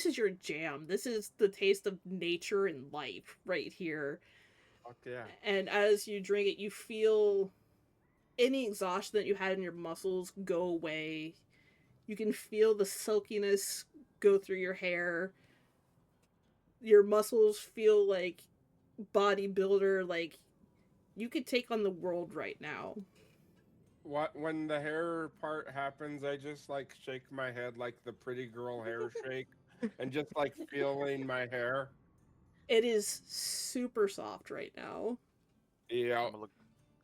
is your jam. This is the taste of nature and life right here. Fuck yeah. And as you drink it, you feel any exhaustion that you had in your muscles go away. You can feel the silkiness go through your hair. Your muscles feel like bodybuilder, like you could take on the world right now. What when the hair part happens, I just like shake my head like the pretty girl hair shake and just like feeling my hair. It is super soft right now. Yeah. I'm gonna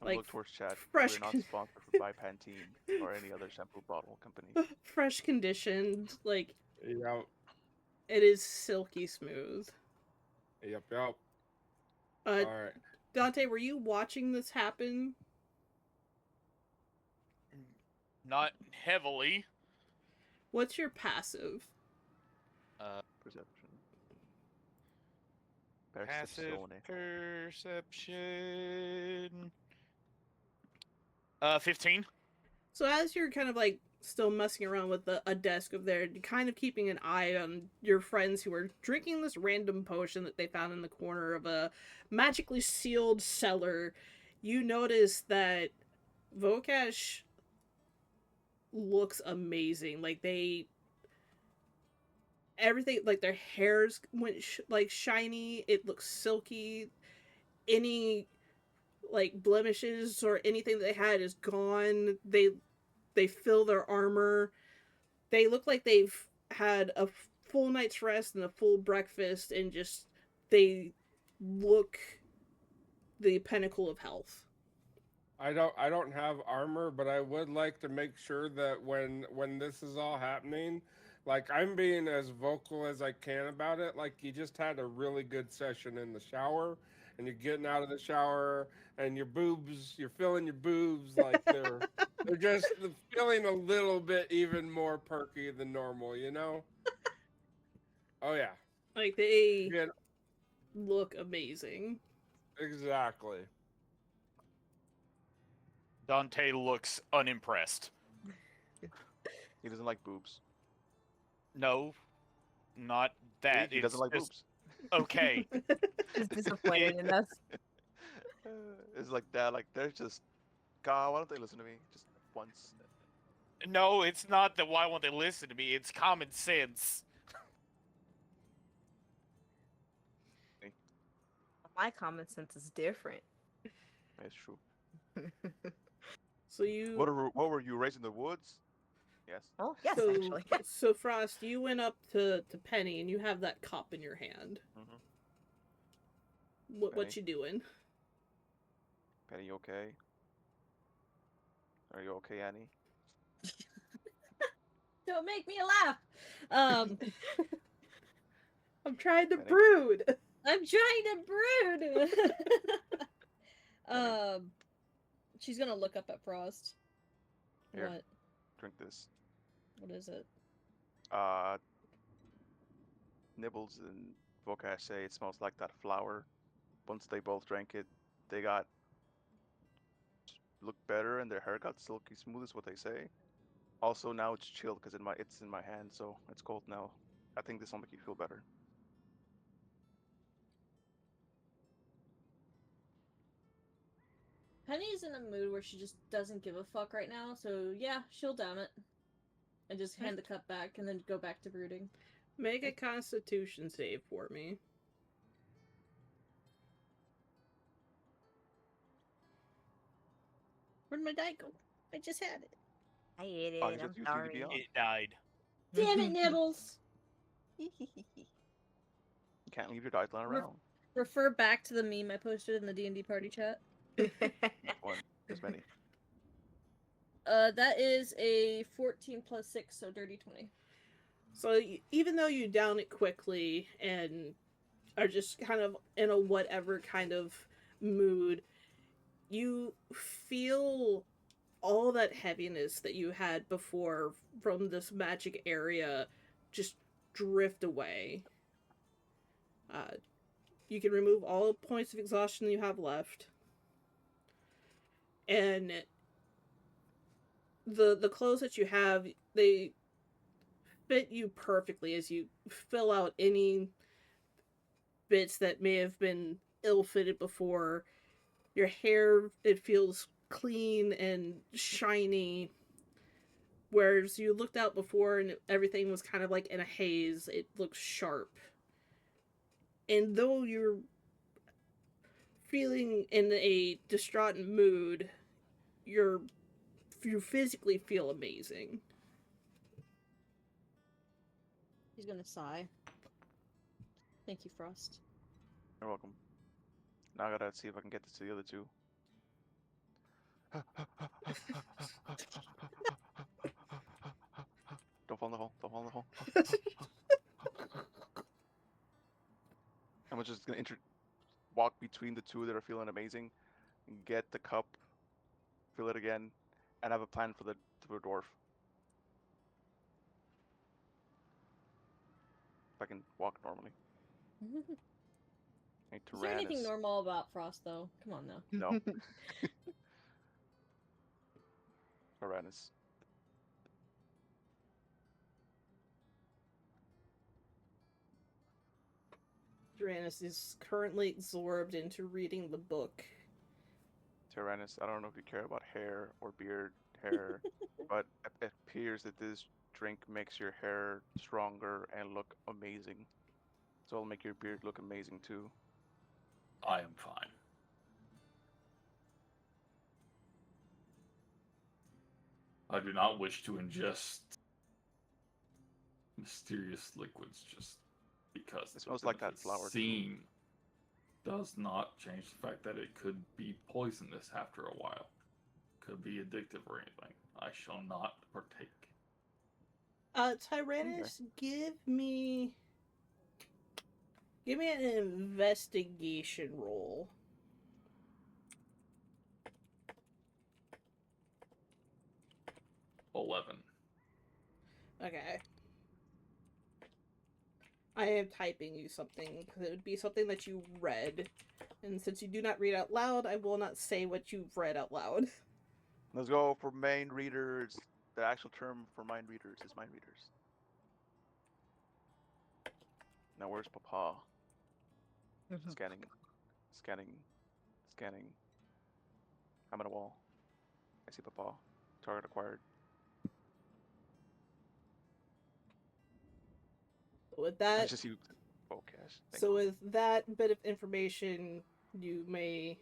Like, look towards chat. fresh We're not con- sponsored by Pantene or any other shampoo bottle company. Fresh conditioned, like Yep. it is silky smooth. Yep. Uh, All right. Dante, were you watching this happen? Not heavily. What's your passive? Perception. Passive Percepzione. perception. 15. So as you're kind of like still messing around with a desk over there, kind of keeping an eye on your friends who are drinking this random potion that they found in the corner of a magically sealed cellar, you notice that Vocash looks amazing. Like everything, like their hairs went like shiny. It looks silky. Any like blemishes or anything they had is gone. They fill their armor. They look like they've had a full night's rest and a full breakfast, and just they look the pinnacle of health. I don't have armor, but I would like to make sure that when this is all happening, like I'm being as vocal as I can about it. Like you just had a really good session in the shower, and you're getting out of the shower, and your boobs, you're feeling your boobs like they're just feeling a little bit even more perky than normal, you know? Oh yeah, Like they yeah, look amazing. exactly. Dante looks unimpressed. He doesn't like boobs. No, not that. He doesn't like just- boobs. Okay. He's disappointed in us. It's like that. Like they're just, God, why don't they listen to me just once? No, it's not that why won't they listen to me? It's common sense. My common sense is different. It's true. So you What were you raised in the woods? Yes. Oh, yes, so, actually. so Frost, you went up to Penny and you have that cup in your hand. Mhm. What you doing? Penny, you okay? Are you okay, Annie? Don't make me laugh. Um, I'm trying to Penny? brood. I'm trying to brood. She's gonna look up at Frost. Here. What? Drink this. What is it? Nibbles and Vokash say it smells like that flower. Once they both drank it, they got looked better and their hair got silky smooth, is what they say. Also, now it's chilled because it's in my hand, so it's cold now. I think this will make you feel better. Penny's in a mood where she just doesn't give a fuck right now, so yeah, she'll down it. And just hand the cup back and then go back to brooding. Make a Constitution save for me. Where'd my die go? I just had it. I ate it. Oh, you I'm just used sorry. DDB on? It died. Damn it, Nibbles! You can't leave your dice lying Re- around. Refer back to the meme I posted in the D&D party chat. One, there's many. That is a 14 plus 6, so dirty 20. So even though you down it quickly and are just kind of in a whatever kind of mood, you feel all that heaviness that you had before from this magic area just drift away. You can remove all points of exhaustion you have left. And the clothes that you have, they fit you perfectly as you fill out any bits that may have been ill-fitted before. Your hair, it feels clean and shiny, whereas you looked out before and everything was kind of like in a haze. It looks sharp. And though you're feeling in a distraught mood, you physically feel amazing. He's gonna sigh. Thank you, Frost. You're welcome. Now I gotta see if I can get this to the other two. Don't fall in the hole. Don't fall in the hole. I'm just gonna walk between the two that are feeling amazing, get the cup, fill it again, and have a plan for the dwarf. If I can walk normally. Hey, Is there anything Tyrannus. normal about Frost, though? Come on, now. No. Tyrannus. Tyrannus is currently absorbed into reading the book. Tyrannus, I don't know if you care about hair or beard hair, but it appears that this drink makes your hair stronger and look amazing. So it'll make your beard look amazing too. I am fine. I do not wish to ingest mysterious liquids just because It smells like that flower, too. Seem does not change the fact that it could be poisonous after a while. Could be addictive or anything. I shall not partake. Tyrannus, give me an investigation roll. 11. Okay. I am typing you something because it would be something that you read, and since you do not read out loud, I will not say what you've read out loud. Let's go for mind readers. The actual term for mind readers is mind readers. Now where's Papa? Scanning. I'm at a wall. I see Papa. Target acquired. With I that, just see focus. so with that bit of information, you may,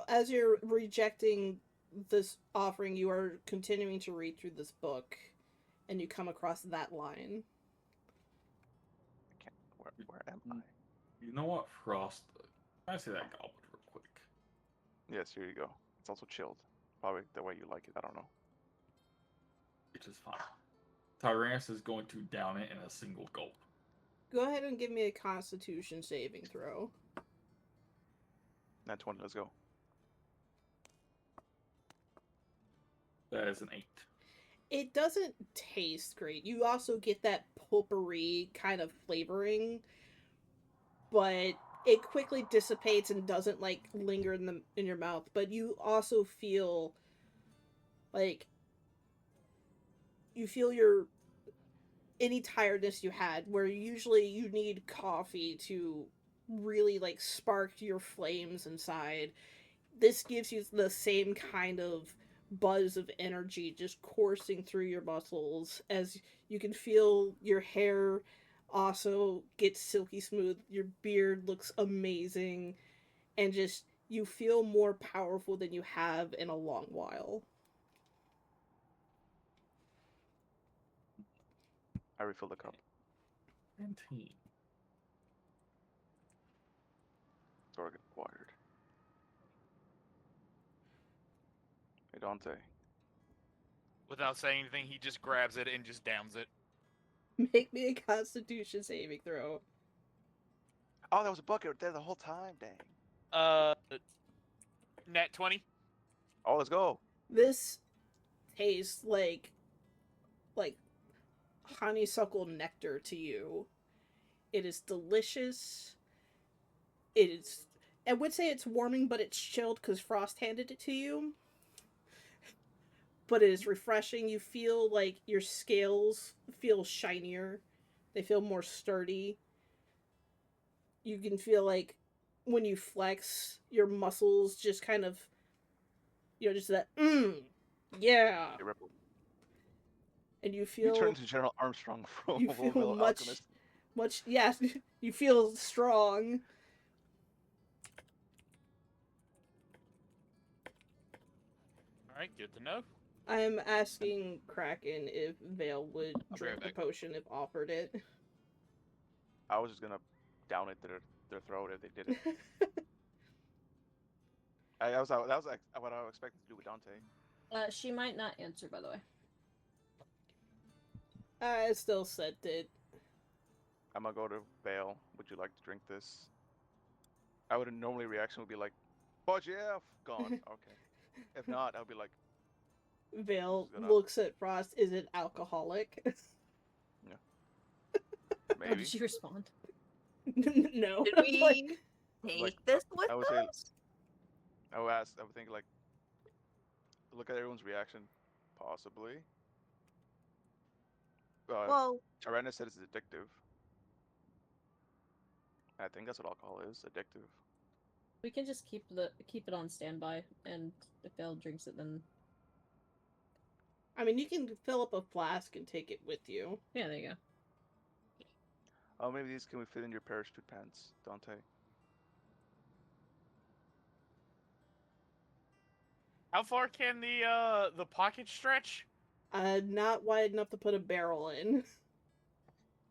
as you're rejecting this offering, you are continuing to read through this book, and you come across that line. I can't. Where am I? You know what, Frost? Can I say that goblet real quick? Yes, here you go. It's also chilled. Probably the way you like it. I don't know. Which is fine. Tyrannus is going to down it in a single gulp. Go ahead and give me a Constitution saving throw. That's one. Let's go. That is an 8. It doesn't taste great. You also get that potpourri kind of flavoring, but it quickly dissipates and doesn't like linger in your mouth. But you also feel like your any tiredness you had, where usually you need coffee to really like spark your flames inside. This gives you the same kind of buzz of energy just coursing through your muscles, as you can feel your hair also get silky smooth, your beard looks amazing, and just you feel more powerful than you have in a long while. I refill the cup. 19. Target acquired. Hey Dante. Without saying anything, he just grabs it and just downs it. Make me a Constitution saving throw. Oh, there was a bucket there the whole time. Dang. Nat 20. Oh, let's go. This tastes like honeysuckle nectar to you. It is delicious. It is, I would say it's warming, but it's chilled because Frost handed it to you. But it is refreshing. You feel like your scales feel shinier. They feel more sturdy. You can feel like when you flex, your muscles just kind of, just that, yeah. Hey, Ripple. And you feel... You turn into General Armstrong from You feel Fullmetal Alchemist. yeah, you feel strong. Alright, good to know. I'm asking Kraken if Vale would I'll be drink right the back. potion if offered it. I was just gonna down it to their throat if they did it. That was like what I was expecting to do with Dante. She might not answer, by the way. I still sent it. I'm gonna go to Vale. Would you like to drink this? I would normally reaction would be like, "But yeah, gone." Okay. If not, I'll be like, Vale Good looks at Frost. Is it alcoholic? How maybe. did she respond? No. Did we Like, take like, this with I would say- us? I would think like, look at everyone's reaction, possibly. Well, Tyrannus said it's addictive. I think that's what alcohol is, addictive. We can just keep it on standby, and if Vale drinks it, then I mean, you can fill up a flask and take it with you. yeah, there you go. Oh, maybe these can we fit in your parachute pants, Dante? How far can the pocket stretch? Not wide enough to put a barrel in.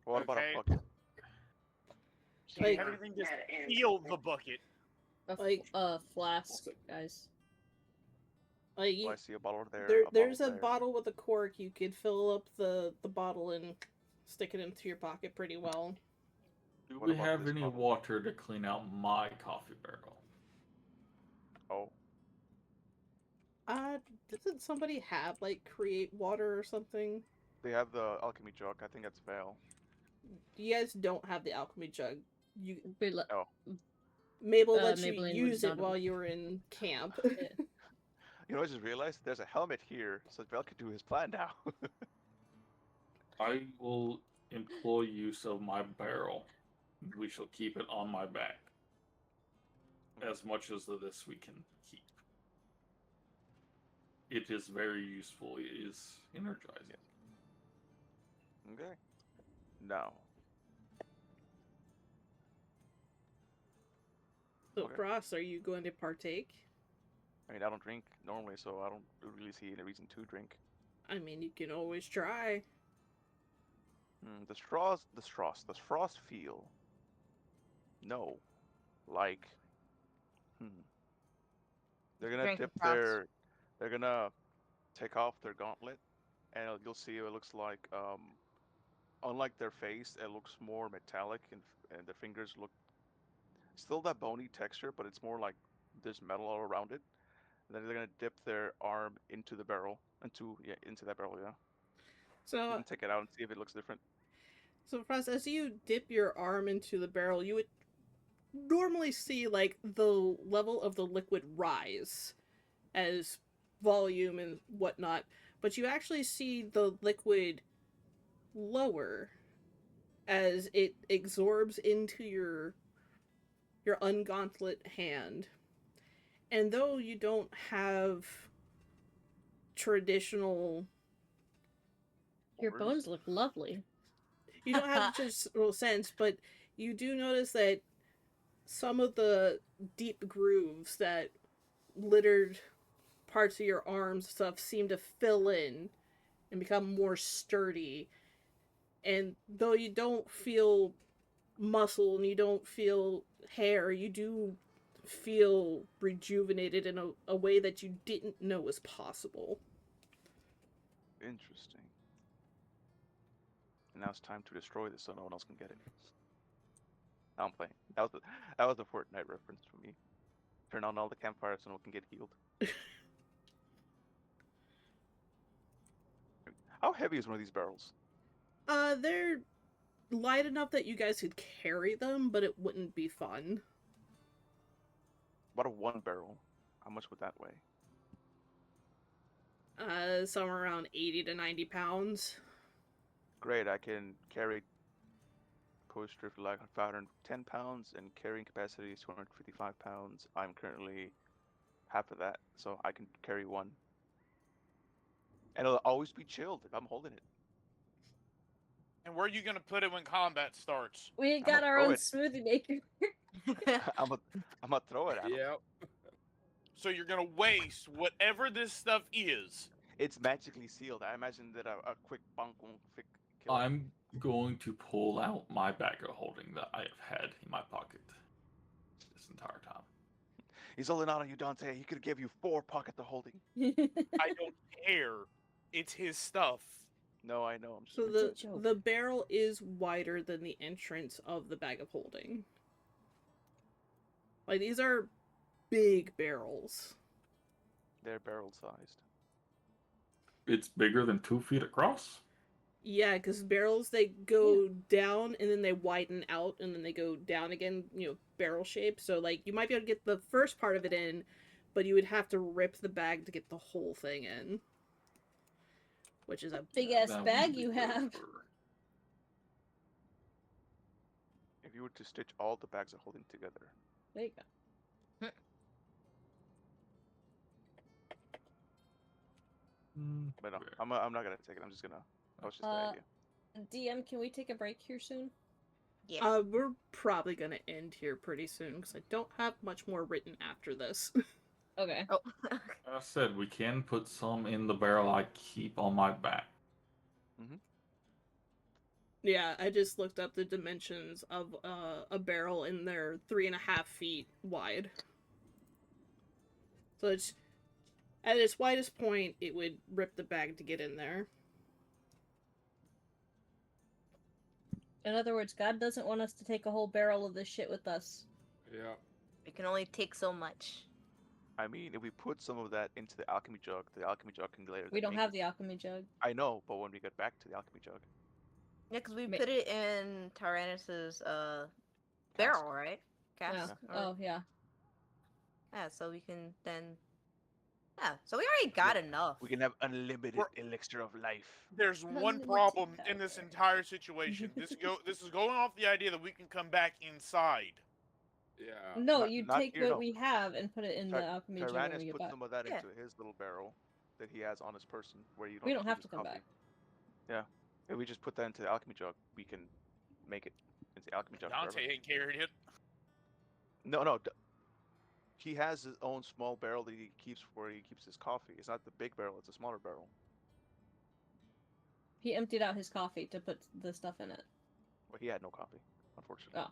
What about a Okay. bucket? Do you Like- have anything to seal the bucket? Like- Flask, guys. Like Oh, I see a bottle there. there's a bottle there. bottle with a cork. You could fill up the bottle and stick it into your pocket pretty well. Do What we about have this any bottle? water to clean out my coffee barrel? Oh, Doesn't somebody have like create water or something? they have the alchemy jug. I think that's Vale. You guys don't have the alchemy jug. You Oh, Mabel let you Maybelline use was it not a- while you were in camp. you know, I just realized there's a helmet here, so Vale can do his plan now. I will employ use of my barrel. We shall keep it on my back. As much as of this we can keep. It is very useful. It is energizing. Okay. Now, So, Okay. Frost, are you going to partake? I mean, I don't drink normally, so I don't really see any reason to drink. I mean, you can always try. The straws feel. No. Like. They're gonna Drink dip the frost. their. They're gonna take off their gauntlet, and you'll see it looks like. Unlike their face, it looks more metallic, and their fingers look. Still that bony texture, but it's more like there's metal all around it. And then they're gonna dip their arm into the barrel, into that barrel, yeah. You So, can take it out and see if it looks different. Frost, as you dip your arm into the barrel, you would normally see like the level of the liquid rise as volume and whatnot, but you actually see the liquid lower as it absorbs into your ungauntlet hand. And though you don't have traditional, Your Orders? bones look lovely. you don't have traditional sense, but you do notice that some of the deep grooves that littered parts of your arms and stuff seem to fill in and become more sturdy. And though you don't feel muscle and you don't feel hair, you do feel rejuvenated in a way that you didn't know was possible. Interesting. And now it's time to destroy this so no one else can get it. I'm playing. That was the Fortnite reference for me. Turn on all the campfires so no one can get healed. How heavy is one of these barrels? They're light enough that you guys could carry them, but it wouldn't be fun. What a one barrel? How much would that weigh? Somewhere around 80 to 90 pounds. Great, I can carry push drift like 510 pounds and carrying capacity is 255 pounds. I'm currently half of that, so I can carry one. And it'll always be chilled if I'm holding it. And where are you gonna put it when combat starts? We I'ma got our throw own it. smoothie maker. I'm gonna throw it at 'em. Yep. So you're gonna waste whatever this stuff is. It's magically sealed. I imagine that a quick bonk won't kill it. I'm going to pull out my bag of holding that I have had in my pocket this entire time. He's holding out on you, Dante. He could give you 4 pocket the holding. I don't care. It's his stuff. No, I know. I'm just So It's a joke. the barrel is wider than the entrance of the bag of holding. Like, these are big barrels. they're barrel sized. It's bigger than 2 feet across. Yeah, because barrels, they go down and then they widen out and then they go down again, barrel shape. So, like, you might be able to get the first part of it in, but you would have to rip the bag to get the whole thing in. Which is a Big ass That bag wouldn't be you good have. for- If you were to stitch all the bags of holding together, There you go. but no, Okay. I'm not gonna take it. I'm just gonna. That was just the idea. DM, can we take a break here soon? Yeah. we're probably gonna end here pretty soon because I don't have much more written after this. Okay. Oh. I said we can put some in the barrel I keep on my back. Yeah, I just looked up the dimensions of a barrel, and they're 3.5 feet wide. So it's at its widest point, it would rip the bag to get in there. In other words, God doesn't want us to take a whole barrel of this shit with us. Yeah. We can only take so much. I mean, if we put some of that into the alchemy jug can later. We don't make have it. the alchemy jug. I know, but when we get back to the alchemy jug, Yeah, because we Ma- put it in Tyrannus's barrel, right? Cask. Oh, oh yeah. Yeah, so we can then. Yeah, so we already got enough. we can have unlimited We're- elixir of life. There's one Unlimited problem in this power. entire situation. This is going off the idea that we can come back inside. Yeah. No, not- you not take here, what no. we have and put it in the alchemy jug when Tyrannus we get put back. some of that Yeah. into his little barrel that he has on his person, where you don't. We don't have use to come coffee. back. Yeah, if we just put that into the alchemy jug, we can make it into the alchemy jug. forever. Dante ain't carried it. No. He has his own small barrel that he keeps where he keeps his coffee. It's not the big barrel; it's a smaller barrel. He emptied out his coffee to put the stuff in it. Well, he had no coffee, unfortunately. Oh.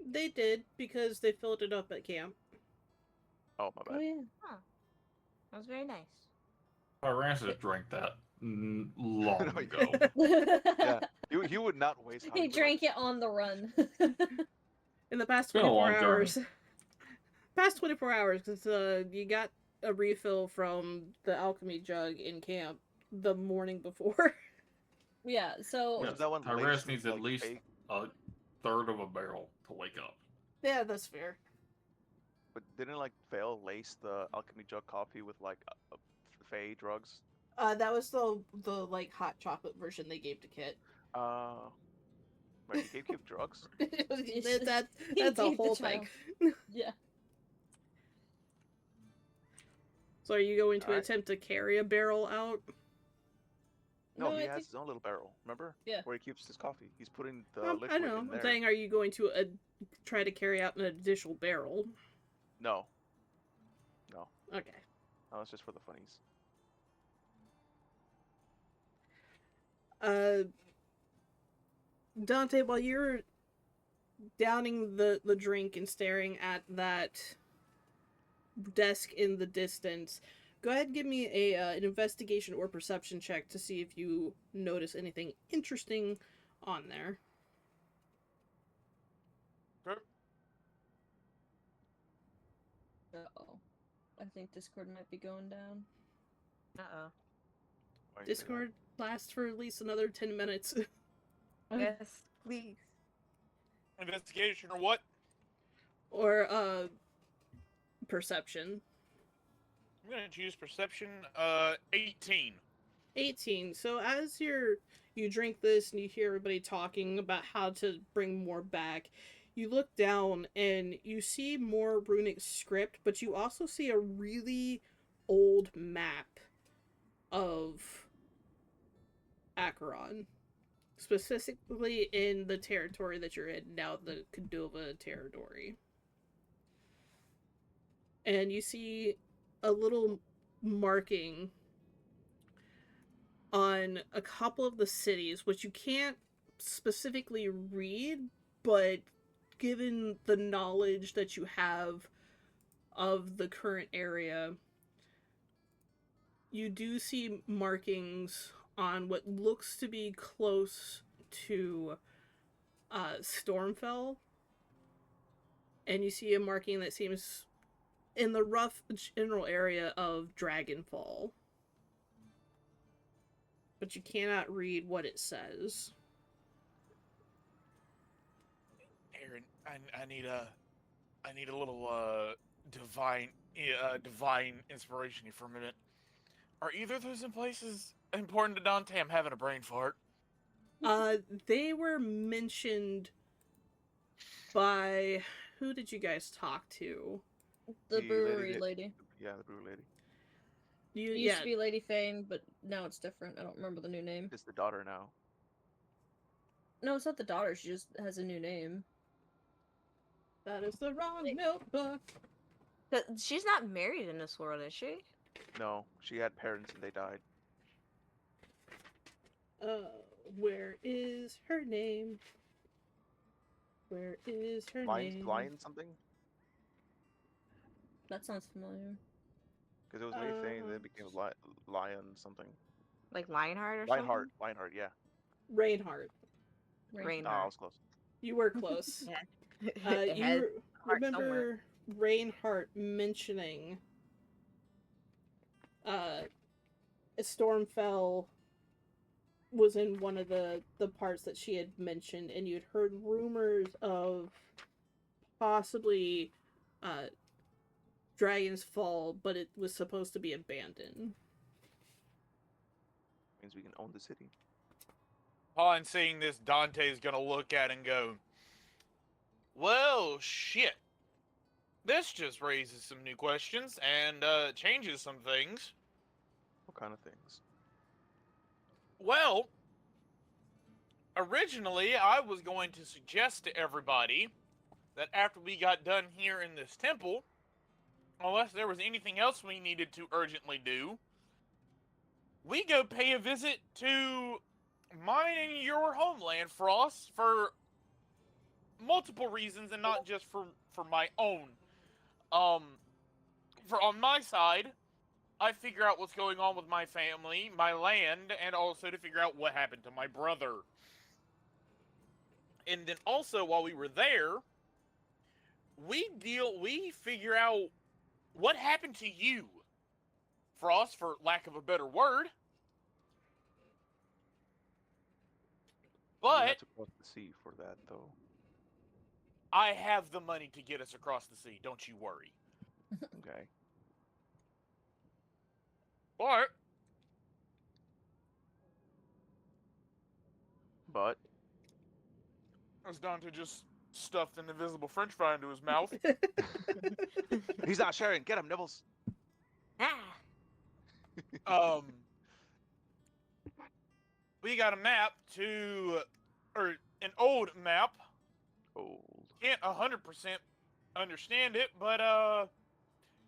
They did, because they filled it up at camp. Oh my Oh bad. yeah. That was very nice. Tyrannus drank that long No, ago. Yeah, you would not waste. He honey, but drank it on the run. In the past been a 24 long journey. hours. Past 24 hours, because you got a refill from the alchemy jug in camp the morning before. Yeah, so Wasn't that one Tyrannus laced with, needs at like, least fake? a third of a barrel to wake up. Yeah, that's fair. But didn't like Vale lace the alchemy jug coffee with like Fey drugs? That was the like hot chocolate version they gave to Kit. Wait, he gave drugs? That's He a gave the whole thing. yeah. So are you going to Alright. attempt to carry a barrel out? No, No, he I has think his own little barrel. Remember? Yeah. Where he keeps his coffee. He's putting the I liquid know. in I'm there. saying, are you going to try to carry out an additional barrel? No. Okay. No, it's just for the funnies. Dante, while you're downing the drink and staring at that desk in the distance, go ahead and give me an investigation or perception check to see if you notice anything interesting on there. Uh-oh. I think Discord might be going down. Uh-oh. Why do you say that? Discord lasts for at least another 10 minutes. Yes, please. Investigation or what? Or perception. I'm gonna choose perception. 18. 18. So as you drink this and you hear everybody talking about how to bring more back, you look down and you see more runic script, but you also see a really old map of Acheron. Specifically in the territory that you're in now, the Cordova territory. And you see a little marking on a couple of the cities, which you can't specifically read, but given the knowledge that you have of the current area, you do see markings on what looks to be close to Stormfell. And you see a marking that seems in the rough general area of Dragonfall. But you cannot read what it says. Aaron, I need a little divine inspiration here for a minute. Are either of those in places important to Dante? I'm having a brain fart. They were mentioned by... Who did you guys talk to? The The brewery lady that- lady. Yeah, the brew lady. It used to be Lady Fane, but now it's different. I don't remember the new name. It's the daughter now. No, it's not the daughter. She just has a new name. That is the wrong notebook. She's not married in this world, is she? No, she had parents and they died. Where is her name? Where is her name? Lion something? That sounds familiar. Because it was very faint and then it became Lion something. Like Lionheart or Lionheart. something? Lionheart, yeah. Reinhardt. No, I Reinhardt. was close. You were close. It has You heart somewhere. remember Reinhardt mentioning Stormfell was in one of the parts that she had mentioned, and you'd heard rumors of possibly Dragon's Fall, but it was supposed to be abandoned. Means we can own the city. Upon seeing this, Dante's gonna look at it and go, well, shit. This just raises some new questions and changes some things. What kind of things? Well, originally I was going to suggest to everybody that after we got done here in this temple, unless there was anything else we needed to urgently do, we go pay a visit to mine and your homeland, Frost, for multiple reasons and not just for my own. For on my side, I figure out what's going on with my family, my land, and also to figure out what happened to my brother. And then also while we were there, we figure out what happened to you, Frost, for lack of a better word. We But have to cross the sea for that, though. I have the money to get us across the sea, don't you worry. Okay. But as Dante just stuffed an invisible French fry into his mouth, he's not sharing. Get him, Nibbles. Ah. We got a map or an old map. Old. Can't 100% understand it, but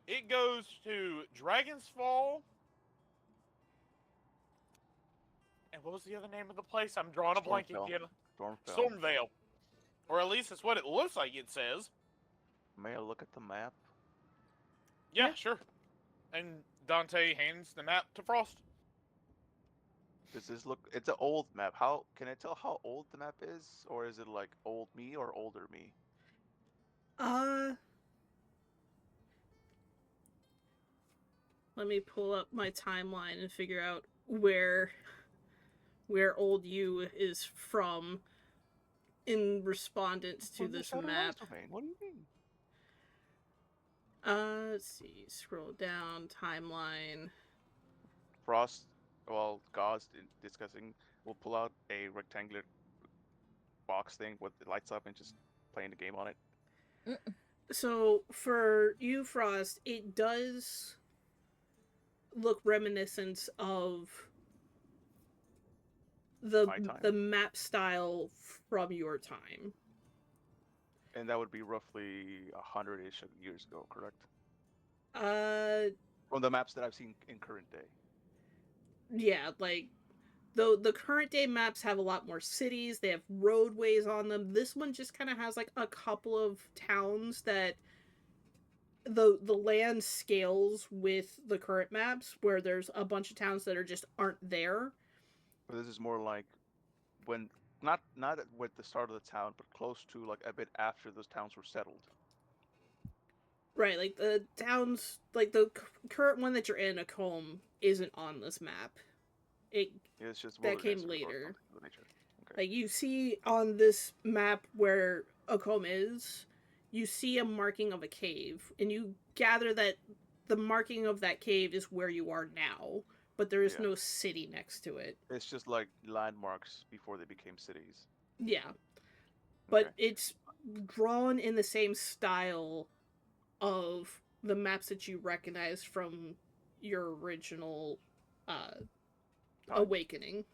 it goes to Dragon's Fall. And what was the other name of the place? I'm drawing a blank Stormfell. again. Stormfell. Stormvale. Or at least that's what it looks like it says. May I look at the map? Yeah, sure. And Dante hands the map to Frost. Does this look? It's an old map. How can I tell how old the map is, or is it like old me or older me? Let me pull up my timeline and figure out where old you is from in respondence to From the this Shadow map. Rise domain. What do you mean? Let's see. Scroll down, timeline. Frost, while God's discussing, will pull out a rectangular box thing with the lights up and just playing the game on it. So for you, Frost, it does look reminiscent of My time. the map style from your time. And that would be roughly 100-ish years ago, correct? From the maps that I've seen in current day. Yeah, like the current day maps have a lot more cities, they have roadways on them. This one just kind of has like a couple of towns that the land scales with the current maps, where there's a bunch of towns that aren't there. But this is more like when not with the start of the town, but close to like a bit after those towns were settled. Right, like the towns, like the current one that you're in, Acomb, isn't on this map. It's just That came wilderness or later. something of the nature. Okay. Like, you see on this map where Acomb is, you see a marking of a cave, and you gather that the marking of that cave is where you are now, but there is Yeah. no city next to it. It's just like landmarks before they became cities. Yeah. But Okay. it's drawn in the same style of the maps that you recognize from your original Awakening.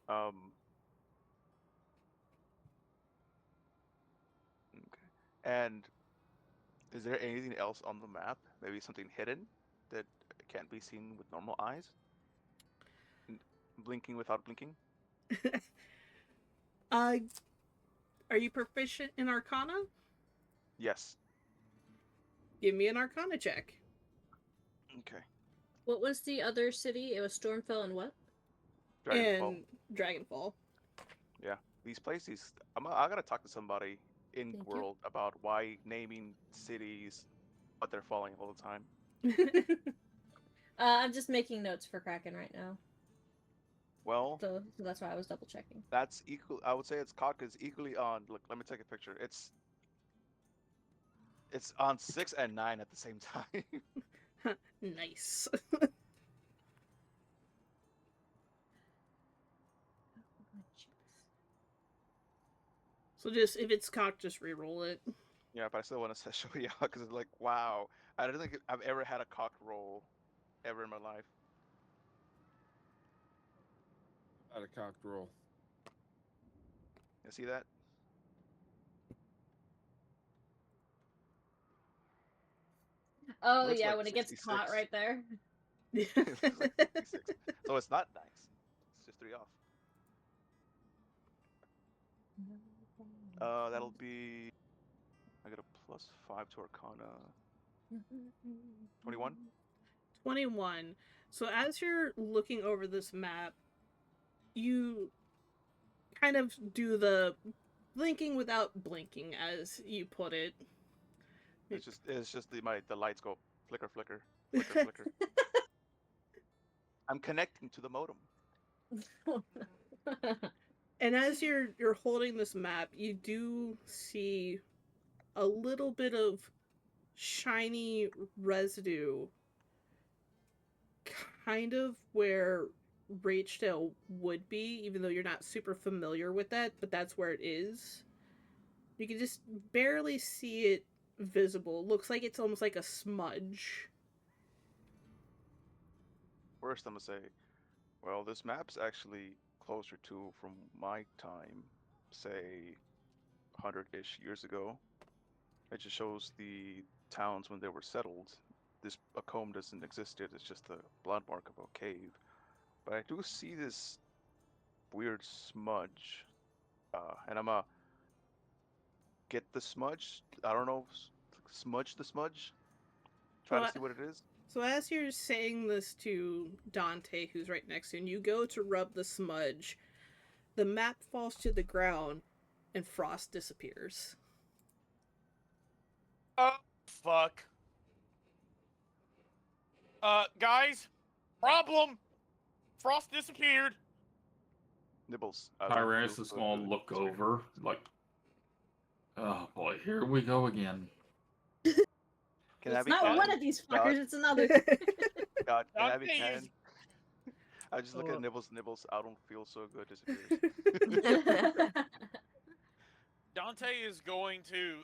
Okay. And Is there anything else on the map? Maybe something hidden that can't be seen with normal eyes? Blinking without blinking? uh, are you proficient in Arcana? Yes. Give me an Arcana check. Okay. What was the other city? It was Stormfell and what? Dragonfall. And Dragonfall. These places, I gotta talk to somebody in Thank you. world about why naming cities, but they're falling all the time. I'm just making notes for Kraken right now, Well, so that's why I was double checking. that's equal. I would say its cock is equally on. Look, let me take a picture. It's on 6 and 9 at the same time. Nice. So just if it's cocked, just re-roll it. Yeah, but I still want to show you out because it's like, wow, I don't think I've ever had a cock roll ever in my life. At a cocked roll. You see that? Oh Looks yeah, like when it gets caught 66. right there. It looks like 56. So it's not nice. It's just 3 off. That'll be. I got a +5 to Arcana. 21. 21. So as you're looking over this map, you kind of do the blinking without blinking, as you put it. It's just the lights go flicker, flicker, flicker, flicker. I'm connecting to the modem. And as you're holding this map, you do see a little bit of shiny residue, kind of where Rachdale would be, even though you're not super familiar with that, but that's where it is. You can just barely see it visible. It looks like it's almost like a smudge. First, I'm gonna say, well, this map's actually closer to from my time, say 100-ish years ago. It just shows the towns when they were settled. This a comb doesn't exist yet. It's just the blood mark of a cave. But I do see this weird smudge, and I'm gonna get the smudge. I don't know, smudge the smudge. Try Well, to see what it is. So as you're saying this to Dante, who's right next to you, and you go to rub the smudge, the map falls to the ground, and Frost disappears. Fuck. Guys, problem. Frost disappeared. Nibbles. Tyrannus is going to look over, like, oh boy, here we go again. Can I It's be not canon? one of these fuckers, it's another. God, can I be Dante canon? is- I just look at Nibbles. Nibbles. I don't feel so good. Disappears. Dante is going to.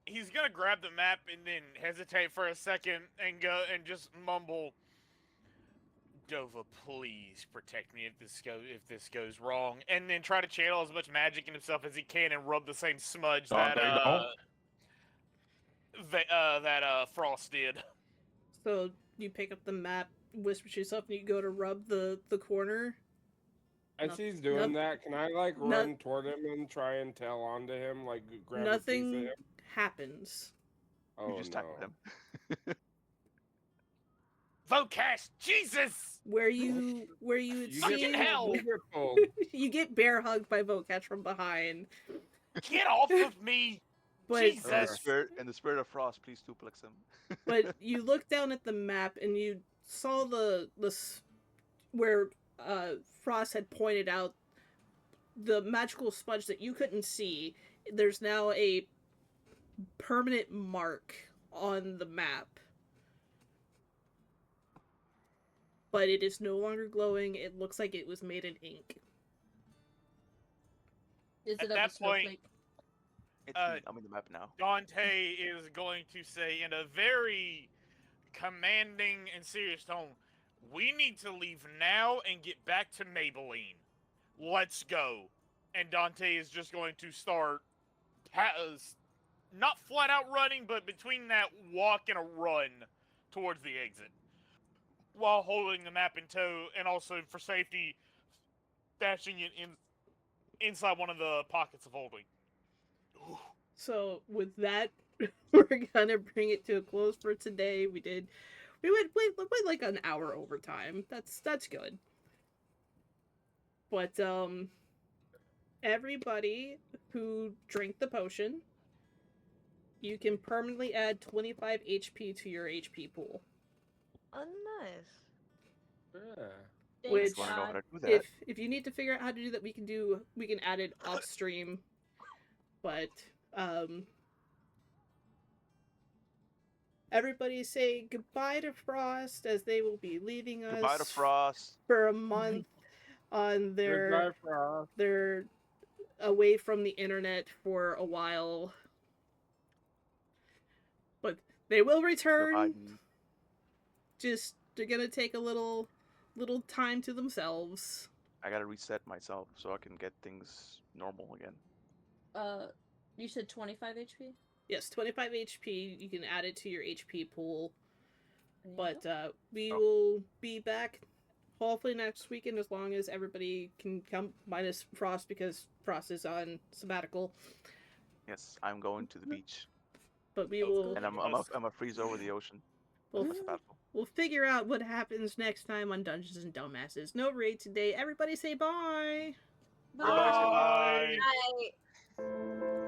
He's gonna grab the map and then hesitate for a second and go and just mumble, "Dova, please protect me if this goes wrong," and then try to channel as much magic in himself as he can and rub the same smudge that Frost did. So you pick up the map, whisper to yourself, and you go to rub the corner. As he's doing that, can I like no- run toward him and try and tell onto him, like grab a piece of Nothing him? happens. Oh You just tackled no! him. Vocash, Jesus! Where you would You see Fucking hell! You get pulled. you get bear hugged by Vocatch from behind. Get off of me! But Jesus! In the spirit of Frost, please duplex him. but you look down at the map and you saw where Frost had pointed out the magical smudge that you couldn't see. There's now a permanent mark on the map, but it is no longer glowing. It looks like it was made in ink. Is At it of that a snowflake? point- I'm in the map now. Dante is going to say in a very commanding and serious tone, "We need to leave now and get back to Maybelline. Let's go." And Dante is just going to start not flat out running, but between that walk and a run towards the exit, while holding the map in tow, and also for safety, stashing it inside one of the pockets of holding. So with that, we're gonna bring it to a close for today. We went like an hour overtime. That's good. But everybody who drank the potion, you can permanently add 25 HP to your HP pool. Oh, nice. Yeah. Which, Just want to know how to do that. If you need to figure out how to do that, we can add it off stream. But everybody say goodbye to Frost, as they will be leaving us Goodbye to Frost. for a month on Goodbye, Frost. their away from the internet for a while. But they will return. Goodbye. Just they're gonna take a little time to themselves. I gotta reset myself so I can get things normal again. You said 25 HP? Yes, 25 HP. You can add it to your HP pool. There you But go. we will be back hopefully next weekend, as long as everybody can come, minus Frost, because Frost is on sabbatical. Yes, I'm going to the beach, But we That's will cool. and I'm a freeze over the ocean. we'll, That's about all. we'll figure out what happens next time on Dungeons and Dumbasses. No raid today. Everybody say bye. Bye. Bye.